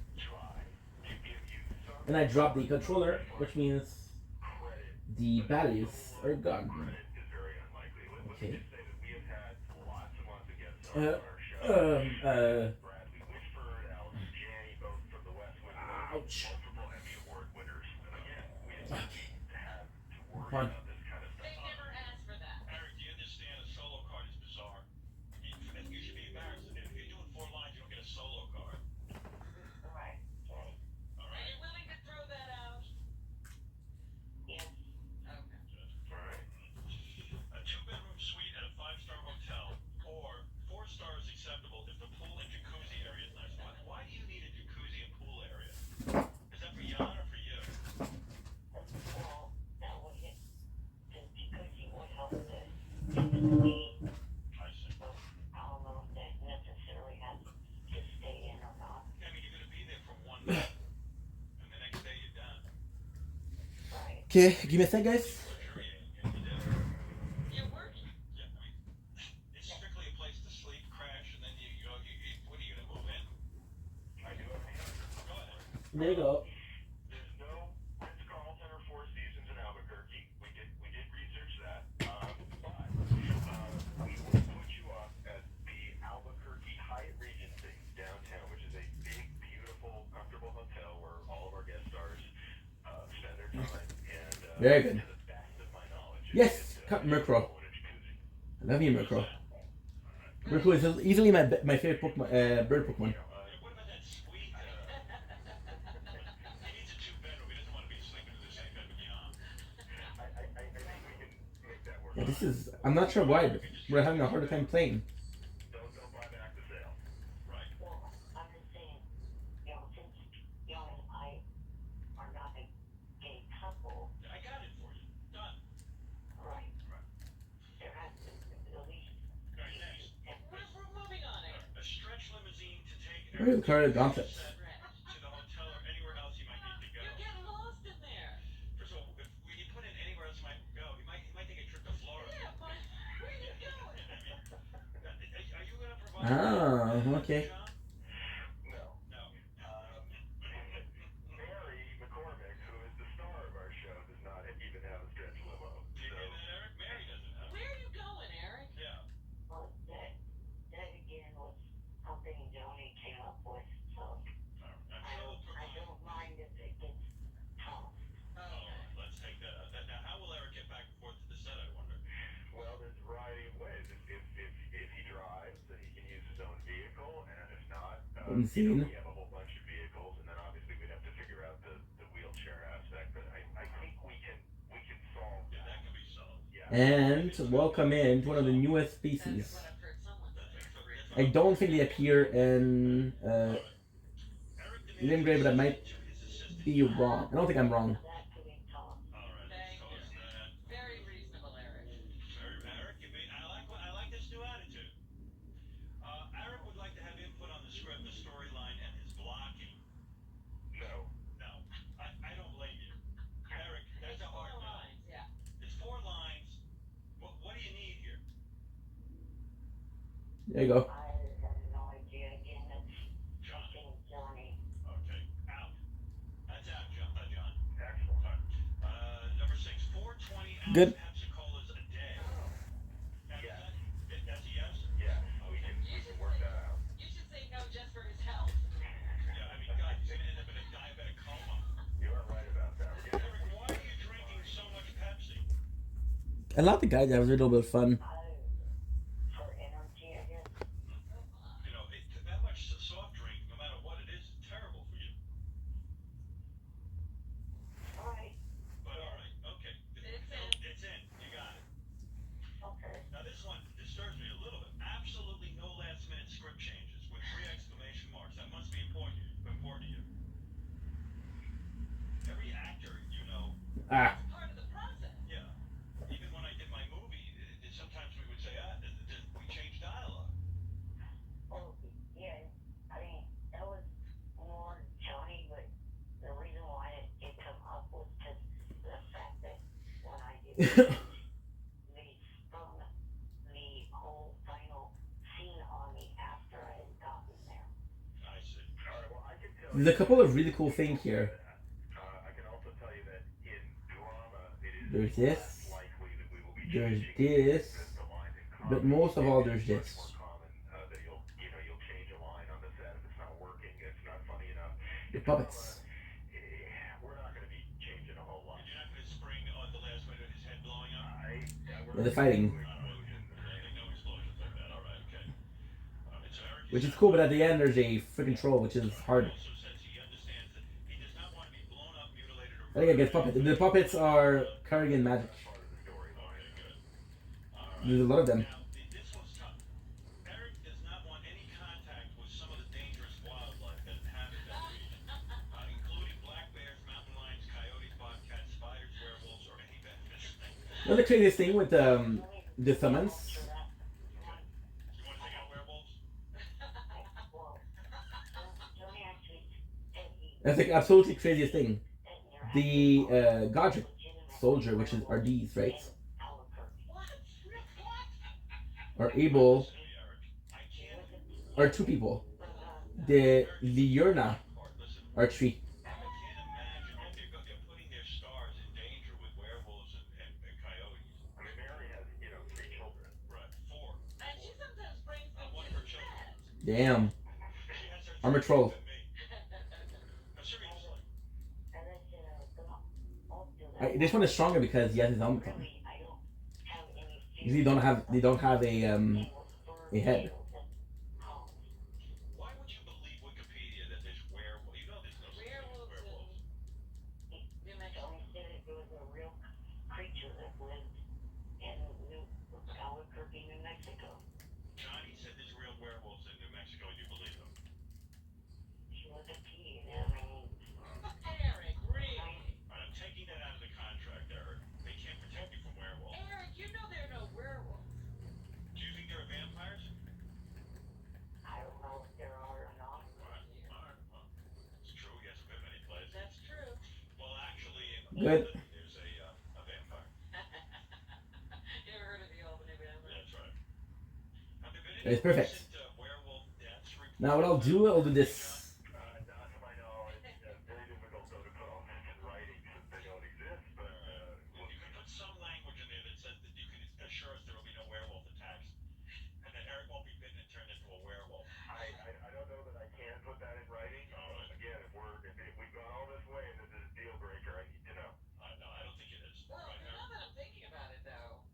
And I dropped the controller, which means the batteries are gone. Okay. Ouch. Okay. Fine. They never asked for that. Eric, do you understand a solo card is bizarre? You should be embarrassed. If you're doing 4 lines, you don't get a solo card. Right. All Are right. you willing to throw that out? Yes. Okay. All right. A 2-bedroom suite at a 5-star hotel, or 4 stars acceptable if the pool and jacuzzi area is nice. Why do you need a jacuzzi and pool area? Is that for Jan or for you? Well, that would get the jacuzzi would help to typically, I see. but I don't know if that necessarily has to stay in or not. I mean, you're gonna be there for 1 night, and the next day you're done. Right. Okay, give me a sec, guys. Luxuriating, and you did. You're working. Yeah, I mean, it's strictly a place to sleep, crash, and then you what are you gonna move in? I do have an answer. Go ahead. There you go. There's no Ritz-Carlton or Four Seasons in Albuquerque. We did research that. But we will put you up at the Albuquerque Hyatt Regency downtown, which is a big, beautiful, comfortable hotel where all of our guest stars spend their time. And Very good. to the best of my knowledge, Yes, it's, cut Murkrow. in a jacuzzi. I love you, Murkrow. Murkrow is easily my favorite Pokemon, bird Pokemon. What about that suite? He needs a 2-bedroom. He doesn't want to be sleeping in the same bed with Jan. I think we can make that work. Yeah, this is. I'm not sure why, but we're having a harder time playing. Don't buy back the sale. Right. Well, I'm just saying, since Young and I are not a gay couple, I got it for you. Done. right, Right. there has to at least All right, next. We're moving on, Eric. A stretch limousine to take Where's the car at to Gauntlet? the hotel or anywhere else you might need to go. You're getting lost in there. First of all, when you put in anywhere else you might go, he might take a trip to Florida. Yeah, but where are you going? Are you gonna provide? Ah, okay. John? No. No. Mary McCormick, who is the star of our show, does not even have a stretch limo. Do you So, hear that, Eric? Mary doesn't have. Where are you going, Eric? Yeah. well, that again was something Joni came up with, so I don't mind if it gets tossed. Let's take that out. Now, how will Eric get back and forth to the set, I wonder? well, there's a variety of ways. If he drives, then he can use his own vehicle, and if not, Insane. we have a whole bunch of vehicles, and then obviously we'd have to figure out the wheelchair aspect. But I think we can solve Yeah, that. that can be solved. Yeah. And welcome in to one of the newest That's species. what I've heard someone say. I don't think they appear in Limb Grave, but I might be wrong. I don't think I'm wrong. That could be tossed. All right, Thank let's toss you. that. Very reasonable, Eric. Eric, I like this new attitude. Eric would like to have input on the script, the storyline, and his blocking. No. No, I don't blame you. Eric, that's a hard 4 no. lines, yeah. It's 4 lines. What do you need here? There you go. I have no idea. Again, that's John. something Johnny. Okay, out. That's out, John. Excellent. Number 6, 420 ounce Good. Pepsi Colas a day. Yes. That's a yes? Yeah, we can work that out. You should say no just for his health. Yeah, I mean, God, he's gonna end up in a diabetic coma. You are right about that. Eric, why are you drinking so much Pepsi? I like the guy that was a little bit fun. For energy, I guess. You know, that much soft drink, no matter what it is terrible for you. Alright, But all right, okay. It's in. It's in. You got it. okay. Now this one disturbs me a little bit. Absolutely no last-minute script changes with 3 exclamation marks. That must be important to you. Every actor, you know, Ah, Part of the process. yeah. Even when I did my movie, sometimes we would say, we changed dialogue. Well, yeah, I mean, that was more Johnny, but the reason why it did come up was because the fact that when I did they spun the whole final scene There's a couple of really cool things here. I can also tell you that in drama, it is There's this. likely that we will be There's changing this. the lines in But comedy. most of all, there's It's much this. more common that you'll change a line on the set if it's not working, it's not funny enough. The puppets. We're not going to be changing a whole lot. You're not going to spring on the last minute his head blowing up? Yeah, they're fighting. No explosions like that. All right, okay. So Eric Which is cool, but at the end there's a freaking troll, which is hard. also says he understands that he does not want to be blown up, mutilated, or I think I guess puppets. The puppets are Carrigan magic. There's a lot of them. Now, this one's tough. Eric does not want any contact with some of the dangerous wildlife that inhabit that region, including black bears, mountain lions, coyotes, bobcats, spiders, werewolves, or any venomous snake. Another craziest thing with the summons. You want to take out werewolves? Well, Tony actually said he That's the absolutely craziest thing. The Godric soldier, which is are these, right? Are able are two people. The Liurna are three. I can't imagine that they're putting their stars in danger with werewolves and coyotes. I mean, Mary has, 3 children. Right, 4. And she sometimes brings them One to of her the children. set. Damn. She has her Armor troll. than me. No, seriously. and I said I'll do that. This one is stronger because he has his helmet on. Really, I don't have any Usually they don't have a head. Why would you believe Wikipedia that there's werewolves? You know there's no such thing as Werewolves werewolves. New Mexico. Tony said it was a real creature that lived in Albuquerque, New Mexico. Johnny said there's real werewolves in New Mexico, and you believe him. She was a teen, I mean, Eric, really? I'm taking that out of the contract, Eric. They can't protect you from werewolves. Eric, you know there are no werewolves. Do you think there are vampires? I don't know if there are or not. Alright, well, it's true. He hasn't been many places. That's true. Well, actually, in Good. Albany, there's a vampire. You ever heard of the Albany Vampire? That's right. Have there been It's perfect. recent, werewolf deaths reported? Now what I'll do this. Not to my knowledge, very difficult though to put all this in writing since they don't exist, but Well, you can put some language in there that says that you can assure us there will be no werewolf attacks, and that Eric won't be bitten and turned into a werewolf. I don't know that I can put that in writing. Again, if we've gone all this way and this is a deal breaker, I need to know. No, I don't think it is. Well, Right, now that I'm thinking about it, though,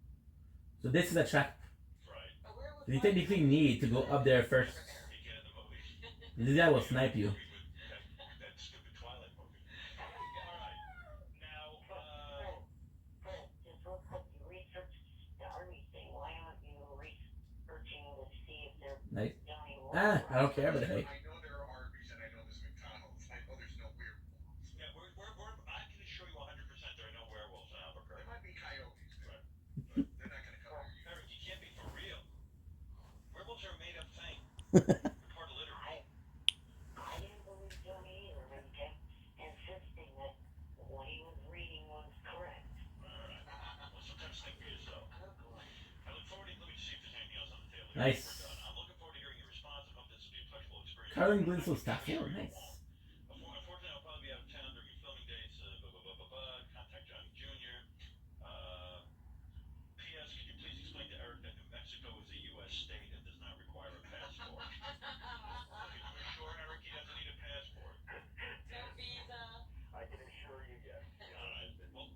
So this is a trap. right. a werewolf. You technically need to go up there first. You get in the movie. This guy will snipe you. That stupid Twilight movie. Alright. Now, But this looks like you researched the army thing. Why aren't you researching to see if they're Nice. Johnny Ah, I don't care, but hey. I know there are Arby's and I know there's McDonald's. I know there's no werewolves. yeah, I can assure you 100% there are no werewolves in There Albuquerque. might be coyotes, Right. but they're not going to come here. Eric, you can't be for real. Werewolves are a made up thing. Part of literature. I didn't believe Johnny either and kept insisting that what he was reading was correct. Alright. Well, sometimes think for yourself. I look forward to, let me see if there's anything else on the table. Nice. We're done. I'm looking forward to hearing your response. I hope this will be a pleasurable experience. Carlin Glinso staff. Oh, nice. Unfortunately, I'll probably be out of town during your filming dates. Contact Johnny Jr. P.S. Could you please explain to Eric that New Mexico is a U.S. state and does not require a passport? Can you assure Eric he doesn't need a passport? No visa. I can assure you, yes. Alright. Well,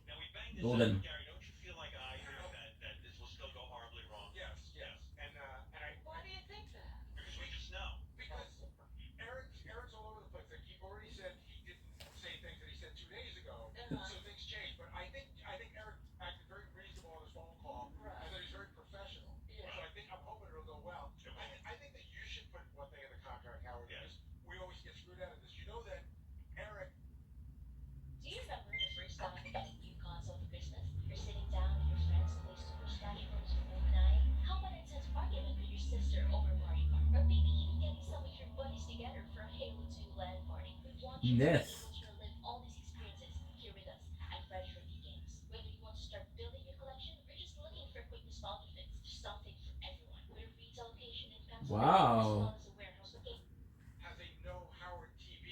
now we banged this Golden. up, Gary. Don't you feel like I hear that this will still go horribly wrong? Yes. And I Why do you think that? Because we just know. because Eric's all over the place. Like he already said he didn't say things that he said 2 days ago, so things changed. But I think Eric acted very reasonable on his phone call. Right. I thought he's very professional. Yeah. So I'm hoping it'll go well. I think that you should put one thing in the contract, Howard. Yes. Because we always get screwed out of this. You know that Eric. Do you remember the first time you got a new console for Christmas? You're sitting down with your friends to play Super Smash Bros. For movie night? How about intense argument with your sister over Mario Kart? Or maybe even getting some of your buddies together for a Halo 2 LAN party? We want you Yes. to be able to relive all these experiences here with us at Fresh Review Games. Whether you want to start building your collection or just looking for quick nostalgia fix, there's something for everyone. We're a retail location in Pennsylvania Wow. as well as a warehouse location. Has a no Howard TV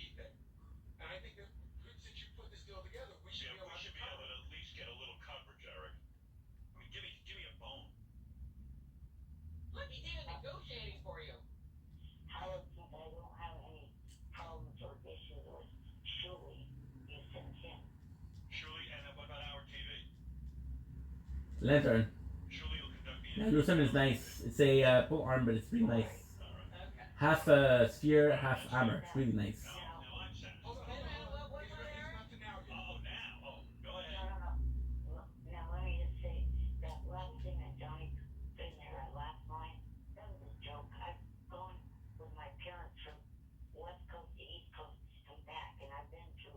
Lantern. Surely you'll conduct the Yeah, interview. Lucerne is nice. It's a pull arm, but it's really nice. Okay. Half sphere, half armor. It's really nice. Now I'm satisfied. Hold on, Wait a minute, hold on. what, He's Eric? not to now yet. Oh, now. Oh, go No, ahead. no, no. Now let me just say that last thing that Johnny in there at last line, that was a joke. I've gone with my parents from West Coast to East Coast to come back, and I've been to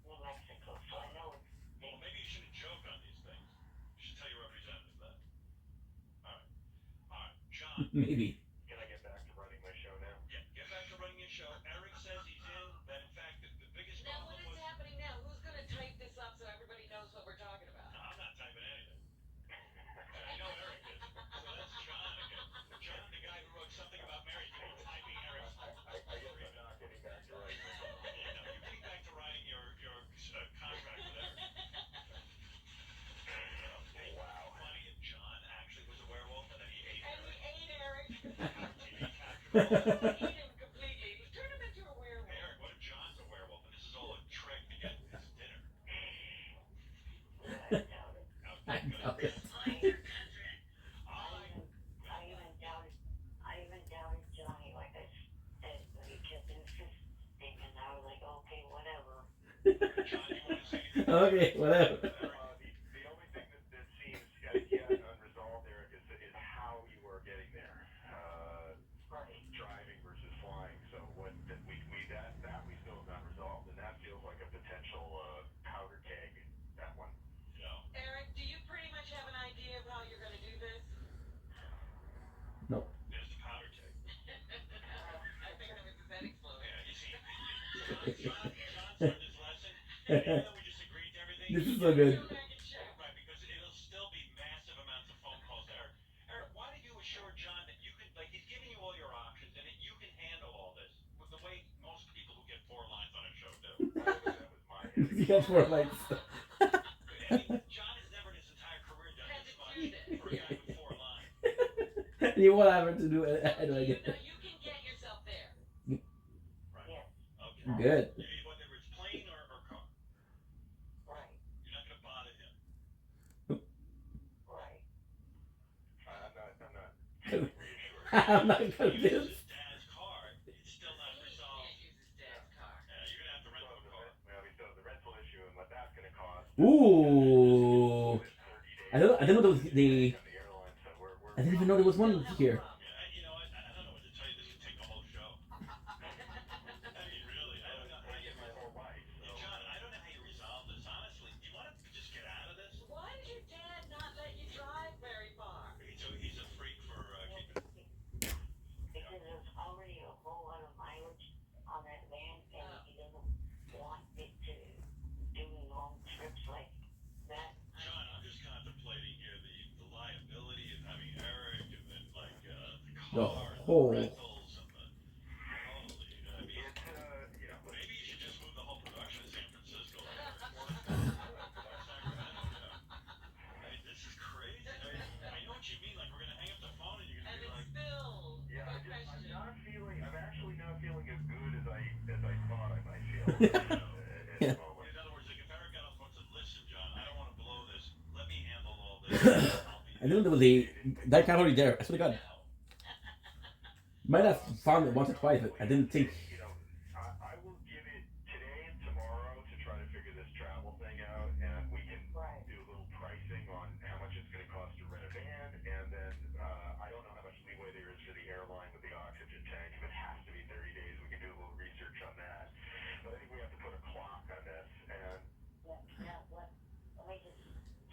New Mexico, so I know it's Well, dangerous. maybe you shouldn't joke on these things. You should tell your representative that. All right, John. Maybe. Can I get back to running my show now? Yeah, get back to running your show. Eric says he's in. That in fact, the biggest Now, problem what is was. happening now? Who's gonna type this up so everybody knows what we're talking about? No, I'm not typing anything. I know Eric is. So that's John again. John, the guy who wrote something about Mary's going to be typing Eric's. I guess I'm not getting back to writing my show. Yeah, no, you're getting back to writing your contract with Eric. Hey, Wow. funny if John actually was a werewolf and then he ate And Eric. he ate Eric. TV captured all He ate him completely. Turn him into a werewolf. Hey, Eric, what if John's a werewolf and this is all a trick to get his dinner? I doubt it. I doubt it. I even doubted Johnny, like I said, but he kept insisting, and I was like, okay, whatever. John, you want to say anything? Okay, whatever. The only thing that seems yet unresolved, Eric, is how you are getting there. Right. Driving versus flying. So what that we still have not resolved, and that feels like a potential powder keg. That one. No. Eric, do you pretty much have an idea of how you're gonna do this? No. There's the powder keg. I figured it was his head exploding. Yeah, you see, John learned his lesson. And even though we just agreed to everything, This is so good. Go back and check. right, because it'll still be massive amounts of phone calls to Eric. Eric, why did you assure John that you could, like, he's giving you all your options and that you can handle all this with the way most people who get 4 lines on a show do? That was my You got 4 lights. I mean, John has never in his entire career done Had this to much do this. for a guy with 4 lines. You won't have to do it. So Like you it. know you can get yourself there. Right. Yes. Okay. Good. Whether it's plane or car, Right. you're not going to bother him. Right. I'm not feeling reassured. I'm not Use convinced. his dad's car, it's still not He resolved. can't use his dad's car. Yeah, you're going to have to rent him a car. Well, we still have the rental issue and what that's going to cost. Ooh. 30 days. I didn't know there was the. On the airline, so we're I didn't even know there was one here. Yeah, you know, I don't know what to tell you. This could take the whole show. I mean, really, I don't know how you. my whole life. Yeah, So. John, I don't know how you resolve this. Honestly, do you want to just get out of this? Why did your dad not let you drive very far? He's a freak for keeping. Because there's already a whole lot of mileage on that van, and he doesn't want it to do long trips like that. John, I'm just contemplating here the liability of having Eric and then like the The car and whole- the rentals and the holy. I mean, It's maybe you should just move the whole production to San Francisco. Sacramento. I mean, this is crazy. I know what you mean. Like we're gonna hang up the phone and you're And gonna be it's like, still Yeah, a I'm question. actually not feeling as good as I thought I might feel. Yeah. At the moment. in other words, like if Eric got on the phone and said, "Listen, John, I don't want to blow this. Let me handle all this. I'll be I didn't know there was a. That guy already there. I swear to God. Might have found it once or twice, but I didn't think. I will give it today and tomorrow to try to figure this travel thing out, and we can Right. do a little pricing on how much it's going to cost to rent a van, and then I don't know how much leeway there is for the airline with the oxygen tank. If it has to be 30 days, we can do a little research on that. But I think we have to put a clock on this, and Now, let me just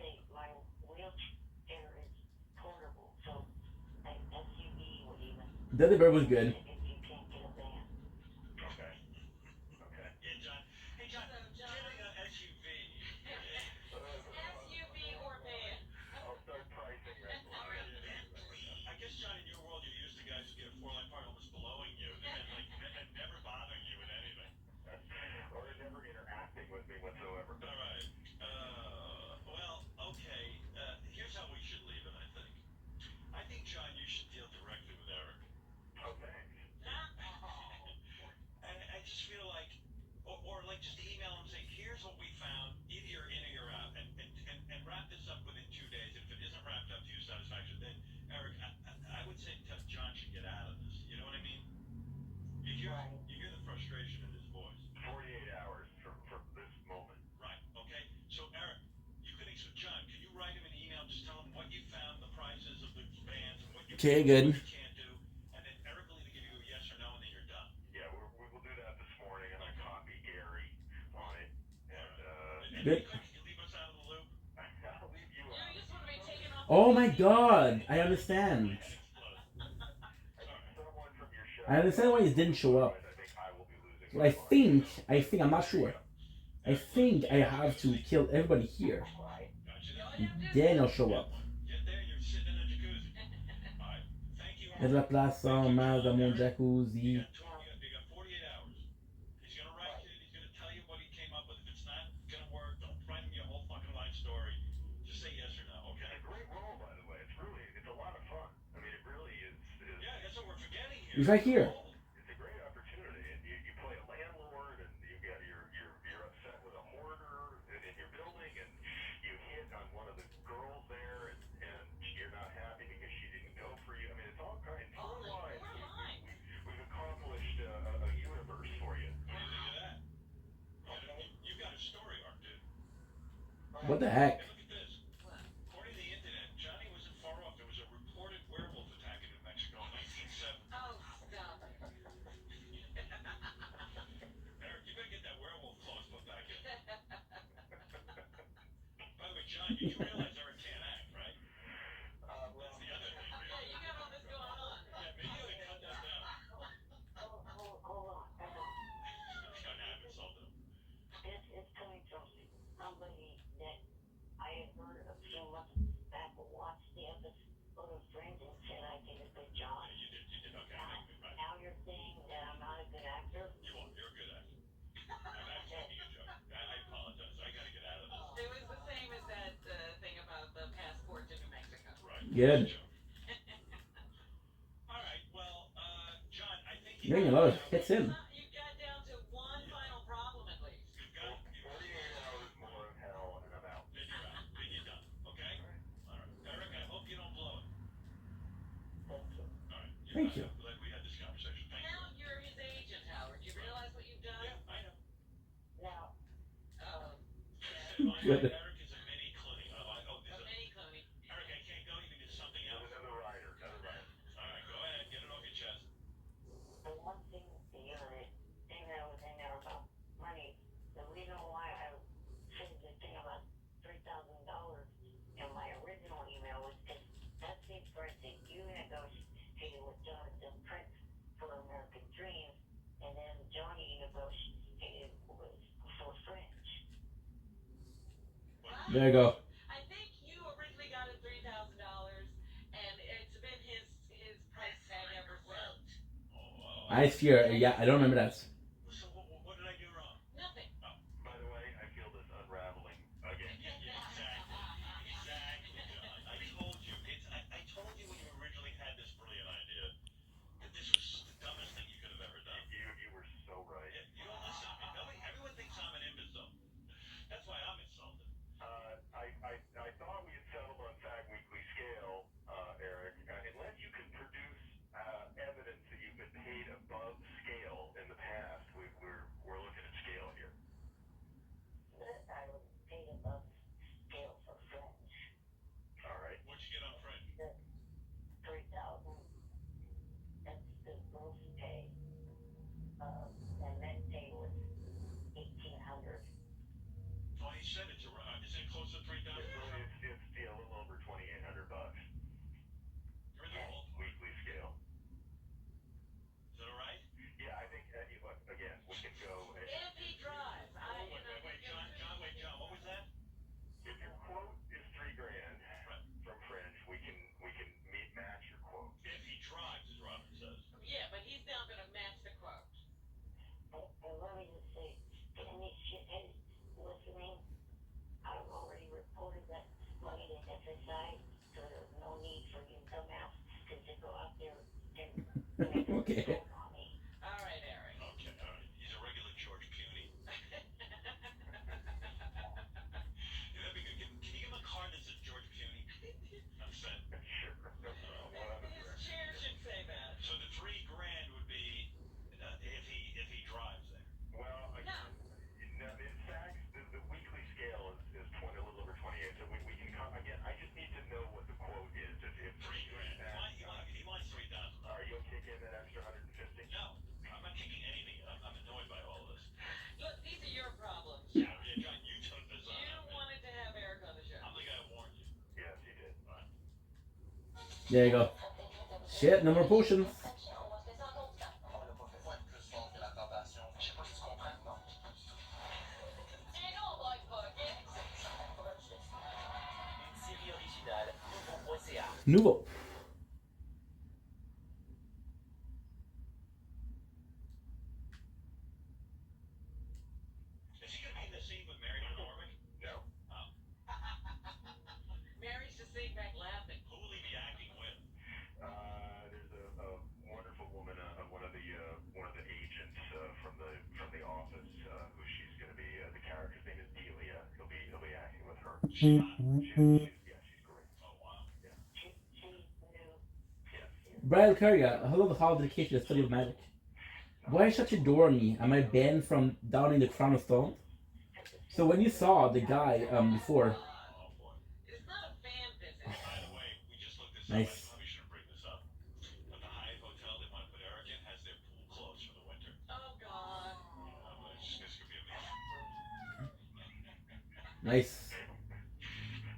say, my wheelchair is portable, so an SUV would even Deadly Bird was good. if you can't get a van. okay. Yeah, John. Hey, John, So, John- get an SUV. SUV or van? I'll start pricing rental. I guess, John, in your world, you're used to guys who get a 4-line part almost blowing you and then, like, and never bothering you with anything. Or never interacting with me whatsoever. All right. Well, okay. Here's how we should leave it, I think. I think, John, you should deal directly with Eric. Oh, thanks. Okay, good. What you can't do, and then Eric will either give you a yes or no, and then you're done. Yeah, we will do that this morning, and I copy Gary on it. And Good. You leave us out of the loop. I'll leave you You out. just want to be taken off. Oh my god, I understand. Someone from your show. I understand why he didn't show up. I think I will be losing. So I think, I'm not sure. I think I have to kill everybody here. Then I'll show up. Get there, you're sitting in a jacuzzi. All right, thank you. Mettre la place en masse dans mon You jacuzzi. got 48 hours. He's gonna write you. He's gonna tell you what he came up with. If it's not gonna work, don't write him your whole fucking life story. Just say yes or no, okay? It's a great role, by the way. It's a lot of fun. I mean, it really is. Yeah, that's what we're forgetting here. He's right here. It's a great opportunity, and you play a landlord, and you're upset with a hoarder in your building, and you hit on one of the girls there, and you're not happy because she didn't go for you. I mean, it's all kind. Four lines. We've accomplished a universe for you. What do you think of that? You got a story arc, dude. What the heck? Hey, look at this. According to the internet, Johnny wasn't far off. There was a reported werewolf attack in New Mexico in 1970. Oh, stop it. Eric, you better get that werewolf clothes put back in. By the way, John, you do realize Eric can't act, right? That's the other thing. Yeah, you got all this going on. Yeah, maybe you ought to cut that down. Hold on. I have insulted him. It's coming from somebody that I had heard a few months back, watched the episode of Friends and said I did a good job. Yeah, you did okay. Thank you, right. Now you're saying that I'm not a good actor? You're a good actor. I'm actually making a joke. I apologize. I gotta get out of this. It was the same as that thing about the passport to New Mexico. Right. Good. All right. Well, John, I think You're getting a lot of hits in. You got down to one final problem at least. You've got 48 hours more of hell, and I'm out. Then you're out. Then you're done. Okay? All right. Eric, I hope you don't blow it. All right. Thank you. I'm glad we had this conversation. Thank you. Now you're his agent, Howard. You realize what you've done? Yeah, I know. Now, Good. Eric is a mini Clooney. Oh, A mini Clooney. Eric, I can't go. You think it's something else? Another rider. All right, go ahead. Get it off your chest. the one thing, the other thing that was in there about money, the reason why I said the thing about $3,000 in my original email was because that's the price that you negotiated with Jonathan Prince for American Dreams, and then Johnny negotiated with for Fringe. There you go. I think you originally got it $3,000, and it's been his price tag ever since. I fear. Yeah, I don't remember that. So what did I do wrong? Nothing. By the way, I feel this unraveling again. Exactly, John. I told you. I told you when you originally had this brilliant idea that this was the dumbest thing you could have ever done. You were so right. You don't listen to me. Everyone thinks I'm an imbecile. That's why I'm insulted. I thought we had settled on Fag Weekly scale, Eric. Unless you can produce evidence that you've been paid above scale in the past, we're looking at scale here. I was paid above scale for Fringe. All right. What'd you get on Fringe? The 3,000. That's the gross pay. And net pay was 1,800. 27. Is it close to 3,000? It's a little over $2,800. You're in the hole. Weekly scale. Is that all right? Yeah, I think look, again, we can go. If he drives, Wait, John. What was that? If your quote is $3,000 from Fringe, we can match your quote. If he drives, as Robin says. yeah, but he's now going to match the quote. And let me just say, to any shitheads listening, I've already reported that money to SSI, so there's no need for you dumbasses to go out there and make Okay. a joke on me. All right, Eric. Okay, all right. He's a regular George Puny. That'd be good. Can you give him a card that says George Puny? I'm set. Sure. His chair should say that. So the $3,000 would be if he drives there. Well, again, in fact, the weekly scale is a little over 28. So we can again. I just need to know what the quote is. If $3,000. He extra 150? No, I'm not kicking anything. I'm annoyed by all this. Look, these are your problems. Yeah, John, you took this on. You wanted to have Eric on the show. I'm the guy who warned you. Yes, he did. There you go. Shit, no more potions. Nouveau. Is he gonna be in the scene with Mary McCormick? No. Oh. Mary's just sitting back laughing. Who will he be acting with? There's a wonderful woman, one of the agents from the office, who she's going to be. The character's name is Delia. He'll be acting with her. She's great. Oh wow. She's new. Brian Curria, hello, how dedication to the study of magic. Why shut your door on me? Am I banned from downing the crown of thorns? So when you saw the guy before, Oh boy. It's not a fan visit. By the way, we just looked this Nice. up. I probably shouldn't bring this up. But the Hyatt Hotel they want to put Eric in has their pool closed for the winter. Oh, God. But it's just gonna be amazing. nice.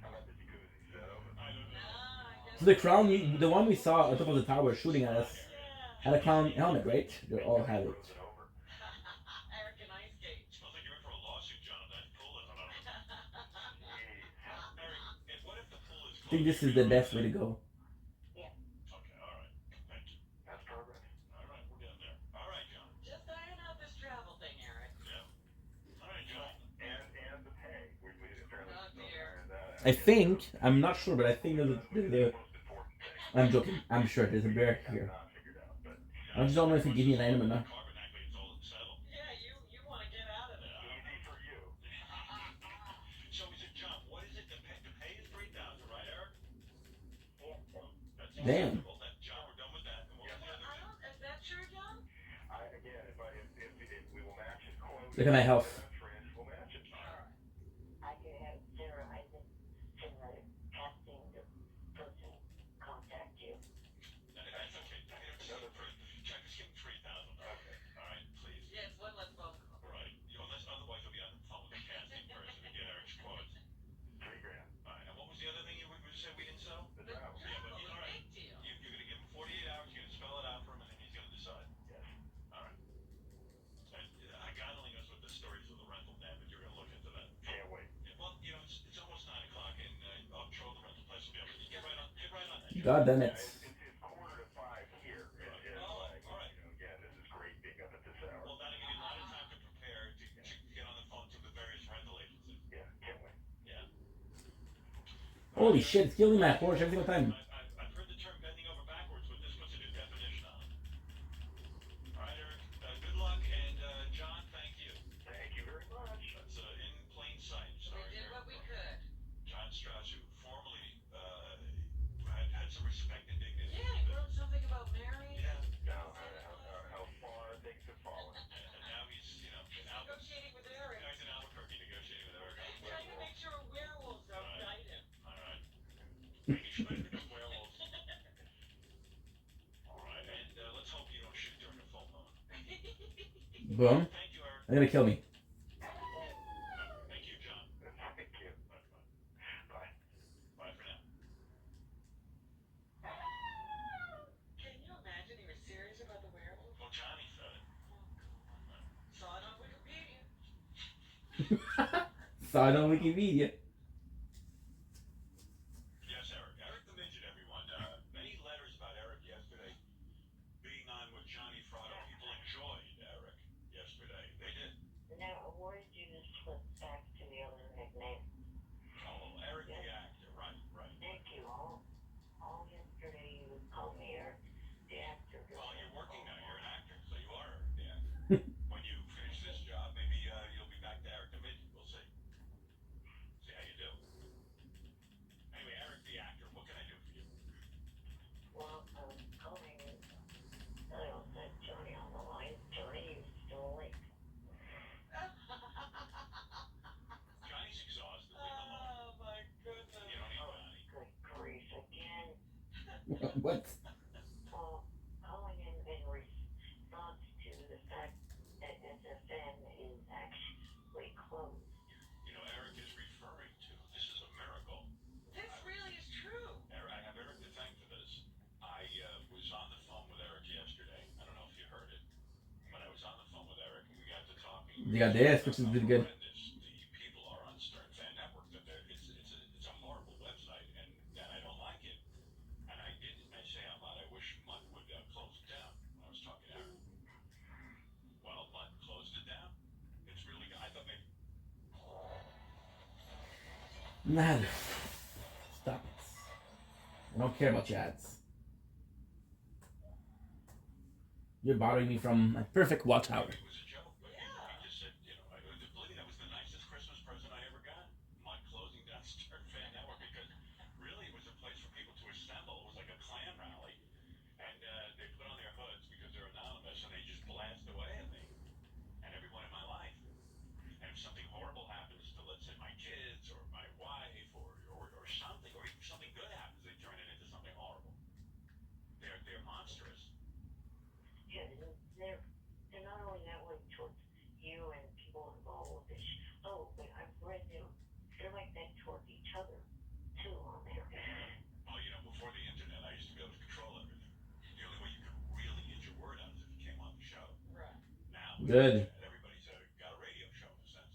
How about the jacuzzi? Is that open? I don't know. Nah, I guess. So the crown, the one we saw on top of the tower shooting at us, Yeah. had a clown helmet, right? They all have it. Frozen over. Eric and Ice Skate. Smells like you're in for a lawsuit, John. That pool isn't open. Eric, and what if the pool is I think this is the best way to go. Okay, all right. Thank you. That's progress. All right, we're getting there. All right, John. Just iron out this travel thing, Eric. Yeah. All right, John. And the pay. We apparently Oh, still dear. ironed that out. I think, I'm not sure, but I think there's The a most important thing. I'm joking. I'm sure there's a bear We here. have not figured out, but I just don't know if you give me an item or not. Carbonacle, it's all settled. Yeah, you want to get out of it. easy for you. So is it, John, what is it? The pay is 3,000, right, Eric? That's Damn. acceptable. John, we're done with that. And what was the other thing? Is that true, John? Again, if we will match his quote. Look at my health. Friends will match it. I could have Sarah Isaac from the casting the person contact you. That's okay. Check, just give him 3,000. Okay. All right, please. Yes, one less phone call. Right. Unless otherwise you'll be on the phone with the casting person to get Eric's quotes. $3,000. All right. And what was the other thing you said we didn't sell? The travel. Yeah, but all right. Big deal. You're going to give him 48 hours. You're going to spell it out for him, and then he's going to decide. Yes. All right. And God only knows what the stories of the rental damage. You're going to look into that. Can't wait. Yeah, well, it's almost 9 o'clock, and I'm sure the rental place will be able to get right on that. God damn it. It's 4:45 here. Oh, Like, all right. again, this is great being up at this hour. Well, that'll give you a lot of time to prepare to get on the phone to the various rental agencies. Yeah, can't wait. Yeah. Holy shit, it's killing my horse every single time. I've heard the term bending over backwards, but this puts a new definition on it. All right, Eric. Good luck, and John, thank you. Thank you very much. That's in plain sight. We Sorry, did Eric. what we could. John Strauss, who formerly had some respect and dignity. Yeah, he wrote something about Mary. Yeah. Now, how far things have fallen. And now he's, Negotiating with Eric. now he's in Albuquerque negotiating with Eric. Trying to make sure werewolves don't bite him. All right. Maybe you should become werewolves. All right, and let's hope you don't shoot during a full moon. Boom. Thank you, Eric. They're gonna kill me. Thank you, John. Thank you. Bye. Bye. Bye for now. Can you imagine he was serious about the werewolf? Well, Johnny said it. Saw it on Wikipedia. Saw it on Wikipedia. Yes, Eric. Eric the Midget, everyone. Many letters about Eric yesterday being on with Johnny Frotto. People enjoyed Eric yesterday. They did. Now, where did you slip back to the other nickname? Oh, Eric the actor. Right. Thank you. All yesterday you would call me Eric, the actor. Well, you're working now. You're an actor, so you are Eric the actor. When you finish this job, maybe you'll be back to Eric the Midget. We'll see. See how you do. Anyway, Eric the actor, what can I do for you? Well, calling I don't said Johnny on the line. Johnny, you still awake? Johnny's exhausted. Leave him alone. Oh my goodness. You don't need Johnny. Good grief again. What? Well, calling in response They got this, which is really good. The people are on Stern Fan Network. That it's a horrible website, and I don't like it. And I say out loud, I wish Mutt would close it down. When I was talking to Aaron, well, Mutt closed it down. It's really good. I thought maybe. Mad. Stop it. I don't care about your ads. You're bothering me from my perfect watchtower. It was a joke, but he just said, believe me, that was the nicest Christmas present I ever got. Mutt closing down Stern Fan Network because really it was a place for people to assemble. It was like a clan rally, and they put on their hoods because they're anonymous, and they just blast away at me and everyone in my life. And if something horrible happens to, let's say, my kids or my wife or something, or even something good happens, they turn it into something horrible. They're monstrous. Yeah, they're not only that way towards you and people involved with this. Oh, but I've read they're like that towards each other too on there. Well, before the internet, I used to be able to control everything. The only way you could really get your word out is if you came on the show. Right. Now, Good. everybody's got a radio show in a sense.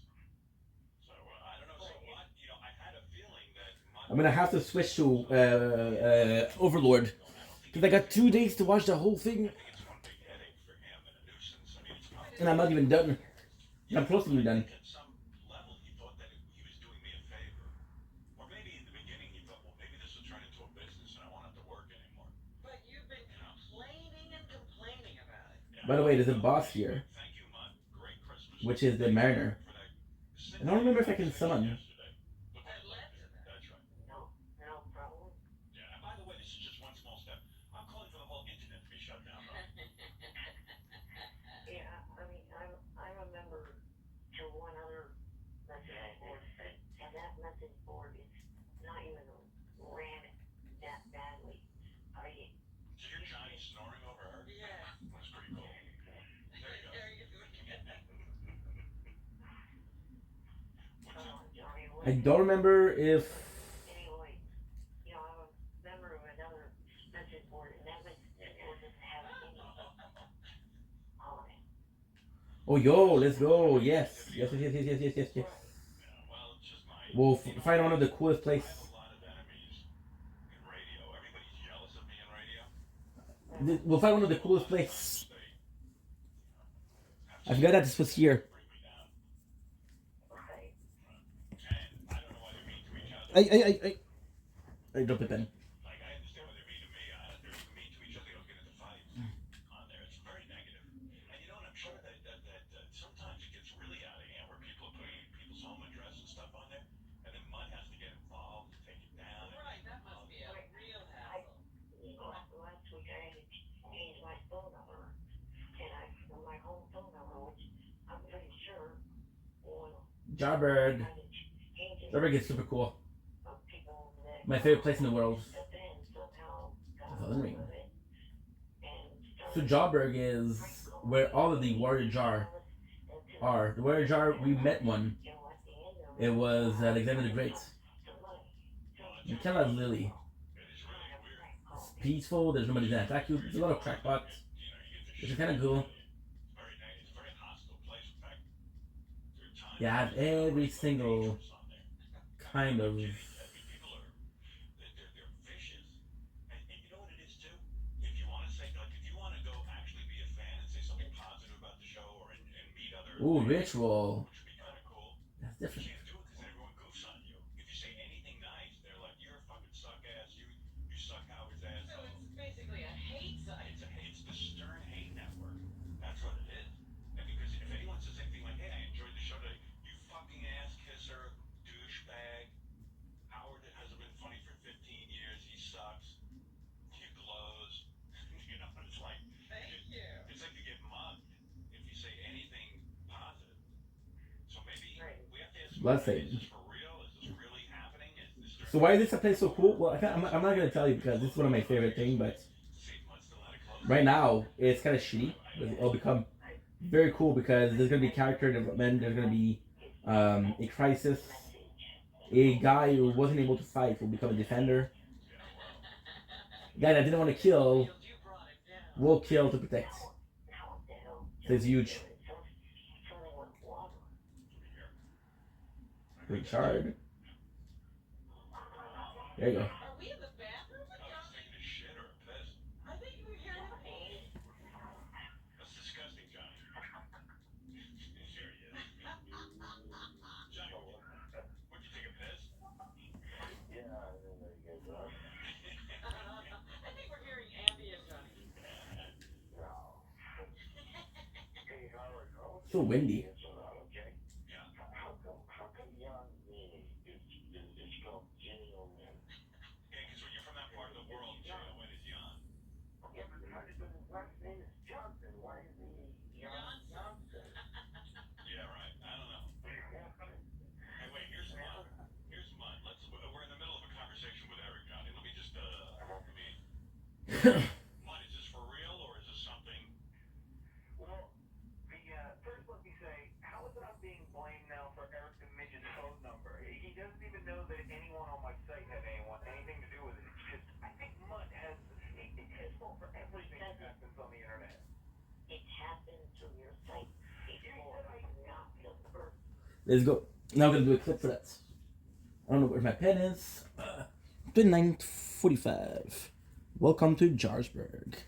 So I don't know. So what? I had a feeling that I'm gonna have to switch to Overlord because I got 2 days to watch the whole thing, it's one big headache for him and a nuisance. I mean, it's probably and I'm not even done. I'm close to being done. at some level he thought that he was doing me a favor, or maybe in the beginning he thought, well, maybe this will turn into a business and I won't have to work anymore. But you've been complaining and complaining about it. Yeah. By the way, there's a boss here, Thank you, Mutt. Great Christmas. which is the Mariner. For that. I don't remember if I can summon. Yesterday. Put That that led up to there. that. That's right. No problem. Yeah. And by the way, this is just one small step. I'm calling for the whole internet to be shut down. Though. Yeah, I mean, I'm a member to one other message board, and that message board is not even ran that badly. I mean, Did you hear Johnny snoring over her? Yeah. That's pretty cool. There you go. There you go. What's up? Johnny, I don't remember if. anyway, I'm a member of another message board, and that message board doesn't have any on it. Oh, yo, let's go. Yes. Yes. Yeah, well, it's just my. We'll find one of the coolest I place. have a lot of enemies in radio. Everybody's jealous of me in radio. We'll find one of the coolest place. They I forgot that this was here. bring me down. Okay. And I don't know why they're mean to each other. I dropped the pen. Like, I understand why they're mean to me. They're mean to each other. They don't get into fights on there. It's very negative. And I'm sure that sometimes it gets really out of hand where people are putting people's home address and stuff on there, and then Mutt has to get involved to take it down. Right, that must be a real hassle. Last week I had to change my phone number, and my home phone number, which I'm pretty sure will Jarbird. kind of change it. Jarbird is super cool. People that My favorite place in the world. step in somehow got Southern Ring. with it and So started Jawberg is where all of the Warrior Jar are. The Warrior Jar, we met one. at the end of It was Alexander the Great. You kind of have Lily. It's peaceful. There's nobody that attack you. There's a lot of crackpots, which is kind of cool. It's a very hostile place. In fact, there are times You have every single kind of. people are they're vicious, and you know what it is too. If you want to say if you want to go actually be a fan and say something positive about the show or and meet other Ooh, ritual. which would be kind of cool. That's You different. can't do it because everyone goofs on you. If you say anything nice, they're like, "You're a fucking suck ass. You suck Howard's ass." So it's basically a hate site. It's the Stern Hate Network. That's what it is. And because if anyone says anything like, "Hey, I enjoyed the show today," you fucking ass kisser, douchebag. Howard hasn't been funny for 15 years. He sucks. He glows. It's like Thank you. it's like you get mugged if you say anything positive. So maybe we have to ask. Let's Is see. this for real? Is this really happening? Is this So why is this place so cool? Well, I'm not gonna tell you because this is one of my favorite things, but right now it's kind of shitty. But it'll become very cool because there's gonna be character development. There's gonna be a crisis. A guy who wasn't able to fight will become a defender. A guy that didn't want to kill You brought it down. will kill to protect. So it's huge. Richard. There you go. Are we in the bathroom with I was Johnny? taking a shit or a piss. I think you were hearing a pee. That's disgusting, Johnny. There he is. Johnny, would you take a piss? Yeah, I think there you go, Josh. I think we're hearing ambient Johnny. No. Hey, Howard, I want So windy. answer that, okay? Yeah. How come young me is spelled J-O-N? Yeah, because when you're from that part of the world, J-O-N is Jan. Yeah, but his last name is Johnson. Why is he Johnson? Yeah, right. I don't know. Hey, wait, here's mine. Here's mine. We're in the middle of a conversation with Eric, Johnny. Let me just, mine, is this for real or is this something? Well, first let me say, how is it I'm being blamed now for Eric the Midget's phone number? He doesn't even know that anyone on my site had anything to do with it. It's just, I think Mutt it's his fault for everything that happens on the internet. It happened to your site before, not the first. Let's go. Now I'm gonna do a clip for that. I don't know where my pen is. 9:45. Welcome to Jarlsberg.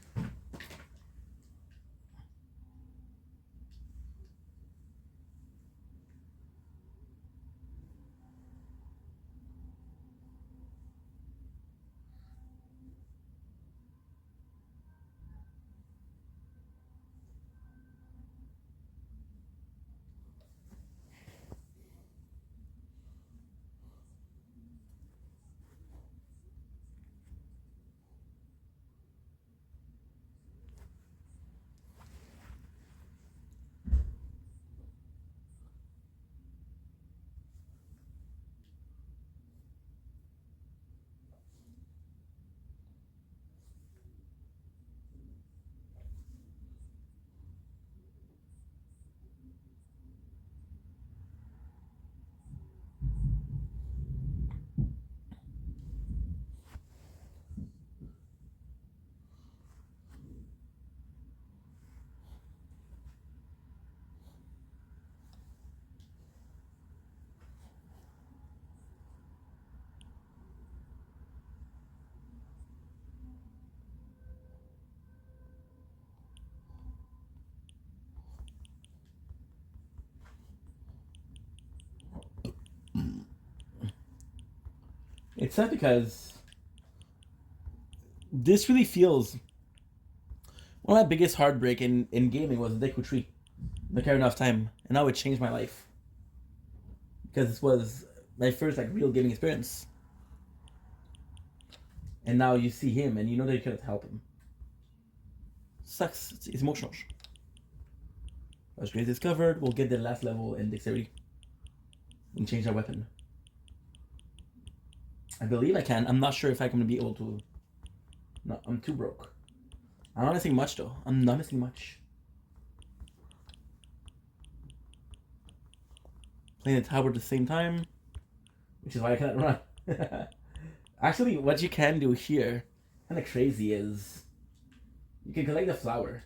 It's sad because this really feels one of my biggest heartbreak in gaming was Deku Tree, the Ocarina of Time, and now it changed my life because this was my first real gaming experience, and now you see him and you know that you cannot help him. Sucks. It's emotional. As Grace discovered, we'll get the last level in dexterity and change our weapon. I believe I can. I'm not sure if I'm going to be able to. No, I'm too broke. I'm not missing much though. I'm not missing much. Playing the tower at the same time, which is why I cannot run. Actually, what you can do here, kind of crazy, is you can collect the flower.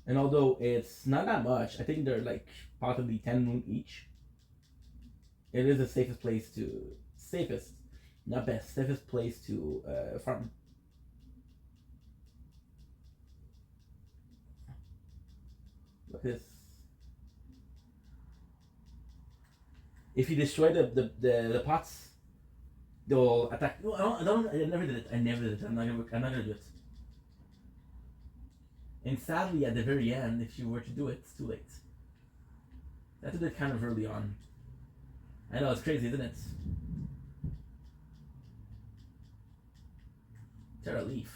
And although it's not that much, I think they're possibly 10 moon each. It is the safest place to... Safest. Not best. Safest place to farm. Look at this. If you destroy the pots, they'll attack. No, I never did it. I'm not gonna do it. And sadly, at the very end, if you were to do it, it's too late. I did it kind of early on. I know, it's crazy, isn't it? Terra Leaf.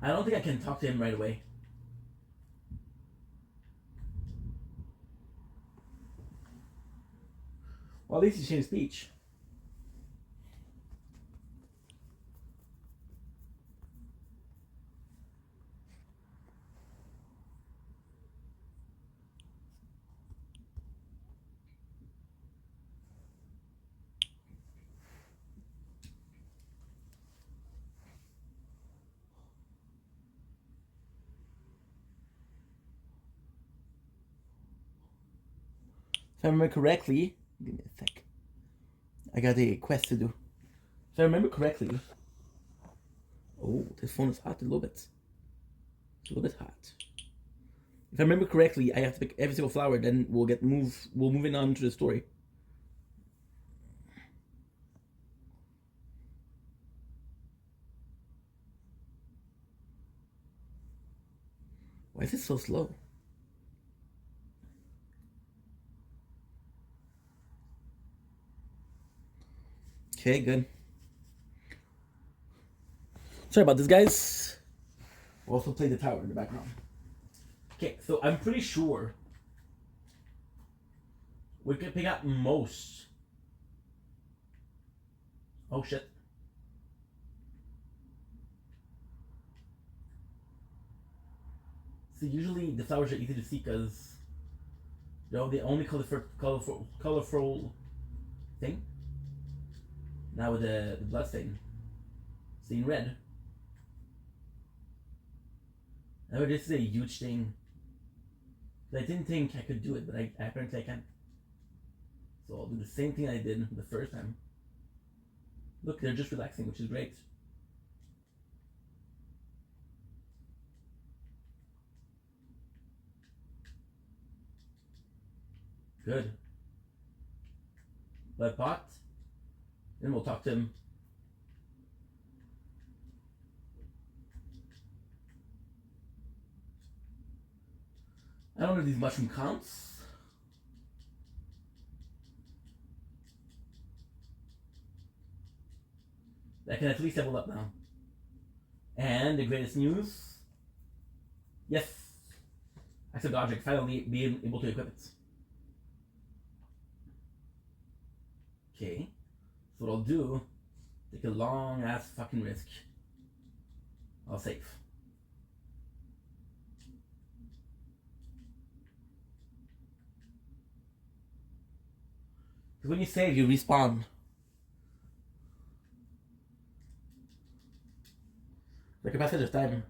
I don't think I can talk to him right away. Well, at least he changed speech. If I remember correctly, give me a sec. I got a quest to do. If I remember correctly, oh, this phone is hot a little bit. It's a little bit hot. If I remember correctly, I have to pick every single flower. Then we'll move in on to the story. Why is it so slow? Okay, good. Sorry about this, guys. We'll also play the tower in the background. Okay, so I'm pretty sure we can pick up most. Oh shit. So usually the flowers are easy to see because they only colorful thing. Now with the blood stain, seeing red. Now this is a huge thing. I didn't think I could do it, but apparently I can. So I'll do the same thing I did the first time. Look, they're just relaxing, which is great. Good. Blood pot. Then we'll talk to him. I don't know if these mushroom counts. I can at least level up now. And the greatest news. Yes. Active Godric finally being able to equip it. Okay. So what I'll do, take a long ass fucking risk. I'll save. Because when you save, you respawn. Like a passage of time.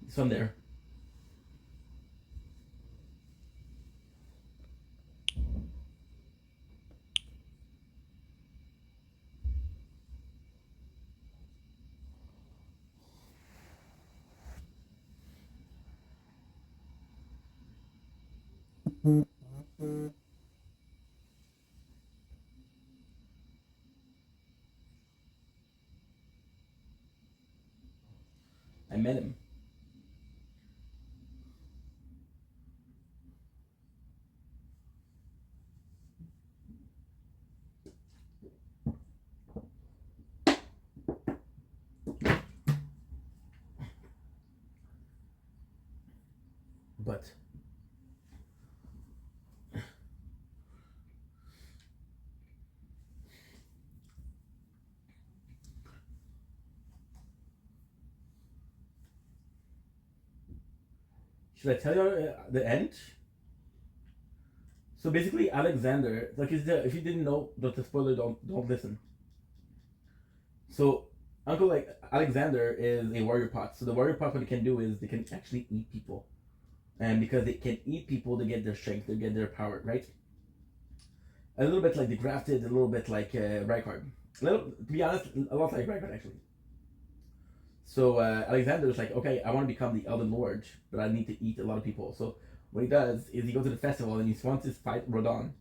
This one there. I met him. But should I tell you the end? So basically, Alexander, like if you didn't know, but the spoiler, don't listen. So Uncle Alexander is a warrior pot. So the warrior pot, what it can do is they can actually eat people, and because they can eat people, they get their strength, they get their power, right? A little bit like the Grafted, a little bit like Rykard. To be honest, a lot like Rykard actually. So Alexander's like, okay, I want to become the Elden Lord, but I need to eat a lot of people. So what he does is he goes to the festival and he wants to fight Rodon.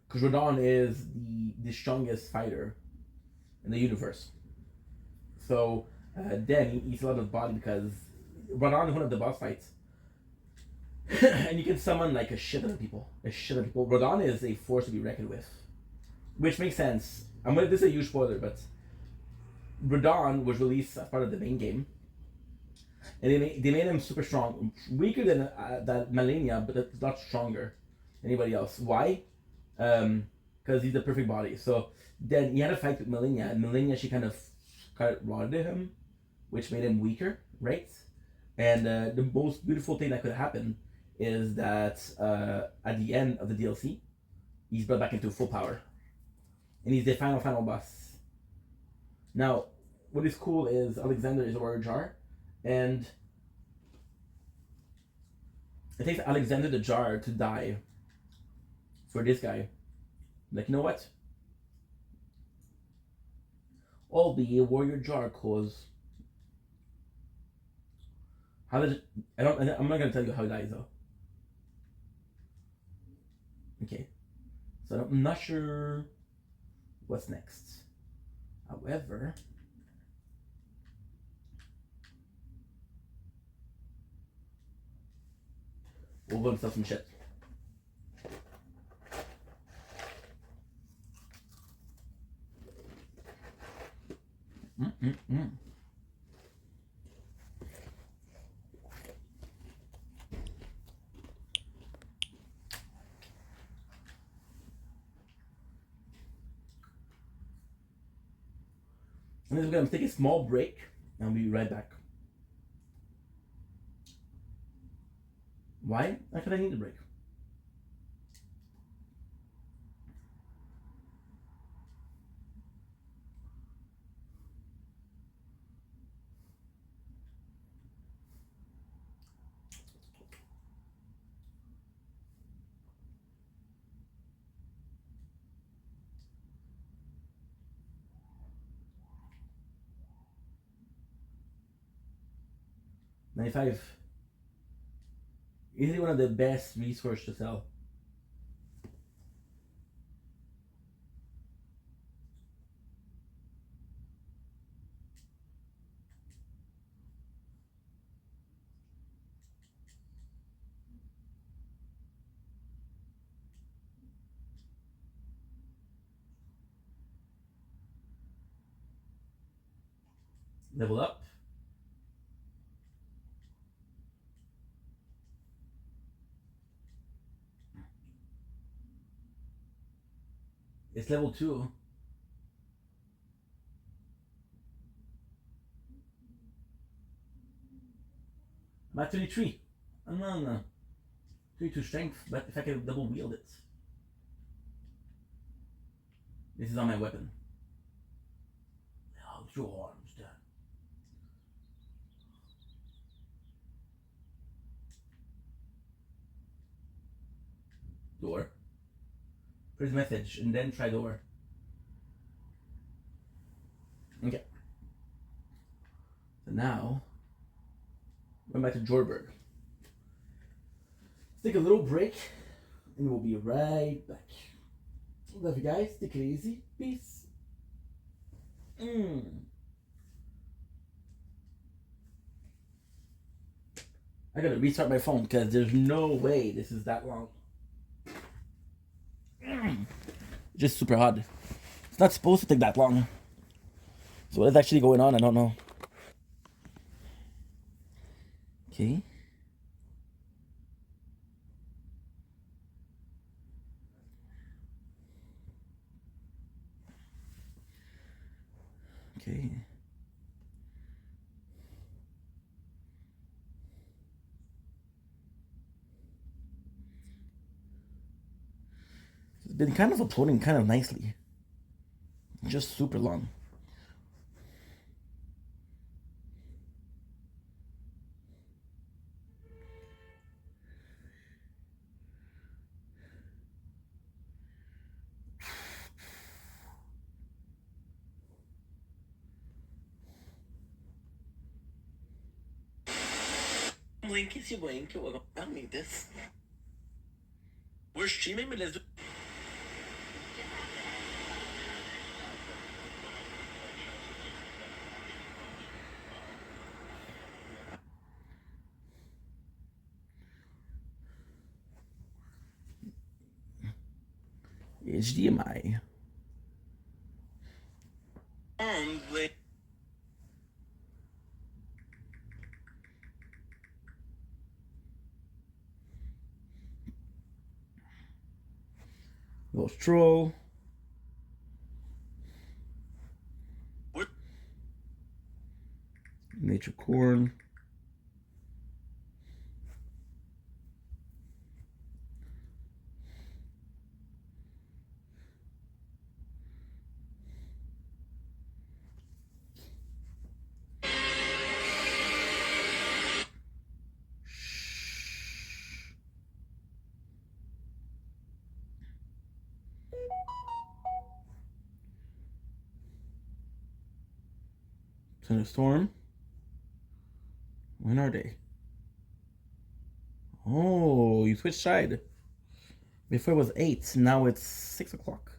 Because Rodon is the strongest fighter in the universe. So then he eats a lot of body because Rodon is one of the boss fights. And you can summon like a shit ton of people. Rodon is a force to be reckoned with. Which makes sense. This is a huge spoiler, but Rodon was released as part of the main game. And they made him super strong. Weaker than that Malenia, but not stronger than anybody else. Why? Because he's the perfect body. So then he had a fight with Malenia, and Malenia, she kind of rotted him, which made him weaker, right? And the most beautiful thing that could happen is that at the end of the DLC, he's brought back into full power, and he's the final boss. Now, what is cool is Alexander is a warrior jar, and it takes Alexander the jar to die for this guy. Like, you know what? I'll be a warrior jar, cause how did it, I'm not gonna tell you how he dies though. Okay, so I'm not sure what's next. However, we'll go and sell some shit. And then we're going to take a small break and I'll be right back. Why? Because I need a break. $95. Easily one of the best resources to sell. Level up. It's level 2. I'm at 33. No. 32 strength, but if I can double wield it. This is on my weapon. How's your arms done? Door. First message, and then try door. Okay. So now, we're back to Jorberg. Let's take a little break, and we'll be right back. Love you guys. Take it easy. Peace. I gotta restart my phone because there's no way this is that long. Just super hot. It's not supposed to take that long. So what is actually going on? I don't know. Okay. Okay. It's been kind of uploading kind of nicely. Just super long. Link esse banho que eu don't need this. We're streaming, but let's do. HDMI. Ghost Troll. Nature Corn. Thunderstorm. When are they? Oh, you switched side. Before it was 8, now it's 6 o'clock.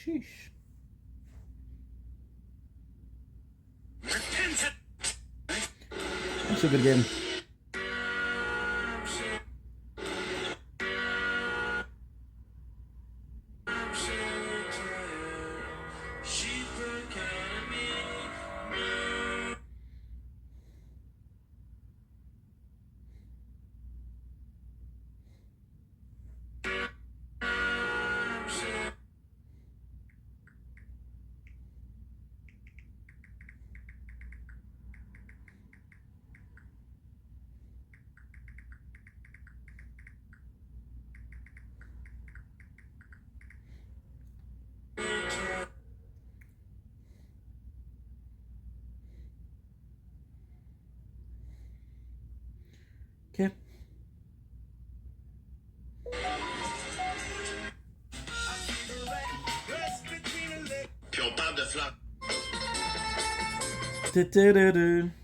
Sheesh. That's a good game. Okay. Puis on parle de flan. Du-du-du-du.